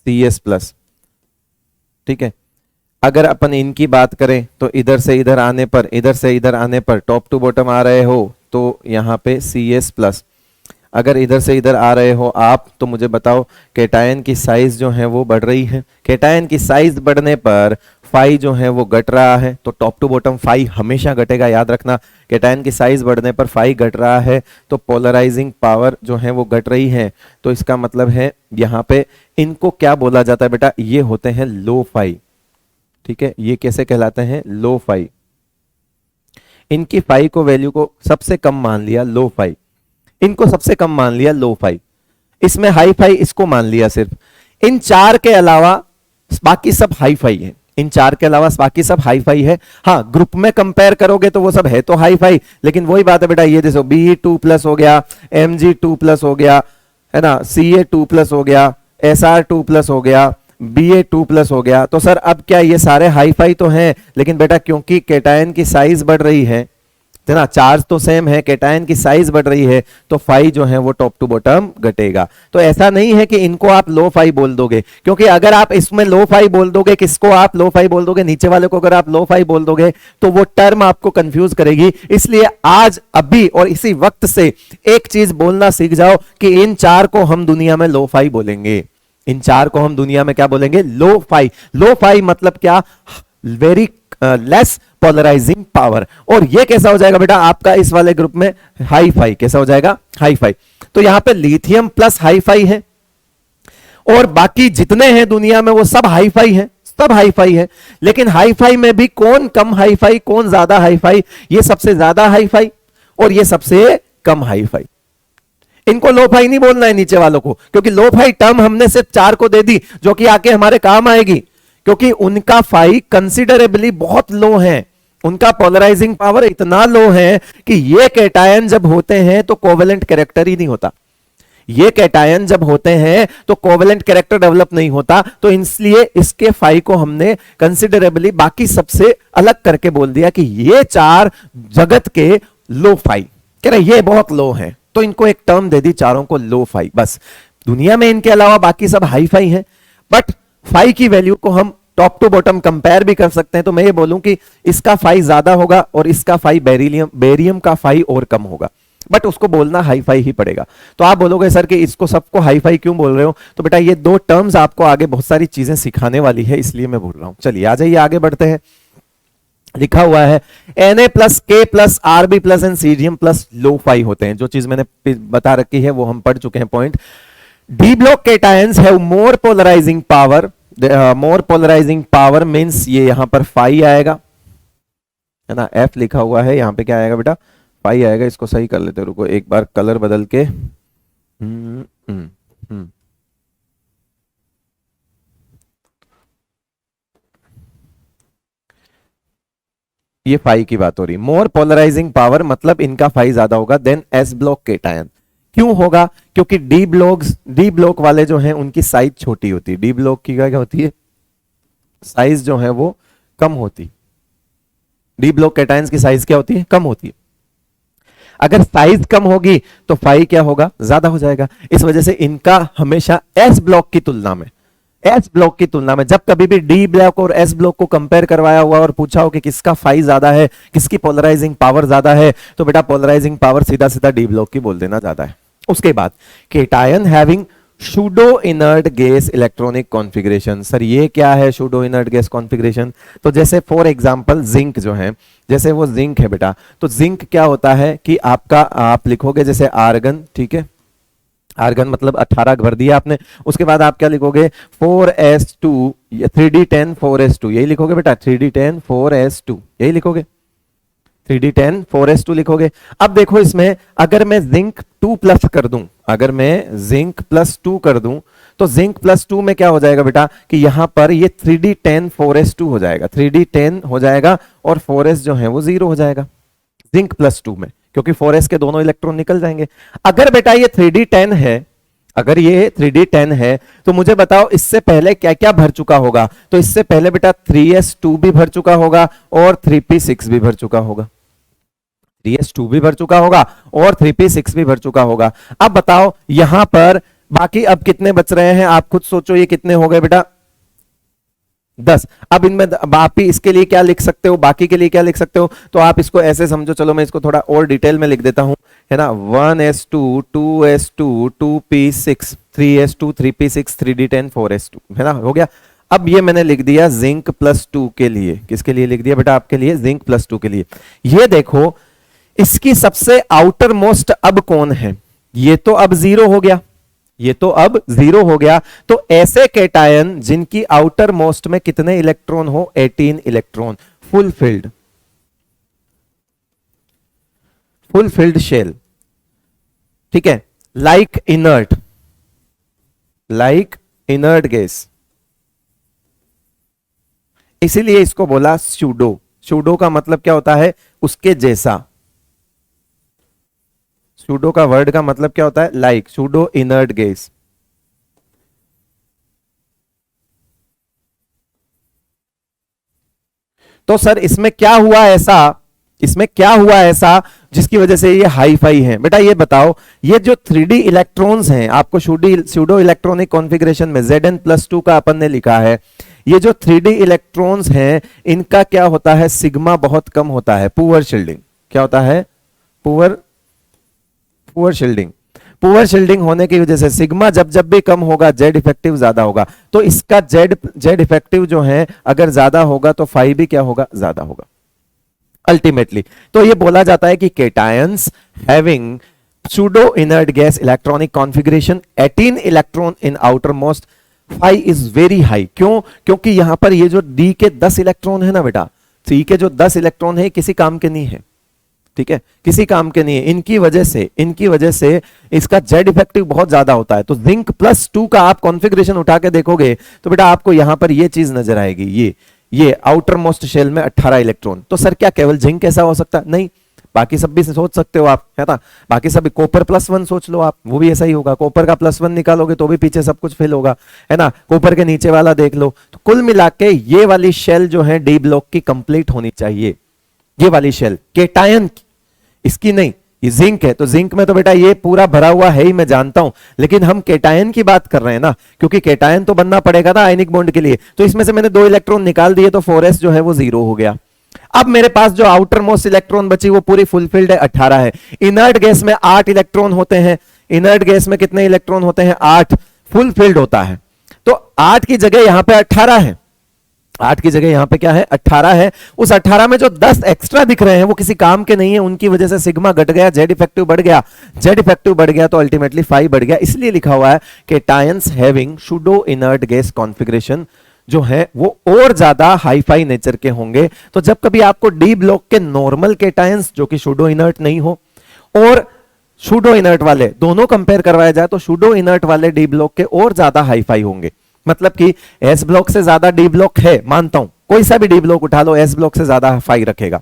Cs plus. ठीक है, अगर अपन इनकी बात करें तो इधर से इधर आने पर, इधर से इधर आने पर टॉप टू बॉटम आ रहे हो तो यहां पे Cs प्लस। अगर इधर से इधर आ रहे हो आप तो मुझे बताओ कैटायन की साइज जो है वो बढ़ रही है। कैटायन की साइज बढ़ने पर फाई जो है वो घट रहा है, तो टॉप टू बॉटम फाई हमेशा घटेगा, याद रखना। कैटायन की साइज बढ़ने पर फाई घट रहा है तो पोलराइजिंग पावर जो है वो घट रही है। तो इसका मतलब है यहाँ पे इनको क्या बोला जाता है बेटा, ये होते हैं लो फाई। ठीक है, ये कैसे कहलाते हैं, लो फाई। इनकी फाई को वैल्यू को सबसे कम मान लिया, लो फाई। इनको सबसे कम मान लिया, लो फाई। इसमें हाई फाई इसको मान लिया सिर्फ। इन चार के अलावा बाकी सब हाई फाई है, इन चार के अलावा बाकी सब हाई फाई है। हाँ, ग्रुप में कंपेयर करोगे तो वो सब है तो हाई फाई, लेकिन वही बात है बेटा, ये देखो Be2+ हो गया, Mg2+ हो गया, है ना, Ca2+ हो गया, Sr2+ हो गया, Ba2+ हो गया। तो सर अब क्या ये सारे हाई फाई तो हैं, लेकिन बेटा क्योंकि कैटायन की साइज बढ़ रही है ना, चार्ज तो सेम है, कैटायन की साइज बढ़ रही है, तो फाई जो है वो टॉप टू बॉटम घटेगा। तो ऐसा नहीं है कि इनको आप लो फाई बोल दोगे, क्योंकि अगर आप इसमें लो फाई बोल दोगे, किसको आप लो फाई बोल दोगे, नीचे वाले को अगर आप लो फाई बोल दोगे तो वो टर्म आपको कंफ्यूज करेगी। इसलिए आज अभी और इसी वक्त से एक चीज बोलना सीख जाओ कि इन चार को हम दुनिया में लो फाई बोलेंगे। इन चार को हम दुनिया में क्या बोलेंगे, लो फाई। लो फाई मतलब क्या, वेरी लेस पोलराइजिंग पावर। और ये कैसा हो जाएगा बेटा आपका इस वाले ग्रुप में, हाई फाई। कैसा हो जाएगा, हाई फाई। तो यहां पे लिथियम प्लस हाई फाई है और बाकी जितने हैं दुनिया में वो सब हाई फाई है, सब हाई फाई है। लेकिन हाई फाई में भी कौन कम हाई फाई, कौन ज्यादा हाई फाई, ये सबसे ज्यादा हाई फाई और ये सबसे कम हाई फाई। इनको लो फाई नहीं बोलना है नीचे वालों को, क्योंकि लो फाई टर्म हमने सिर्फ चार को दे दी जो कि आके हमारे काम आएगी, क्योंकि उनका फाई कंसिडरेबली बहुत लो है, उनका पोलराइजिंग पावर इतना लो है कि ये कैटायन जब होते हैं तो कोवेलेंट कैरेक्टर ही नहीं होता। ये कैटायन जब होते हैं तो कोवेलेंट कैरेक्टर डेवलप नहीं होता। तो इसलिए इसके फाई को हमने कंसिडरेबली बाकी सबसे अलग करके बोल दिया कि ये चार जगत के लो फाई, कह रहे ये बहुत लो है, तो इनको एक टर्म दे दी चारों को लो फाई। बस दुनिया में इनके अलावा बाकी सब हाई फाई हैं, बट फाई की वैल्यू को हम टॉप टू बॉटम कंपेयर भी कर सकते हैं। तो मैं ये बोलूं कि इसका फाई ज्यादा होगा और इसका फाई बेरियम का फाई और कम होगा, बट उसको बोलना हाई फाई ही पड़ेगा। तो आप बोलोगे सर कि इसको सबको हाई फाई क्यों बोल रहे हो, तो बेटा ये दो टर्म्स आपको आगे बहुत सारी चीजें सिखाने वाली है, इसलिए मैं बोल रहा हूं। चलिए आ जाइए आगे बढ़ते हैं। लिखा हुआ है Na plus K plus Rb plus and Cgm plus lo fi होते हैं। जो चीज मैंने बता रखी है वो हम पढ़ चुके हैं point. D block cations have more polarizing power, more polarizing power means ये यहां पर फाई आएगा, है ना, F लिखा हुआ है, यहां पे क्या आएगा बेटा, फाई आएगा। इसको सही कर लेते, रुको एक बार कलर बदल के। ये फाई की बात हो रही, मोर पोलराइजिंग पावर मतलब इनका फाई ज्यादा होगा देन एस ब्लॉक कैटायन। क्यों होगा, क्योंकि डी ब्लॉक वाले जो हैं उनकी साइज छोटी होती है। डी ब्लॉक की क्या होती है, साइज जो है वो कम होती। डी ब्लॉक कैटायंस की साइज क्या होती है, कम होती है। अगर साइज कम होगी तो फाई क्या होगा, ज्यादा हो जाएगा। इस वजह से इनका हमेशा एस ब्लॉक की तुलना में, एस ब्लॉक की तुलना में जब कभी भी डी ब्लॉक और एस ब्लॉक को कंपेयर करवाया हुआ और पूछा हो कि किसका फाई ज्यादा है, किसकी पोलराइजिंग पावर ज्यादा है, तो बेटा पोलराइजिंग पावर सीधा सीधा डी ब्लॉक की बोल देना ज्यादा है। उसके बाद cation having pseudo inert gas electronic configuration. Sir ये क्या है सूडो इनर्ट गैस कॉन्फ़िगरेशन, तो जैसे फॉर एग्जांपल जिंक जो है, जैसे वो जिंक है बेटा, तो जिंक क्या होता है कि आपका आप लिखोगे जैसे आर्गन, ठीक है, आर्गन मतलब 18 भर दिया आपने। उसके बाद आप क्या लिखोगे 4s2 3d10 4s2 यही लिखोगे बेटा 3d10 4s2 यही लिखोगे 3d10 4s2 लिखोगे। अब देखो इसमें अगर मैं जिंक 2 प्लस कर दूं, अगर मैं जिंक प्लस 2 कर दूं तो जिंक प्लस 2 में क्या हो जाएगा बेटा कि यहां पर ये 3d10 4s2 हो जाएगा, 3d10 हो जाएगा और 4s जो है वो 0 हो जाएगा जिंक प्लस 2 में, क्योंकि 4s के दोनों इलेक्ट्रॉन निकल जाएंगे। अगर बेटा ये 3d10 है, अगर ये 3d10 है तो मुझे बताओ इससे पहले क्या क्या भर चुका होगा। तो इससे पहले बेटा 3s2 भी भर चुका होगा और 3p6 भी भर चुका होगा, 3s2 भी भर चुका होगा और 3p6 भी भर चुका होगा। अब बताओ यहां पर बाकी अब कितने बच रहे हैं, आप खुद सोचो ये कितने हो गए बेटा 10। अब इनमें आप इसके लिए क्या लिख सकते हो, बाकी के लिए क्या लिख सकते हो, तो आप इसको ऐसे समझो, चलो मैं इसको थोड़ा और डिटेल में लिख देता हूं, है ना 1s2 2s2 2p6 3s2 3p6 3d10 4s2 है ना, हो गया। अब ये मैंने लिख दिया जिंक प्लस 2 के लिए, किसके लिए लिख दिया बेटा आपके लिए जिंक प्लस 2 के लिए। ये देखो इसकी सबसे आउटर मोस्ट अब कौन है, ये तो अब 0 हो गया, ये तो अब 0 हो गया। तो ऐसे कैटायन जिनकी आउटर मोस्ट में कितने इलेक्ट्रॉन हो 18 इलेक्ट्रॉन, फुल फिल्ड शेल, ठीक है, लाइक इनर्ट गैस, इसीलिए इसको बोला स्यूडो। स्यूडो का मतलब क्या होता है उसके जैसा, सूडो का वर्ड का मतलब क्या होता है लाइक, सूडो इनर्ट गैस। तो सर इसमें क्या हुआ ऐसा, इसमें क्या हुआ ऐसा जिसकी वजह से ये हाई फाई है, बेटा ये बताओ। ये जो 3D इलेक्ट्रॉन्स हैं आपको सूडो इलेक्ट्रॉनिक कॉन्फ़िगरेशन में Zn+2 का अपन ने लिखा है, ये जो 3D इलेक्ट्रॉन्स हैं इनका क्या होता है सिग्मा बहुत कम होता है, पुअर शील्डिंग। क्या होता है पुअर शील्डिंग होने की वजह से सिग्मा जब जब भी कम होगा जेड इफेक्टिव ज्यादा होगा। तो इसका जेड इफेक्टिव जो है अगर ज्यादा होगा तो फाई भी क्या होगा ज्यादा होगा अल्टीमेटली। तो ये बोला जाता है कि cations having pseudo inert gas electronic configuration 18 electron in outer most phi is very high. क्यों, क्योंकि यहां पर ये जो डी के 10 इलेक्ट्रॉन है ना बेटा, सी के जो 10 इलेक्ट्रॉन है किसी काम के नहीं है, ठीक है, किसी काम के नहीं है। इनकी वजह से इसका जेड इफेक्टिव बहुत ज्यादा होता है। तो जिंक प्लस 2 का आप कॉन्फ़िगरेशन उठा के देखोगे तो बेटा आपको यहां पर ये चीज नजर आएगी, ये आउटर मोस्ट शेल में 18 इलेक्ट्रॉन। तो सर क्या केवल जिंक ऐसा हो सकता है, नहीं, बाकी सब भी सोच सकते हो आप, है ना, बाकी सब कॉपर +1 सोच लो आप, वो भी ऐसा ही होगा। कॉपर का +1 निकालोगे तो भी पीछे सब कुछ फिल होगा, है ना। कॉपर के नीचे वाला देख लो। तो कुल मिला के ये वाली शेल जो है डी ब्लॉक की कंप्लीट होनी चाहिए, ये वाली शेल केटायन की, इसकी नहीं। ये जिंक है तो जिंक में तो बेटा ये पूरा भरा हुआ है ही, मैं जानता हूं, लेकिन हम केटायन की बात कर रहे हैं ना, क्योंकि केटायन तो बनना पड़ेगा ना आयनिक बॉन्ड के लिए। तो इसमें से मैंने 2 इलेक्ट्रॉन निकाल दिए तो 4s जो है वो 0 हो गया। अब मेरे पास जो आउटर मोस्ट इलेक्ट्रॉन बची वो पूरी फुलफिल्ड है, 18 है। इनर्ट गैस में 8 इलेक्ट्रॉन होते हैं, इनर्ट गैस में कितने इलेक्ट्रॉन होते हैं 8, फुलफिल्ड होता है। तो 8 की जगह यहां पे 18 है, 8 की जगह यहां पे क्या है 18 है। उस 18 में जो 10 एक्स्ट्रा दिख रहे हैं वो किसी काम के नहीं है, उनकी वजह से सिग्मा घट गया, जेड इफेक्टिव बढ़ गया, जेड इफेक्टिव बढ़ गया तो अल्टीमेटली 5 बढ़ गया। इसलिए लिखा हुआ है cations having pseudo inert gas configuration जो है वो और ज्यादा हाईफाई नेचर के होंगे। तो जब कभी आपको डी ब्लॉक के नॉर्मल केटायंस जो कि सूडो इनर्ट नहीं हो और सूडो इनर्ट वाले दोनों कंपेयर करवाया जाए तो सूडो इनर्ट वाले डी ब्लॉक के और ज्यादा हाईफाई होंगे। मतलब कि एस ब्लॉक से ज्यादा डी ब्लॉक है, मानता हूं, कोई सा भी डी ब्लॉक उठा लो एस ब्लॉक से ज्यादा हाईफाई रखेगा।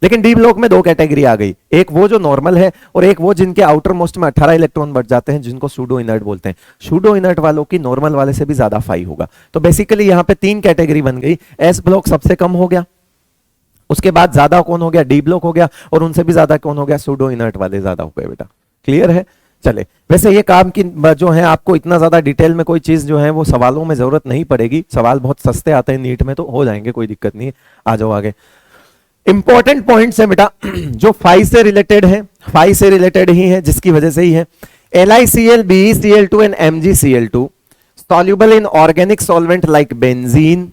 लेकिन डी ब्लॉक में 2 कैटेगरी आ गई, एक वो जो नॉर्मल है और एक वो जिनके आउटर मोस्ट में 18 इलेक्ट्रॉन बढ़ जाते हैं जिनको सूडो इनर्ट बोलते हैं। सूडो इनर्ट वालों की नॉर्मल वाले से भी ज्यादा फाई होगा। तो बेसिकली यहां पे 3 कैटेगरी बन गई, एस ब्लॉक सबसे कम हो गया, उसके बाद ज्यादा कौन हो गया डी ब्लॉक हो गया, और उनसे भी ज्यादा कौन हो गया सूडो इनर्ट वाले ज्यादा हो गए। बेटा क्लियर है। चले, वैसे ये काम की जो है आपको इतना ज्यादा डिटेल में कोई चीज जो है वो सवालों में जरूरत नहीं पड़ेगी, सवाल बहुत सस्ते आते हैं नीट में तो हो जाएंगे, कोई दिक्कत नहीं है। आ जाओ आगे। इंपॉर्टेंट पॉइंट्स है बेटा जो 5 से रिलेटेड है, 5 से रिलेटेड ही है जिसकी वजह से ही है। LiCl, BeCl2 and MgCl2 soluble in organic solvent like benzene,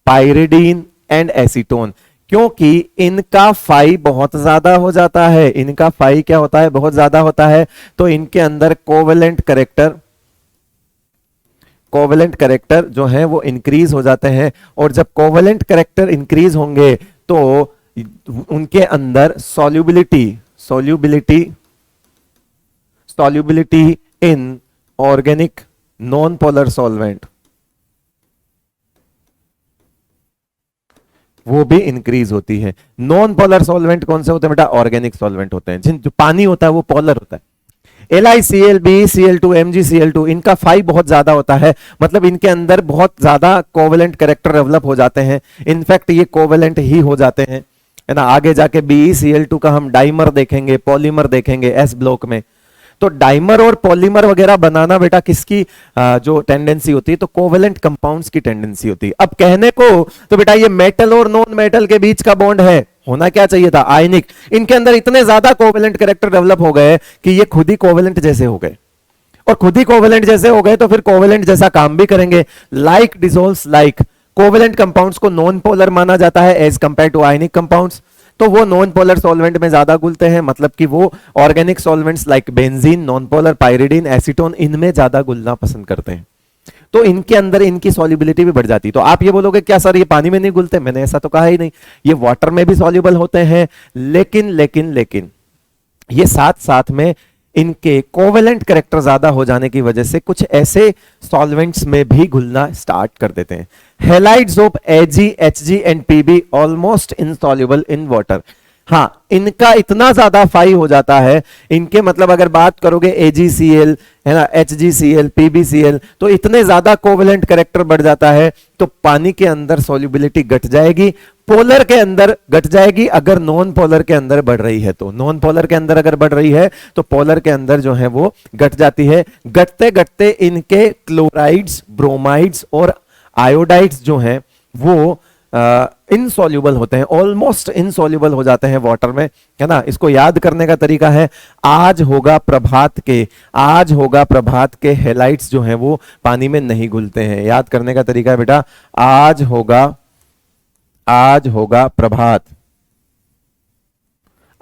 pyridine and acetone। क्योंकि इनका फाई बहुत ज्यादा हो जाता है, इनका फाई क्या होता है, बहुत ज्यादा होता है, तो इनके अंदर कोवेलेंट करेक्टर जो है वो इंक्रीज हो जाते हैं, और जब कोवेलेंट करेक्टर इंक्रीज होंगे तो उनके अंदर solubility in organic non polar solvent वो भी इंक्रीज होती है। नॉन पोलर सॉल्वेंट कौन से होते हैं बेटा, ऑर्गेनिक सॉल्वेंट होते हैं। जो पानी होता है वो पोलर होता है। LiCl, BeCl2, MgCl2 इनका फाई बहुत ज्यादा होता है, मतलब इनके अंदर बहुत ज्यादा कोवेलेंट कैरेक्टर डेवलप हो जाते हैं, इनफैक्ट ये कोवेलेंट ही हो जाते हैं, है ना। आगे जाके BeCl2 का हम डाइमर देखेंगे, पॉलीमर देखेंगे S ब्लॉक में। तो डाइमर और पॉलीमर वगैरह बनाना बेटा किसकी जो टेंडेंसी होती है, तो कोवेलेंट कंपाउंड्स की टेंडेंसी होती है। अब कहने को तो बेटा ये मेटल और नॉन मेटल के बीच का बॉन्ड है, होना क्या चाहिए था, आयनिक। इनके अंदर इतने ज्यादा कोवेलेंट कैरेक्टर डेवलप हो गए कि ये खुद ही कोवेलेंट जैसे हो गए, और खुद ही कोवेलेंट जैसे हो गए तो फिर कोवेलेंट जैसा काम भी करेंगे। Like dissolves like, covalent compounds को नॉन पोलर माना जाता है as compare to ionic compounds, तो वो नॉन पोलर सॉल्वेंट में ज्यादा घुलते हैं, मतलब कि वो organic solvents like benzene, non polar, pyridine, acetone इनमें ज्यादा घुलना पसंद करते हैं, तो इनके अंदर इनकी सॉल्युबिलिटी भी बढ़ जाती है। तो आप ये बोलोगे क्या सर ये पानी में नहीं घुलते, मैंने ऐसा तो कहा ही नहीं, ये वाटर में भी सॉल्युबल होते हैं, लेकिन ये साथ साथ में इनके कोवेलेंट कैरेक्टर ज्यादा हो जाने की वजह से कुछ ऐसे सॉल्वेंट्स में भी घुलना स्टार्ट कर देते हैं। Halides of Ag, Hg and Pb almost insoluble in water. हाँ, इनका इतना ज्यादा फाई हो जाता है, इनके मतलब अगर बात करोगे AgCl है ना, HgCl, PbCl, तो इतने ज्यादा कोवेलेंट कैरेक्टर बढ़ जाता है तो पानी के अंदर सॉल्युबिलिटी घट जाएगी, पोलर के अंदर घट जाएगी। अगर नॉन पोलर के अंदर बढ़ रही है तो, नॉन पोलर के अंदर अगर बढ़ रही है तो पोलर के अंदर जो है वो घट जाती है। घटते घटते इनके क्लोराइड्स, ब्रोमाइड्स और आयोडाइड्स जो हैं वो इनसॉल्युबल होते हैं, ऑलमोस्ट इनसॉल्युबल हो जाते हैं वाटर में, है ना। इसको याद करने का तरीका है, आज होगा प्रभात के हैलाइड्स जो हैं वो पानी में नहीं घुलते हैं। याद करने का तरीका है बेटा, आज होगा प्रभात।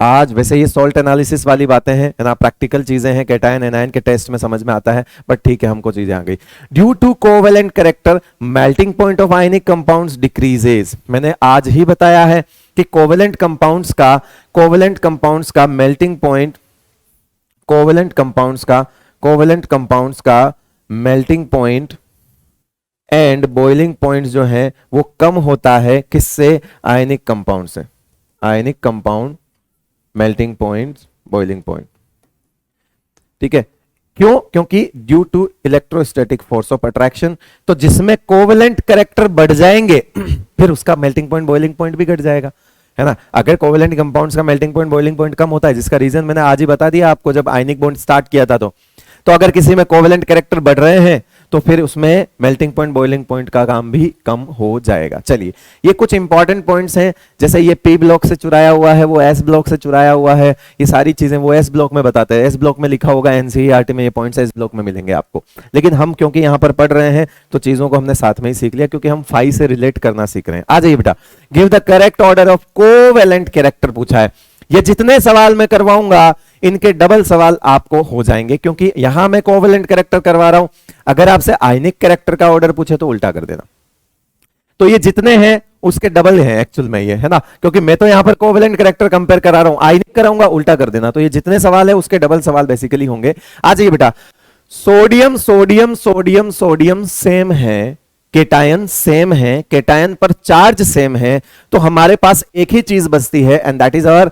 आज वैसे ये सॉल्ट एनालिसिस वाली बातें हैं, है ना, प्रैक्टिकल चीजें हैं, कैटायन एनायन के टेस्ट में समझ में आता है, बट ठीक है हमको चीजें आ गई। Due to covalent character melting point of ionic compounds decreases. मैंने आज ही बताया है कि कोवेलेंट कंपाउंड्स का मेल्टिंग पॉइंट, कोवेलेंट कंपाउंड्स का melting point and boiling point जो है वो कम होता है किससे, आयनिक कंपाउंड से। Ionic compound melting point, boiling point, ठीक है। क्यों, क्योंकि due to electrostatic force of attraction, तो जिसमें कोवेलेंट कैरेक्टर बढ़ जाएंगे फिर उसका मेल्टिंग पॉइंट, बॉइलिंग पॉइंट भी घट जाएगा, है ना। अगर कोवेलेंट कंपाउंड्स का मेल्टिंग पॉइंट, बॉइलिंग पॉइंट कम होता है, जिसका रीजन मैंने आज ही बता दिया आपको जब आयनिक बॉन्ड स्टार्ट किया था, तो अगर किसी में कोवेलेंट कैरेक्टर बढ़ रहे हैं तो फिर उसमें मेल्टिंग पॉइंट, बॉइलिंग पॉइंट का काम भी कम हो जाएगा। चलिए, ये कुछ इंपॉर्टेंट पॉइंट्स हैं, जैसे ये P ब्लॉक से चुराया हुआ है, वो S ब्लॉक से चुराया हुआ है, ये सारी चीजें वो S ब्लॉक में बताते हैं। S ब्लॉक में लिखा होगा NCERT में, ये पॉइंट्स S ब्लॉक में मिलेंगे आपको, लेकिन हम क्योंकि यहां पर पढ़ रहे हैं तो चीजों को हमने साथ में ही सीख लिया, क्योंकि हम फाई से रिलेट करना सीख रहे हैं। आ जाइए बेटा, give the correct order of covalent character पूछा है। ये जितने सवाल मैं करवाऊंगा इनके डबल सवाल आपको हो जाएंगे, क्योंकि यहां मैं कोवेलेंट कैरेक्टर करवा रहा हूं। अगर आपसे आयनिक कैरेक्टर का ऑर्डर पूछे तो उल्टा कर देना। तो ये जितने हैं उसके डबल हैं एक्चुअल में, ये है ना, क्योंकि मैं तो यहां पर कोवेलेंट कैरेक्टर कंपेयर करा रहा हूं, आयनिक कराऊंगा, उल्टा कर देना। तो ये जितने सवाल है उसके डबल सवाल बेसिकली होंगे। आ जाइए बेटा, sodium sodium sodium sodium same है, केटायन सेम है, केटायन पर चार्ज सेम है, तो हमारे पास एक ही चीज बचती है, and that is our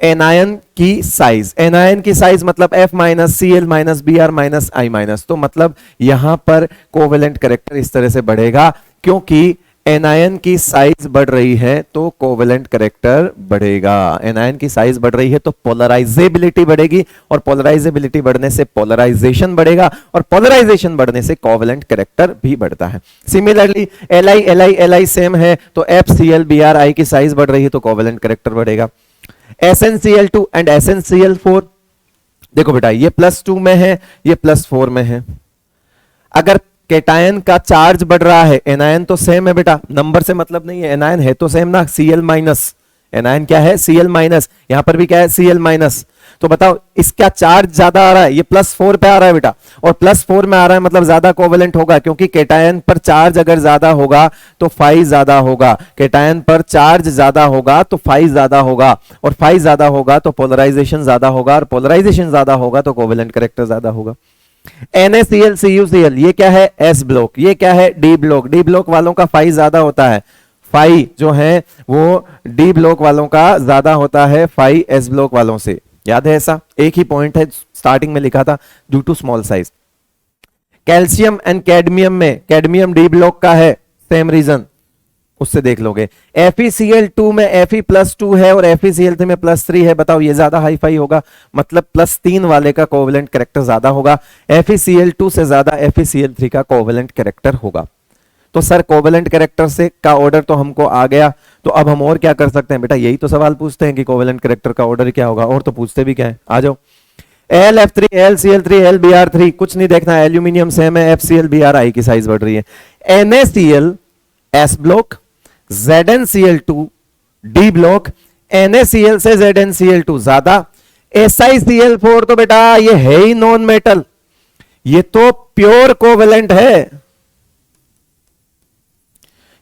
anion की साइज। एनायन की साइज मतलब F minus Cl minus Br minus I minus. तो मतलब यहां पर कोवेलेंट कैरेक्टर इस तरह से बढ़ेगा, क्योंकि एनायन की साइज बढ़ रही है तो कोवेलेंट कैरेक्टर बढ़ेगा। एनायन की साइज बढ़ रही है तो पोलराइजेबिलिटी बढ़ेगी, और पोलराइजेबिलिटी बढ़ने से पोलराइजेशन बढ़ेगा, और पोलराइजेशन बढ़ने से कोवेलेंट कैरेक्टर भी बढ़ता है। सिमिलरली Li सेम है तो FCl Br की साइज बढ़ रही है तो कोवेलेंट कैरेक्टर बढ़ेगा। SnCl2 एंड SnCl4, देखो बेटा ये +2 में है, ये +4 में है। अगर केटायन का चार्ज बढ़ रहा है, एनायन तो सेम है बेटा, नंबर से मतलब नहीं है, एनायन है तो सेम ना, Cl माइनस एनायन क्या है, Cl माइनस, यहां पर भी क्या है, Cl माइनस। तो बताओ इसका चार्ज ज्यादा आ रहा है, ये +4 पे आ रहा है बेटा, और +4 में आ रहा है मतलब ज्यादा कोवेलेंट होगा, क्योंकि केटायन पर चार्ज अगर ज्यादा होगा तो फाई ज्यादा होगा, केटायन पर चार्ज ज्यादा होगा तो फाई ज्यादा होगा, और फाई ज्यादा होगा तो पोलराइजेशन ज्यादा होगा, और पोलराइजेशन ज्यादा होगा तो कोवेलेंट कैरेक्टर ज्यादा होगा। NaCl CuCl ये क्या है, S ब्लॉक, ये क्या है, D ब्लॉक। D ब्लॉक वालों का फाई ज्यादा होता है, फाई जो है वो D ब्लॉक वालों का ज्यादा होता है फाई S ब्लॉक वालों से। याद है ऐसा, एक ही पॉइंट है, स्टार्टिंग में लिखा था, due to small size. Calcium and cadmium में कैडमियम D ब्लॉक का है, सेम रीजन, उससे देख लोगे। FeCl2 में Fe+2 है और FeCl3 में +3 है, बताओ ये ज्यादा हाई फाई होगा, मतलब +3 वाले का कोवेलेंट कैरेक्टर ज्यादा होगा, FeCl2 से ज्यादा FeCl3 का कोवेलेंट कैरेक्टर होगा। तो सर कोवेलेंट कैरेक्टर से का ऑर्डर तो हमको आ गया, तो अब हम और क्या कर सकते हैं बेटा, यही तो सवाल पूछते हैं कि कोवेलेंट कैरेक्टर का ऑर्डर क्या होगा, और तो पूछते भी क्या है, आ जाओ। LF3 LCl3 LBr3, कुछ नहीं देखना, एल्यूमिनियम सेम है, FCl की साइज बढ़ रही है। NaCl S block, ZnCl2 D block, NaCl से ZnCl2 ज्यादा, SiCl4 तो बेटा ये है ही नॉन मेटल, ये तो प्योर कोवेलेंट है,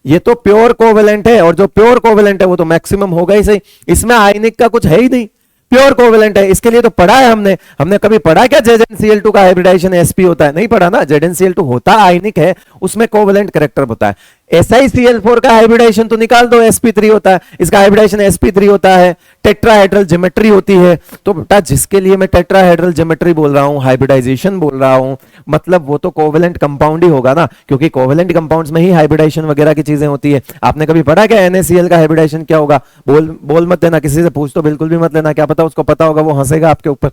ये तो प्योर कोवेलेंट है, और जो प्योर कोवेलेंट है वो तो मैक्सिमम होगा ही सही, इसमें आयनिक का कुछ है ही नहीं, प्योर कोवेलेंट है। इसके लिए तो पढ़ा है हमने कभी पढ़ा क्या ZnCl2 का हाइब्रिडाइजेशन sp होता है, नहीं पढ़ा ना। ZnCl2 होता आयनिक है, उसमें कोवेलेंट कैरेक्टर होता है। SiCl4 का हाइब्रिडाइजेशन तो निकाल दो, sp3 होता है, इसका हाइब्रिडाइजेशन sp3 होता है, टेट्राहेड्रल ज्योमेट्री होती है। तो बेटा जिसके लिए मैं टेट्राहेड्रल ज्योमेट्री बोल रहा हूं, हाइब्रिडाइजेशन बोल रहा हूं, मतलब वो तो कोवेलेंट कंपाउंड ही होगा ना, क्योंकि कोवेलेंट कंपाउंड्स में ही हाइब्रिडाइजेशन वगैरह की चीजें होती है। आपने कभी पढ़ा क्या NaCl का हाइब्रिडाइजेशन क्या होगा? बोल मत देना, किसी से पूछ तो बिल्कुल भी मत लेना, क्या पता उसको पता होगा, वो हंसेगा आपके ऊपर।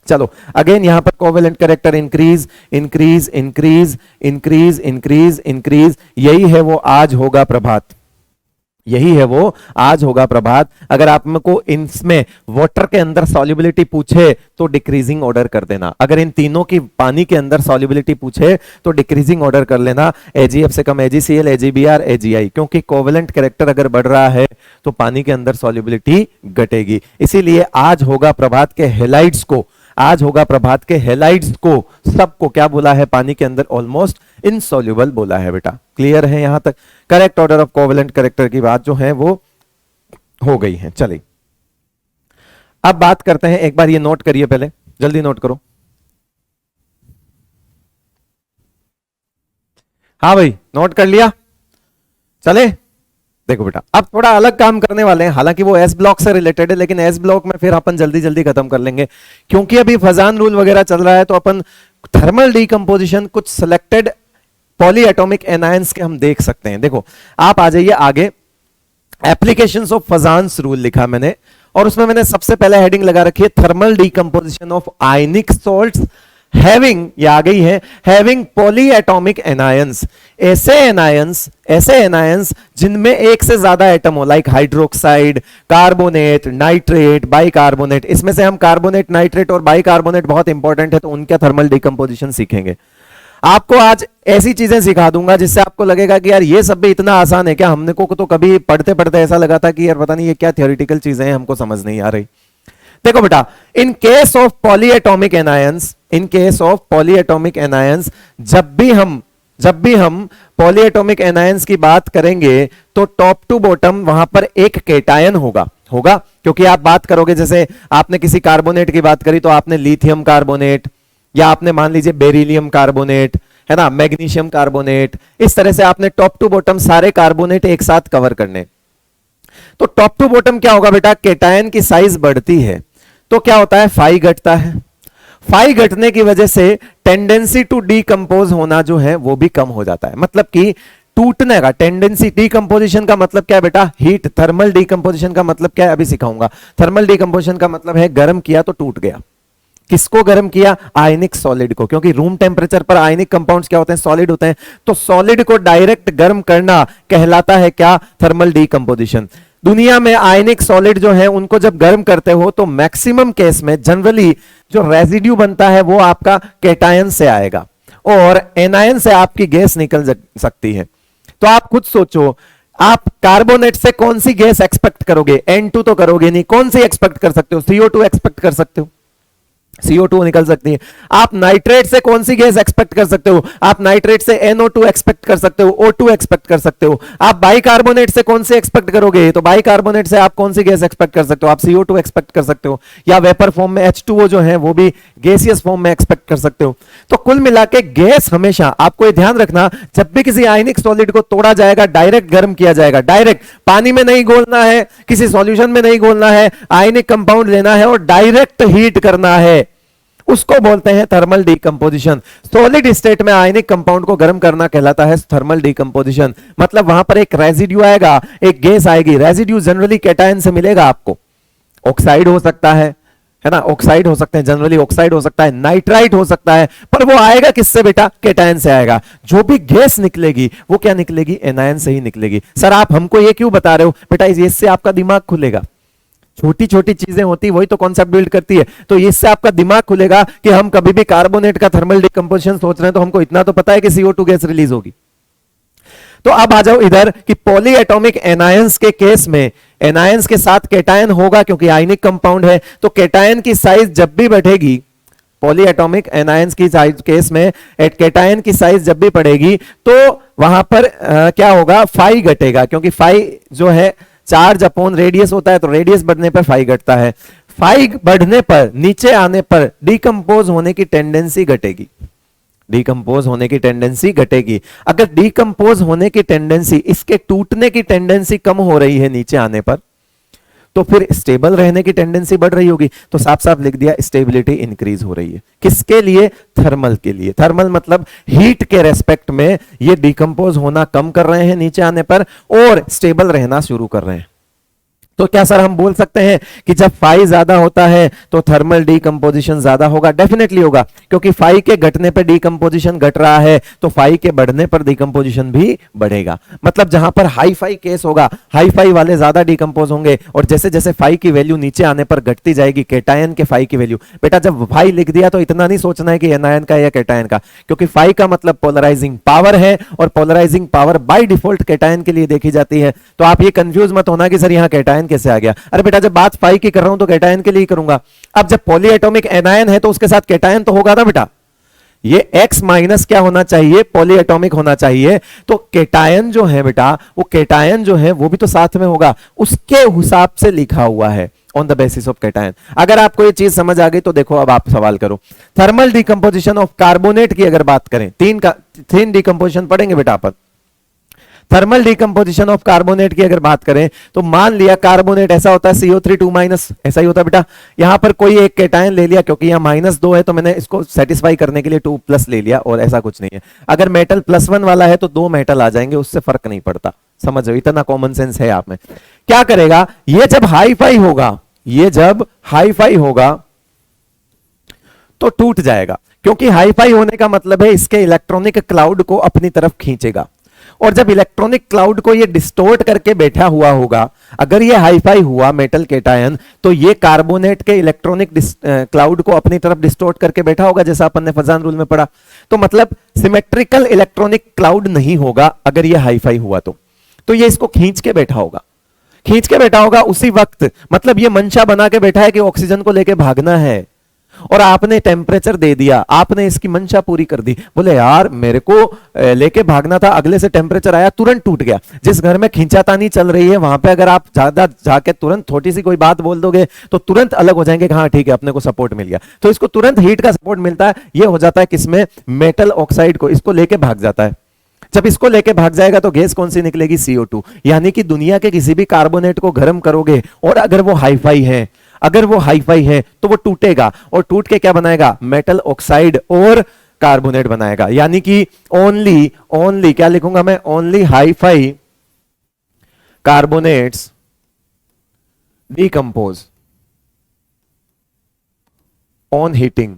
चलो अगेन यहां पर covalent character increase increase increase increase increase increase, यही है वो आज होगा प्रभात, यही है वो आज होगा प्रभात। अगर आपको इसमें वाटर के अंदर सॉल्युबिलिटी पूछे तो डिक्रीजिंग ऑर्डर कर देना, अगर इन तीनों की पानी के अंदर सॉल्युबिलिटी पूछे तो डिक्रीजिंग ऑर्डर कर लेना, AgF से कम AgCl AgBr AgI, क्योंकि कोवेलेंट कैरेक्टर अगर बढ़ रहा है तो पानी के अंदर सॉल्युबिलिटी घटेगी। इसीलिए आज होगा प्रभात के हेलाइड्स को, आज होगा प्रभात के हेलाइड्स को सबको क्या बोला है, पानी के अंदर ऑलमोस्ट इनसॉल्युबल बोला है बेटा। क्लियर है यहां तक? Correct order of covalent character की बात जो है वो हो गई है। चलिए अब बात करते हैं, एक बार ये नोट करिए, पहले जल्दी नोट करो। हाँ भाई नोट कर लिया? चले देखो बेटा अब थोड़ा अलग काम करने वाले हैं, हालांकि वो एस ब्लॉक से रिलेटेड है, लेकिन एस ब्लॉक में फिर अपन जल्दी जल्दी खत्म कर लेंगे, क्योंकि अभी फजान रूल वगैरह चल रहा है, तो अपन थर्मल डीकंपोजिशन कुछ सिलेक्टेड पॉलीएटॉमिक एनायंस के हम देख सकते हैं। देखो आप आ जाइए आगे, एप्लीकेशंस ऑफ फजान्स रूल लिखा मैंने, और उसमें मैंने सबसे पहले हेडिंग लगा रखी है thermal decomposition of ionic salts having, ये आ गई है, हैविंग पॉलीएटॉमिक एनायंस, ऐसे एनायंस जिनमें एक से ज्यादा एटम हो, like hydroxide, carbonate, nitrate, bicarbonate. इसमें से हम कार्बोनेट, नाइट्रेट और बाइकार्बोनेट बहुत इंपॉर्टेंट है, तो उनका थर्मल डीकंपोजिशन सीखेंगे। आपको आज ऐसी चीजें सिखा दूंगा जिससे आपको लगेगा कि यार ये सब भी इतना आसान है क्या, हमने को तो कभी पढ़ते पढ़ते ऐसा लगा था कि यार पता नहीं ये क्या थियोरिटिकल चीजें हैं, हमको समझ नहीं आ रही। देखो बेटा, in case of polyatomic anions, in case of polyatomic anions, जब भी हम पॉलीएटॉमिक एनायंस की बात करेंगे तो टॉप टू बॉटम वहां पर एक केटायन होगा, क्योंकि आप बात करोगे, जैसे आपने किसी कार्बोनेट की बात करी तो आपने लिथियम कार्बोनेट, या आपने मान लीजिए बेरिलियम कार्बोनेट, है ना, मैग्नीशियम कार्बोनेट, इस तरह से आपने टॉप टू बॉटम सारे कार्बोनेट एक साथ कवर करने। तो टॉप टू बॉटम क्या होगा बेटा, केटायन की साइज बढ़ती है तो क्या होता है, फाई घटता है, फाई घटने की वजह से टेंडेंसी टू डीकंपोज होना जो है वो भी कम हो जाता है, मतलब कि टूटने का टेंडेंसी। डीकंपोजिशन का मतलब क्या है बेटा, हीट। थर्मल डीकंपोजिशन का मतलब क्या है, अभी सिखाऊंगा। थर्मल डीकंपोजिशन का मतलब है गर्म किया तो टूट गया। किसको गर्म किया, आयनिक सॉलिड को, क्योंकि रूम टेम्परेचर पर आयनिक कंपाउंड्स क्या होते हैं, सॉलिड होते हैं, तो सॉलिड को डायरेक्ट गर्म करना कहलाता है क्या, थर्मल डीकंपोजिशन। दुनिया में आयनिक सॉलिड जो है उनको जब गर्म करते हो तो मैक्सिमम केस में जनरली जो रेजिड्यू बनता है वो आपका केटायन से आएगा, और एनायन से आपकी गैस निकल सकती है। तो आप खुद सोचो, आप कार्बोनेट से कौन सी गैस एक्सपेक्ट करोगे? N2 तो करोगे नहीं, कौन सी एक्सपेक्ट कर सकते हो? CO2 एक्सपेक्ट कर सकते हो, CO2 निकल सकती है। आप नाइट्रेट से कौन सी गैस एक्सपेक्ट कर सकते हो? आप नाइट्रेट से NO2 एक्सपेक्ट कर सकते हो, O2 एक्सपेक्ट कर सकते हो। आप बाइकार्बोनेट से कौन सी एक्सपेक्ट करोगे? तो बाइकार्बोनेट से आप कौन सी गैस एक्सपेक्ट कर सकते हो? आप CO2 एक्सपेक्ट कर सकते हो, या वेपर फॉर्म में H2O जो है वो भी गैसियस फॉर्म में एक्सपेक्ट कर सकते हो। तो कुल मिला के गैस हमेशा, आपको ये ध्यान रखना, जब भी किसी आयनिक सॉलिड को तोड़ा जाएगा, डायरेक्ट गर्म किया जाएगा, डायरेक्ट पानी में नहीं घोलना है, किसी सॉल्यूशन में नहीं घोलना है, आयनिक कंपाउंड लेना है और डायरेक्ट हीट करना है, उसको बोलते हैं थर्मल डीकंपोजिशन। सॉलिड स्टेट में आयनिक कंपाउंड को गर्म करना कहलाता है थर्मल डीकंपोजिशन। मतलब वहां पर एक रेजिड्यू आएगा, एक गैस आएगी, रेजिड्यू जनरली कैटायन से मिलेगा आपको, ऑक्साइड हो सकता है ना, ऑक्साइड हो सकते हैं, जनरली ऑक्साइड हो सकता है, नाइट्राइट हो सकता है, पर वो आएगा किससे बेटा? कैटायन से आएगा। जो भी गैस निकलेगी वो क्या निकलेगी? एनायन से ही निकलेगी। सर आप हमको ये क्यों बता रहे हो? बेटा इससे आपका दिमाग खुलेगा, छोटी छोटी चीजें होती वही तो कॉन्सेप्ट बिल्ड करती है। तो इससे आपका दिमाग खुलेगा कि हम कभी भी कार्बोनेट का थर्मल डिकम्पोजिशन सोच रहे हैं तो हमको इतना तो पता है कि CO2 गैस रिलीज होगी। तो अब आ जाओ इधर कि पॉली एटॉमिक एनायंस के केस में एनायंस के साथ कैटायन होगा, क्योंकि आयनिक कंपाउंड है, तो कैटायन की साइज जब भी बढ़ेगी, पॉली एटॉमिक एनायंस की साइज केस में कैटायन की साइज जब भी बढ़ेगी तो वहां पर क्या होगा? फाई घटेगा, क्योंकि फाई जो है चार्ज अपॉन रेडियस होता है, तो रेडियस बढ़ने पर फाई घटता है। फाई बढ़ने पर, नीचे आने पर डिकम्पोज होने की टेंडेंसी घटेगी, डिकम्पोज होने की टेंडेंसी घटेगी। अगर डिकम्पोज होने की टेंडेंसी, इसके टूटने की टेंडेंसी कम हो रही है नीचे आने पर, तो फिर स्टेबल रहने की टेंडेंसी बढ़ रही होगी। तो साफ साफ लिख दिया स्टेबिलिटी इंक्रीज हो रही है। किसके लिए? थर्मल के लिए। थर्मल मतलब हीट के रेस्पेक्ट में ये डिकम्पोज होना कम कर रहे हैं नीचे आने पर और स्टेबल रहना शुरू कर रहे हैं। तो क्या सर हम बोल सकते हैं कि जब फाई ज्यादा होता है तो थर्मल डीकंपोजिशन ज्यादा होगा? डेफिनेटली होगा, क्योंकि फाई के घटने पर डीकंपोजिशन घट रहा है तो फाई के बढ़ने पर डीकंपोजिशन भी बढ़ेगा। मतलब जहां पर हाई फाई केस होगा, हाई फाई वाले ज्यादा डीकंपोज होंगे, और जैसे जैसे फाई की वैल्यू नीचे आने पर घटती जाएगी, कैटायन के फाई की वैल्यू, बेटा जब फाई लिख दिया तो इतना नहीं सोचना है कि एनायन का या कैटायन का, क्योंकि फाई का मतलब पोलराइजिंग पावर है और polarizing power by default cation के लिए देखी जाती है। तो आप ये कंफ्यूज मत होना कि सर यहां कैटायन कैसे आ गया। अरे बेटा जब बात फाई की कर रहा हूं तो कैटायन के लिए ही करूंगा। अब जब पॉलीएटॉमिक एनायन है तो उसके साथ कैटायन तो होगा ना बेटा, ये X माइनस क्या होना चाहिए? पॉलीएटॉमिक होना चाहिए। तो कैटायन जो है बेटा, वो कैटायन जो है वो भी तो साथ में होगा, उसके हिसाब से लिखा हुआ है on the basis of cation. अगर आपको ये चीज समझ आ गई तो देखो अब आप सवाल करो। थर्मल डिकम्पोजिशन ऑफ कार्बोनेट की अगर बात करें, तीन डिकम्पोजिशन पढ़ेंगे बेटा अपन। थर्मल डिकम्पोजिशन ऑफ कार्बोनेट की अगर बात करें तो मान लिया कार्बोनेट ऐसा होता है CO3 2 माइनस, ऐसा ही होता है बेटा। यहां पर कोई एक कैटायन ले लिया, क्योंकि यहां -2 है तो मैंने इसको सेटिस्फाई करने के लिए 2 प्लस ले लिया, और ऐसा कुछ नहीं है। अगर मेटल +1 वाला है तो 2 मेटल आ जाएंगे, उससे फर्क नहीं पड़ता। समझो, इतना कॉमन सेंस है आप में। क्या करेगा ये? जब हाई फाई होगा, ये जब हाई फाई होगा तो टूट जाएगा, क्योंकि हाई फाई होने का मतलब है इसके इलेक्ट्रॉनिक क्लाउड को अपनी तरफ खींचेगा। और जब इलेक्ट्रॉनिक क्लाउड को ये डिस्टोर्ट करके बैठा हुआ होगा, अगर ये हाईफाई हुआ मेटल कैटायन, तो ये कार्बोनेट के इलेक्ट्रॉनिक क्लाउड को अपनी तरफ डिस्टोर्ट करके बैठा होगा, जैसा अपन ने फजान रूल में पढ़ा। तो मतलब सिमेट्रिकल इलेक्ट्रॉनिक क्लाउड नहीं होगा अगर ये हाईफाई हुआ तो ये इसको खींच के बैठा होगा, खींच के बैठा होगा उसी वक्त। मतलब ये मंशा बना के बैठा है कि ऑक्सीजन को लेके भागना है, और आपने टेम्परेचर दे दिया, आपने इसकी मंशा पूरी कर दी। बोले यार मेरे को लेके भागना था, अगले से टेम्परेचर आया, तुरंत टूट गया। जिस घर में खींचातानी चल रही है वहां पे अगर आप ज्यादा जाके तुरंत छोटी सी कोई बात बोल दोगे तो तुरंत अलग हो जाएंगे कि हाँ ठीक है अपने को सपोर्ट मिल गया। तो इसको तुरंत हीट का सपोर्ट मिलता है। ये हो जाता है किसमें? मेटल ऑक्साइड को, इसको लेके भाग जाता है। जब इसको लेके भाग जाएगा तो गैस कौन सी निकलेगी? CO2। यानी कि दुनिया के किसी भी कार्बोनेट को गर्म करोगे और अगर वो हाईफाई है, अगर वो हाईफाई है तो वो टूटेगा, और टूट के क्या बनाएगा? मेटल ऑक्साइड और कार्बोनेट बनाएगा। यानी कि ओनली क्या लिखूंगा मैं? Only hi fi carbonates decompose on heating.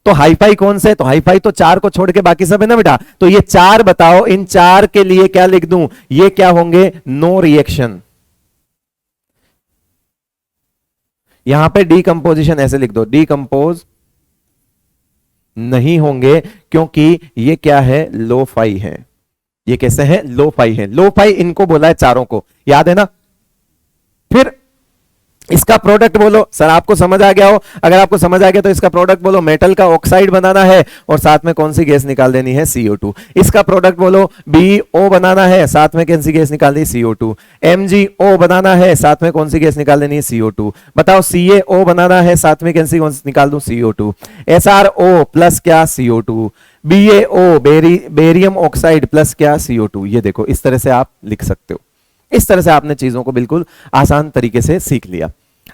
तो हाईफाई कौन से? तो हाईफाई तो 4 को छोड़ के बाकी सब है ना बेटा। तो ये 4 बताओ, इन 4 के लिए क्या लिख दूं? ये क्या होंगे? No reaction. यहां पे डीकंपोजिशन ऐसे लिख दो, डीकंपोज नहीं होंगे, क्योंकि ये क्या है? लो फाई है। ये कैसे हैं? लो फाई है। लो फाई इनको बोला है चारों को, याद है ना? फिर इसका प्रोडक्ट बोलो। सर आपको समझ आ गया हो? अगर आपको समझ आ गया तो इसका प्रोडक्ट बोलो। मेटल का ऑक्साइड बनाना है और साथ में कौन सी गैस निकाल देनी है? CO2। इसका प्रोडक्ट बोलो। BO बनाना है, साथ में कौन सी गैस निकाल दी? CO2। MgO बनाना है, साथ में कौन सी गैस निकाल देनी है? CO2। बताओ CaO बनाना है, साथ में कौन सी निकाल दूं? CO2। SRO प्लस क्या? CO2। BaO barium oxide plus क्या? CO2। ये देखो इस तरह से आप लिख सकते हो। इस तरह से आपने चीजों को बिल्कुल आसान तरीके से सीख लिया।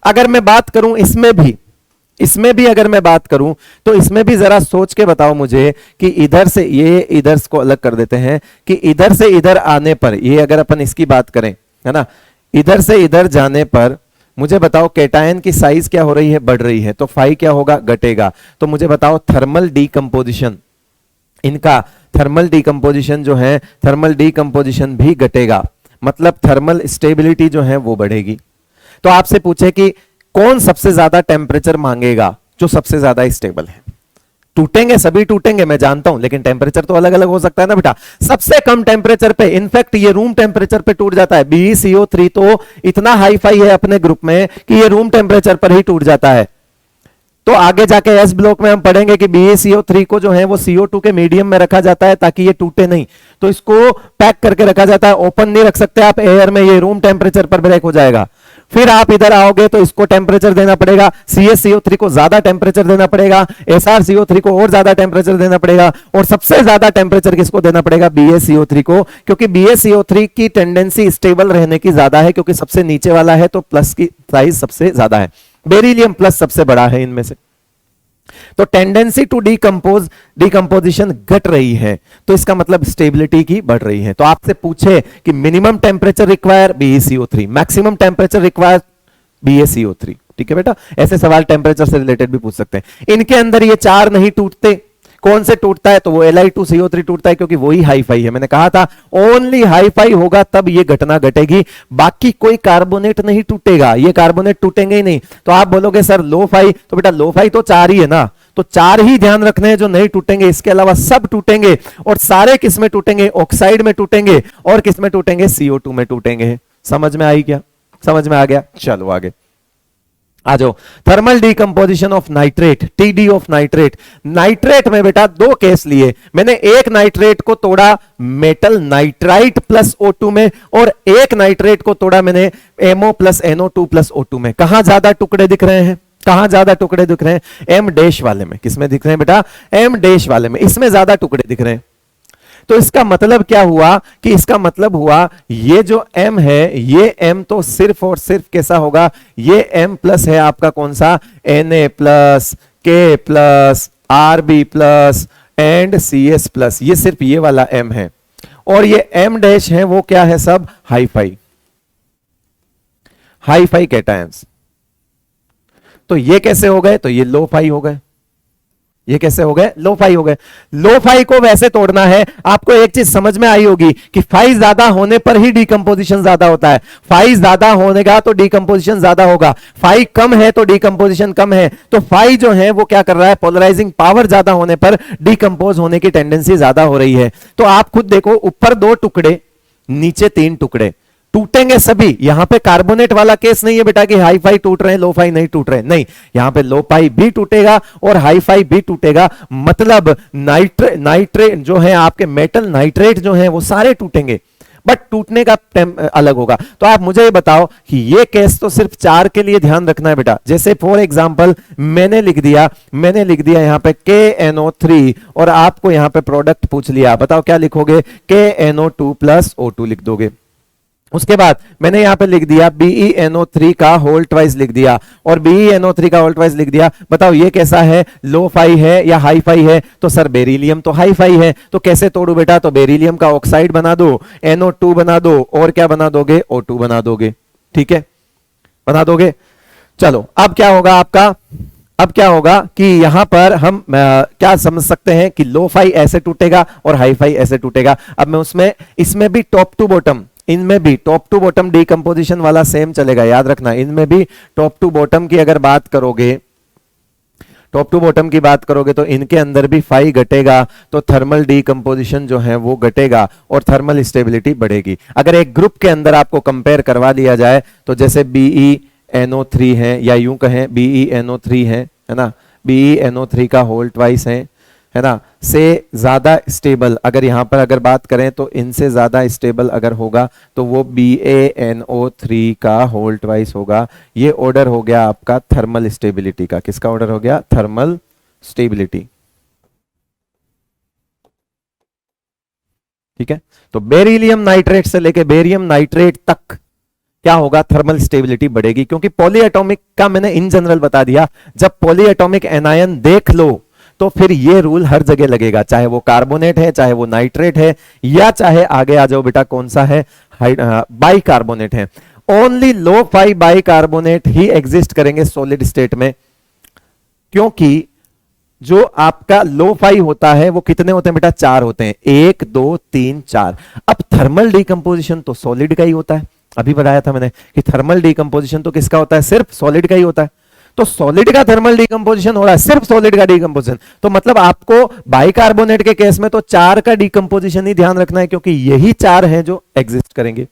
अगर मैं बात करूं इसमें भी अगर मैं बात करूं तो इसमें भी जरा सोच के बताओ मुझे कि इधर से ये इधर को अलग कर देते हैं कि इधर से इधर आने पर, ये अगर अपन इसकी बात करें, है ना, इधर से इधर जाने पर मुझे बताओ कैटायन की साइज क्या हो रही है? बढ़ रही है। तो फाई क्या होगा? घटेगा। तो मुझे बताओ थर्मल डीकंपोजिशन, इनका थर्मल डीकंपोजिशन जो है, थर्मल डीकंपोजिशन भी घटेगा, मतलब थर्मल स्टेबिलिटी जो है वो बढ़ेगी। तो आपसे पूछे कि कौन सबसे ज्यादा टेम्परेचर मांगेगा? जो सबसे ज्यादा स्टेबल है। टूटेंगे, सभी टूटेंगे मैं जानता हूं, लेकिन टेम्परेचर तो अलग अलग हो सकता है ना बेटा। सबसे कम टेम्परेचर पे, इनफैक्ट ये रूम टेम्परेचर पे टूट जाता है। BeCO3 तो इतना हाई फाई है अपने ग्रुप में कि ये रूम टेम्परेचर पर ही टूट जाता है। तो आगे जाके एस ब्लॉक में हम पढ़ेंगे कि BeCO3 को जो है वो CO2 के मीडियम में रखा जाता है ताकि ये टूटे नहीं। तो इसको पैक करके रखा जाता है, ओपन नहीं रख सकते आप एयर में, ये रूम टेम्परेचर पर ब्रेक हो जाएगा। फिर आप इधर आओगे तो इसको टेम्परेचर देना पड़ेगा, CaCO3 को ज्यादा टेम्परेचर देना पड़ेगा, SrCO3 को और ज्यादा टेम्परेचर देना पड़ेगा, और सबसे ज्यादा टेम्परेचर किसको देना पड़ेगा? BaCO3 को, क्योंकि BaCO3 की टेंडेंसी स्टेबल रहने की ज्यादा है, क्योंकि सबसे नीचे वाला है तो प्लस की साइज सबसे ज्यादा है। बेरिलियम प्लस सबसे बड़ा है इनमें से। तो टेंडेंसी टू डिकंपोजिशन घट रही है, तो इसका मतलब स्टेबिलिटी की बढ़ रही है। तो आपसे पूछे कि minimum temperature require BeCO3, maximum temperature require BaCO3, ठीक है बेटा। ऐसे सवाल टेम्परेचर से रिलेटेड भी पूछ सकते हैं। इनके अंदर ये चार नहीं टूटते, कौन से टूटता है? तो वो Li2CO3 टूटता है, क्योंकि वही हाई फाई है। मैंने कहा था ओनली हाई फाई होगा तब ये घटना घटेगी, बाकी कोई कार्बोनेट नहीं टूटेगा, ये कार्बोनेट टूटेंगे ही नहीं। तो आप बोलोगे सर लो फाई, तो बेटा लो फाई तो चार ही है ना, तो चार ही ध्यान रखने हैं जो नहीं टूटेंगे, इसके अलावा सब टूटेंगे। और सारे किस में टूटेंगे? ऑक्साइड में टूटेंगे। और किस में टूटेंगे? CO2 में टूटेंगे। समझ में आई क्या? समझ में आ गया? चलो आगे आ जाओ। Thermal decomposition of nitrate, TD of nitrate. Nitrate में बेटा दो केस लिए मैंने, एक नाइट्रेट को तोड़ा मेटल नाइट्राइट प्लस O2 में, और एक नाइट्रेट को तोड़ा मैंने MO plus NO2 plus O2 में। कहां ज्यादा टुकड़े दिख रहे हैं? कहां ज्यादा टुकड़े दिख रहे हैं? M डैश वाले में। किसमें दिख रहे हैं बेटा? M डैश वाले में, इसमें ज्यादा टुकड़े दिख रहे हैं। तो इसका मतलब क्या हुआ कि इसका मतलब हुआ ये जो M है, ये M तो सिर्फ और सिर्फ कैसा होगा? ये M प्लस है आपका कौन सा? Na plus, K plus, Rb plus and CS plus. ये सिर्फ ये वाला M है, और ये M डैश है वो क्या है? सब hi fi, hi fi cations. तो ये कैसे हो गए? तो ये लो फाई हो गए। ये कैसे हो गए? लो फाई हो गए। लो फाई को वैसे तोड़ना है, आपको एक चीज समझ में आई होगी कि फाई ज्यादा होने पर ही डीकंपोजिशन ज्यादा होता है। फाई ज्यादा होने का तो डीकंपोजिशन ज्यादा होगा, फाई कम है तो डीकंपोजिशन कम है। तो फाई जो है वो क्या कर रहा है? पोलराइजिंग पावर ज्यादा होने पर डीकंपोज होने की टेंडेंसी ज्यादा हो रही है। तो आप खुद देखो, ऊपर दो टुकड़े, नीचे तीन टुकड़े, टूटेंगे सभी। यहां पे कार्बोनेट वाला केस नहीं है बेटा कि हाई फाई टूट रहे हैं लो फाई नहीं टूट रहे, नहीं, यहां पे लो फाई भी टूटेगा और हाई फाई भी टूटेगा। मतलब नाइट्रेट जो है आपके, मेटल नाइट्रेट जो है वो सारे टूटेंगे, बट टूटने का अलग होगा। तो आप मुझे ये बताओ कि ये केस तो सिर्फ चार के लिए ध्यान रखना है बेटा। जैसे फॉर एग्जांपल मैंने लिख दिया यहां पे KNO3 और आपको यहां पे प्रोडक्ट पूछ लिया, बताओ क्या लिखोगे? KNO2 प्लस O2 लिख दोगे। उसके बाद मैंने यहां पे लिख दिया BeNO3 का होल ट्वाइस लिख दिया, और BeNO3 का होल ट्वाइस लिख दिया। बताओ ये कैसा है? लो फाई है या हाई फाई है? तो सर बेरिलियम तो हाई फाई है, तो कैसे तोड़ू बेटा? तो बेरिलियम का ऑक्साइड बना दो, NO2 बना दो, और क्या बना दोगे? O2 बना दोगे। ठीक है, बना दोगे। चलो अब क्या होगा आपका? अब क्या होगा कि यहां पर हम क्या समझ सकते हैं कि लो फाई ऐसे टूटेगा और हाई फाई ऐसे टूटेगा। अब मैं इसमें भी टॉप टू बॉटम, इनमें भी टॉप टू बॉटम डीकंपोजिशन वाला सेम चलेगा, याद रखना। इनमें भी टॉप टू बॉटम की अगर बात करोगे, टॉप टू बॉटम की बात करोगे तो इनके अंदर भी फाई घटेगा, तो थर्मल डीकंपोजिशन जो है वो घटेगा और थर्मल स्टेबिलिटी बढ़ेगी। अगर एक ग्रुप के अंदर आपको कंपेयर करवा दिया जाए तो जैसे BeNO3 है, या यूं कहें BeNO3 है ना, BeNO3 का होल ट्वाइस है ना, से ज्यादा स्टेबल, अगर यहां पर अगर बात करें तो इनसे ज्यादा स्टेबल अगर होगा तो वो BaNO3 का होल ट्वाइस होगा। ये ऑर्डर हो गया आपका थर्मल स्टेबिलिटी का। किसका ऑर्डर हो गया? Thermal stability. ठीक है, तो बेरिलियम नाइट्रेट से लेके बेरियम नाइट्रेट तक क्या होगा? थर्मल स्टेबिलिटी बढ़ेगी, क्योंकि पॉलीएटॉमिक का मैंने इन जनरल बता दिया। जब पॉलीएटॉमिक एनायन देख लो तो फिर ये रूल हर जगह लगेगा, चाहे वो कार्बोनेट है, चाहे वो नाइट्रेट है, या चाहे आगे आ जाओ बेटा कौन सा है, बाइकार्बोनेट है। ओनली लो फाई बाइकार्बोनेट ही एग्जिस्ट करेंगे सॉलिड स्टेट में, क्योंकि जो आपका लो फाई होता है वो कितने होते हैं बेटा? 4 होते हैं, 1 2 3 4। अब थर्मल डीकंपोजिशन तो सॉलिड का ही होता है। अभी बताया था मैंने कि थर्मल डीकंपोजिशन तो किसका होता है? सिर्फ सॉलिड का ही होता है। तो सॉलिड का थर्मल डीकंपोजिशन हो रहा है, सिर्फ सॉलिड का डीकंपोजिशन, तो मतलब आपको बाइकार्बोनेट के केस में तो 4 का डीकंपोजिशन ही ध्यान रखना है, क्योंकि यही 4 हैं जो एग्जिस्ट करेंगे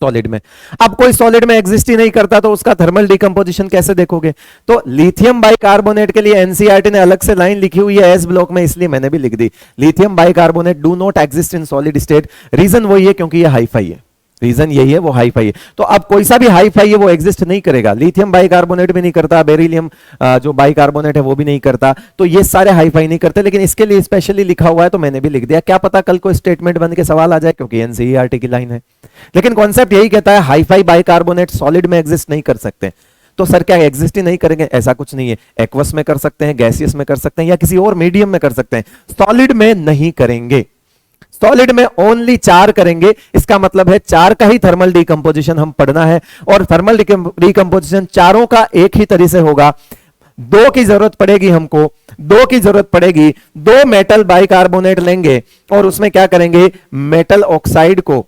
सॉलिड में। अब कोई सॉलिड में एग्जिस्ट ही नहीं करता तो उसका थर्मल डीकंपोजिशन कैसे देखोगे? तो लिथियम बाइकार्बोनेट के लिए एनसीईआरटी ने अलग से लाइन लिखी हुई है एस ब्लॉक में, इसलिए मैंने भी लिख दी। Lithium bicarbonate do not exist in solid state. Reason वही है क्योंकि ये हाईफाई है, रीजन यही है, वो हाईफाई है। तो अब कोई सा भी हाईफाई है वो एग्जिस्ट नहीं करेगा। लिथियम बाइकार्बोनेट भी नहीं करता, बेरिलियम जो बाइकार्बोनेट है वो भी नहीं करता, तो ये सारे हाईफाई नहीं करते। लेकिन इसके लिए स्पेशली लिखा हुआ है तो मैंने भी लिख दिया, क्या पता कल को स्टेटमेंट बन के सवाल आ जाए, क्योंकि एनसीईआरटी की लाइन है। लेकिन कॉन्सेप्ट यही कहता है हाईफाई बाइकार्बोनेट सॉलिड में एग्जिस्ट नहीं कर सकते। तो सर क्या एग्जिस्ट ही नहीं करेंगे? ऐसा कुछ नहीं है, एक्वस में कर सकते हैं, गैसियस में कर सकते हैं, या किसी और मीडियम में कर सकते हैं, सॉलिड में नहीं करेंगे। सॉलिड में ओनली 4 करेंगे। इसका मतलब है 4 का ही थर्मल डीकंपोजिशन हम पढ़ना है, और थर्मल डीकंपोजिशन चारों का एक ही तरह से होगा। 2 की जरूरत पड़ेगी हमको, 2 की जरूरत पड़ेगी। 2 मेटल बाइकार्बोनेट लेंगे और उसमें क्या करेंगे? मेटल ऑक्साइड को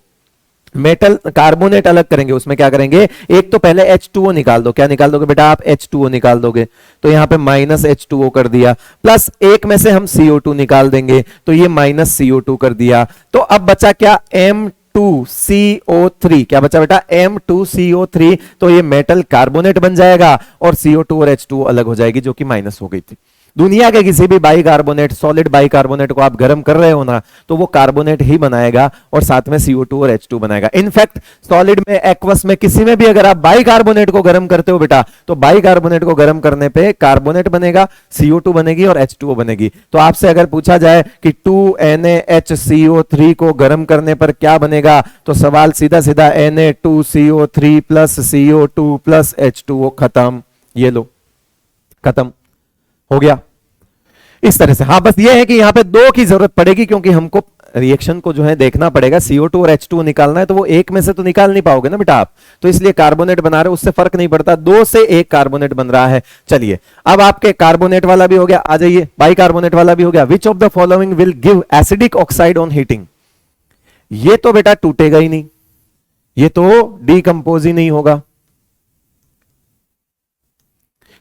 मेटल कार्बोनेट अलग करेंगे। उसमें क्या करेंगे? एक तो पहले H2O निकाल दो। क्या निकाल दोगे बेटा आप? H2O निकाल दोगे, तो यहां पे -H2O कर दिया, प्लस एक में से हम CO2 निकाल देंगे, तो ये -CO2 कर दिया। तो अब बचा क्या? M2CO3। क्या बचा बेटा? M2CO3। तो ये मेटल कार्बोनेट बन जाएगा और CO2 और H2O अलग हो जाएगी, जो कि माइनस हो गई थी। दुनिया के किसी भी बाइकार्बोनेट, सॉलिड बाइकार्बोनेट को आप गर्म कर रहे हो ना, तो वो कार्बोनेट ही बनाएगा और साथ में CO2 और H2 बनाएगा। इनफैक्ट सॉलिड में, एक्वस में, किसी में भी अगर आप बाइकार्बोनेट को गर्म करते हो बेटा, तो बाइकार्बोनेट को गर्म करने पे कार्बोनेट बनेगा, CO2 बनेगी और H2O बनेगी। तो आपसे अगर पूछा जाए कि 2NaHCO3 को गर्म करने पर क्या बनेगा, तो सवाल सीधा सीधा Na2CO3 plus CO2 plus H2O। खत्म, ये लो, खत्म हो गया इस तरह से। हाँ, बस ये है कि यहां पे 2 की जरूरत पड़ेगी, क्योंकि हमको रिएक्शन को जो है देखना पड़ेगा। CO2 और H2O निकालना है, तो वो एक में से तो निकाल नहीं पाओगे ना बेटा आप, तो इसलिए कार्बोनेट बना रहे हो, उससे फर्क नहीं पड़ता, 2 से 1 कार्बोनेट बन रहा है। चलिए, अब आपके कार्बोनेट वाला भी हो गया, आ जाइए बाइकार्बोनेट वाला भी हो गया। Which of the following will give acidic oxide on heating? ये तो बेटा टूटेगा ही नहीं, ये तो डीकंपोज ही नहीं होगा,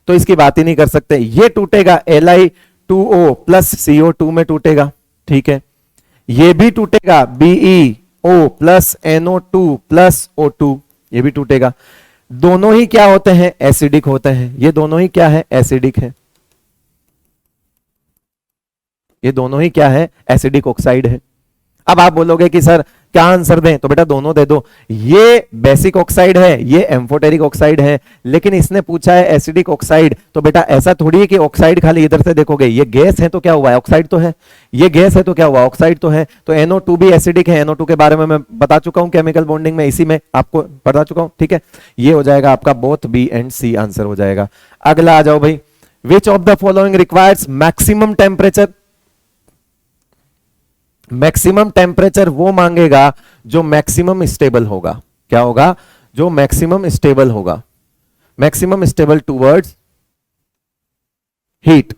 तो इसकी बात ही नहीं कर सकते। ये टूटेगा Li2O प्लस CO2 में टूटेगा, ठीक है। ये भी टूटेगा BeO plus NO2 plus O2, ये भी टूटेगा। दोनों ही क्या होते हैं? एसिडिक होते हैं। ये दोनों ही क्या है? एसिडिक है। ये दोनों ही क्या है? एसिडिक ऑक्साइड है। अब आप बोलोगे कि सर क्या आंसर दें, तो बेटा दोनों दे दो। ये बेसिक ऑक्साइड है, ये एम्फोटेरिक ऑक्साइड है, लेकिन इसने पूछा है एसिडिक ऑक्साइड, तो बेटा ऐसा थोड़ी है कि ऑक्साइड खाली इधर से देखोगे, ये गैस है तो क्या हुआ? ऑक्साइड तो है। ये गैस है तो क्या हुआ? ऑक्साइड तो है। तो NO2 भी एसिडिक है। NO2 के बारे में मैं बता चुका हूं केमिकल बॉन्डिंग में, इसी में आपको बता चुका हूं, ठीक है। ये हो जाएगा आपका both B and C answer हो जाएगा। अगला आ जाओ भाई, which of the following requires maximum temperature? Maximum temperature वो मांगेगा जो मैक्सिमम स्टेबल होगा। क्या होगा? जो मैक्सिमम स्टेबल होगा। Maximum stable towards heat.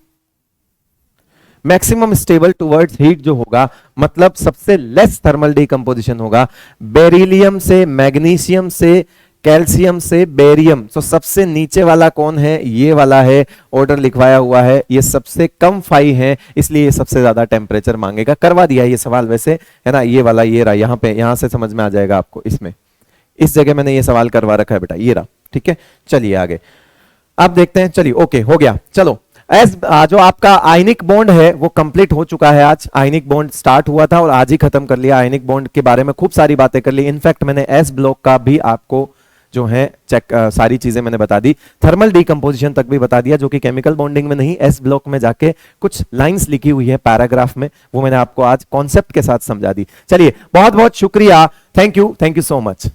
Maximum stable towards heat जो होगा, मतलब सबसे लेस थर्मल डीकंपोजिशन होगा। बेरिलियम से, मैग्नीशियम से कैल्शियम से बेरियम। तो सबसे नीचे वाला कौन है, ये वाला है, ऑर्डर लिखवाया हुआ है, ये सबसे कम फाई है, इसलिए ये सबसे ज्यादा टेम्परेचर मांगेगा। करवा दिया ये सवाल वैसे, है ना, ये वाला ये रहा, यहाँ पे, यहाँ से समझ में आ जाएगा आपको, इसमें इस जगह मैंने ये सवाल करवा रखा है बेटा, ये रहा। ठीक है, चलिए आगे आप देखते हैं। चलिए ओके, हो गया। चलो एस जो आपका आयनिक बॉन्ड है वो कंप्लीट हो चुका है। आज आयनिक बॉन्ड स्टार्ट हुआ था और आज ही खत्म कर लिया। आयनिक बॉन्ड के बारे में खूब सारी बातें कर ली। इनफैक्ट मैंने एस ब्लॉक का भी आपको जो है चेक सारी चीजें मैंने बता दी, थर्मल डीकंपोजिशन तक भी बता दिया, जो कि केमिकल बॉन्डिंग में नहीं, एस ब्लॉक में जाके कुछ लाइंस लिखी हुई है पैराग्राफ में, वो मैंने आपको आज कॉन्सेप्ट के साथ समझा दी। चलिए बहुत बहुत शुक्रिया, थैंक यू सो मच।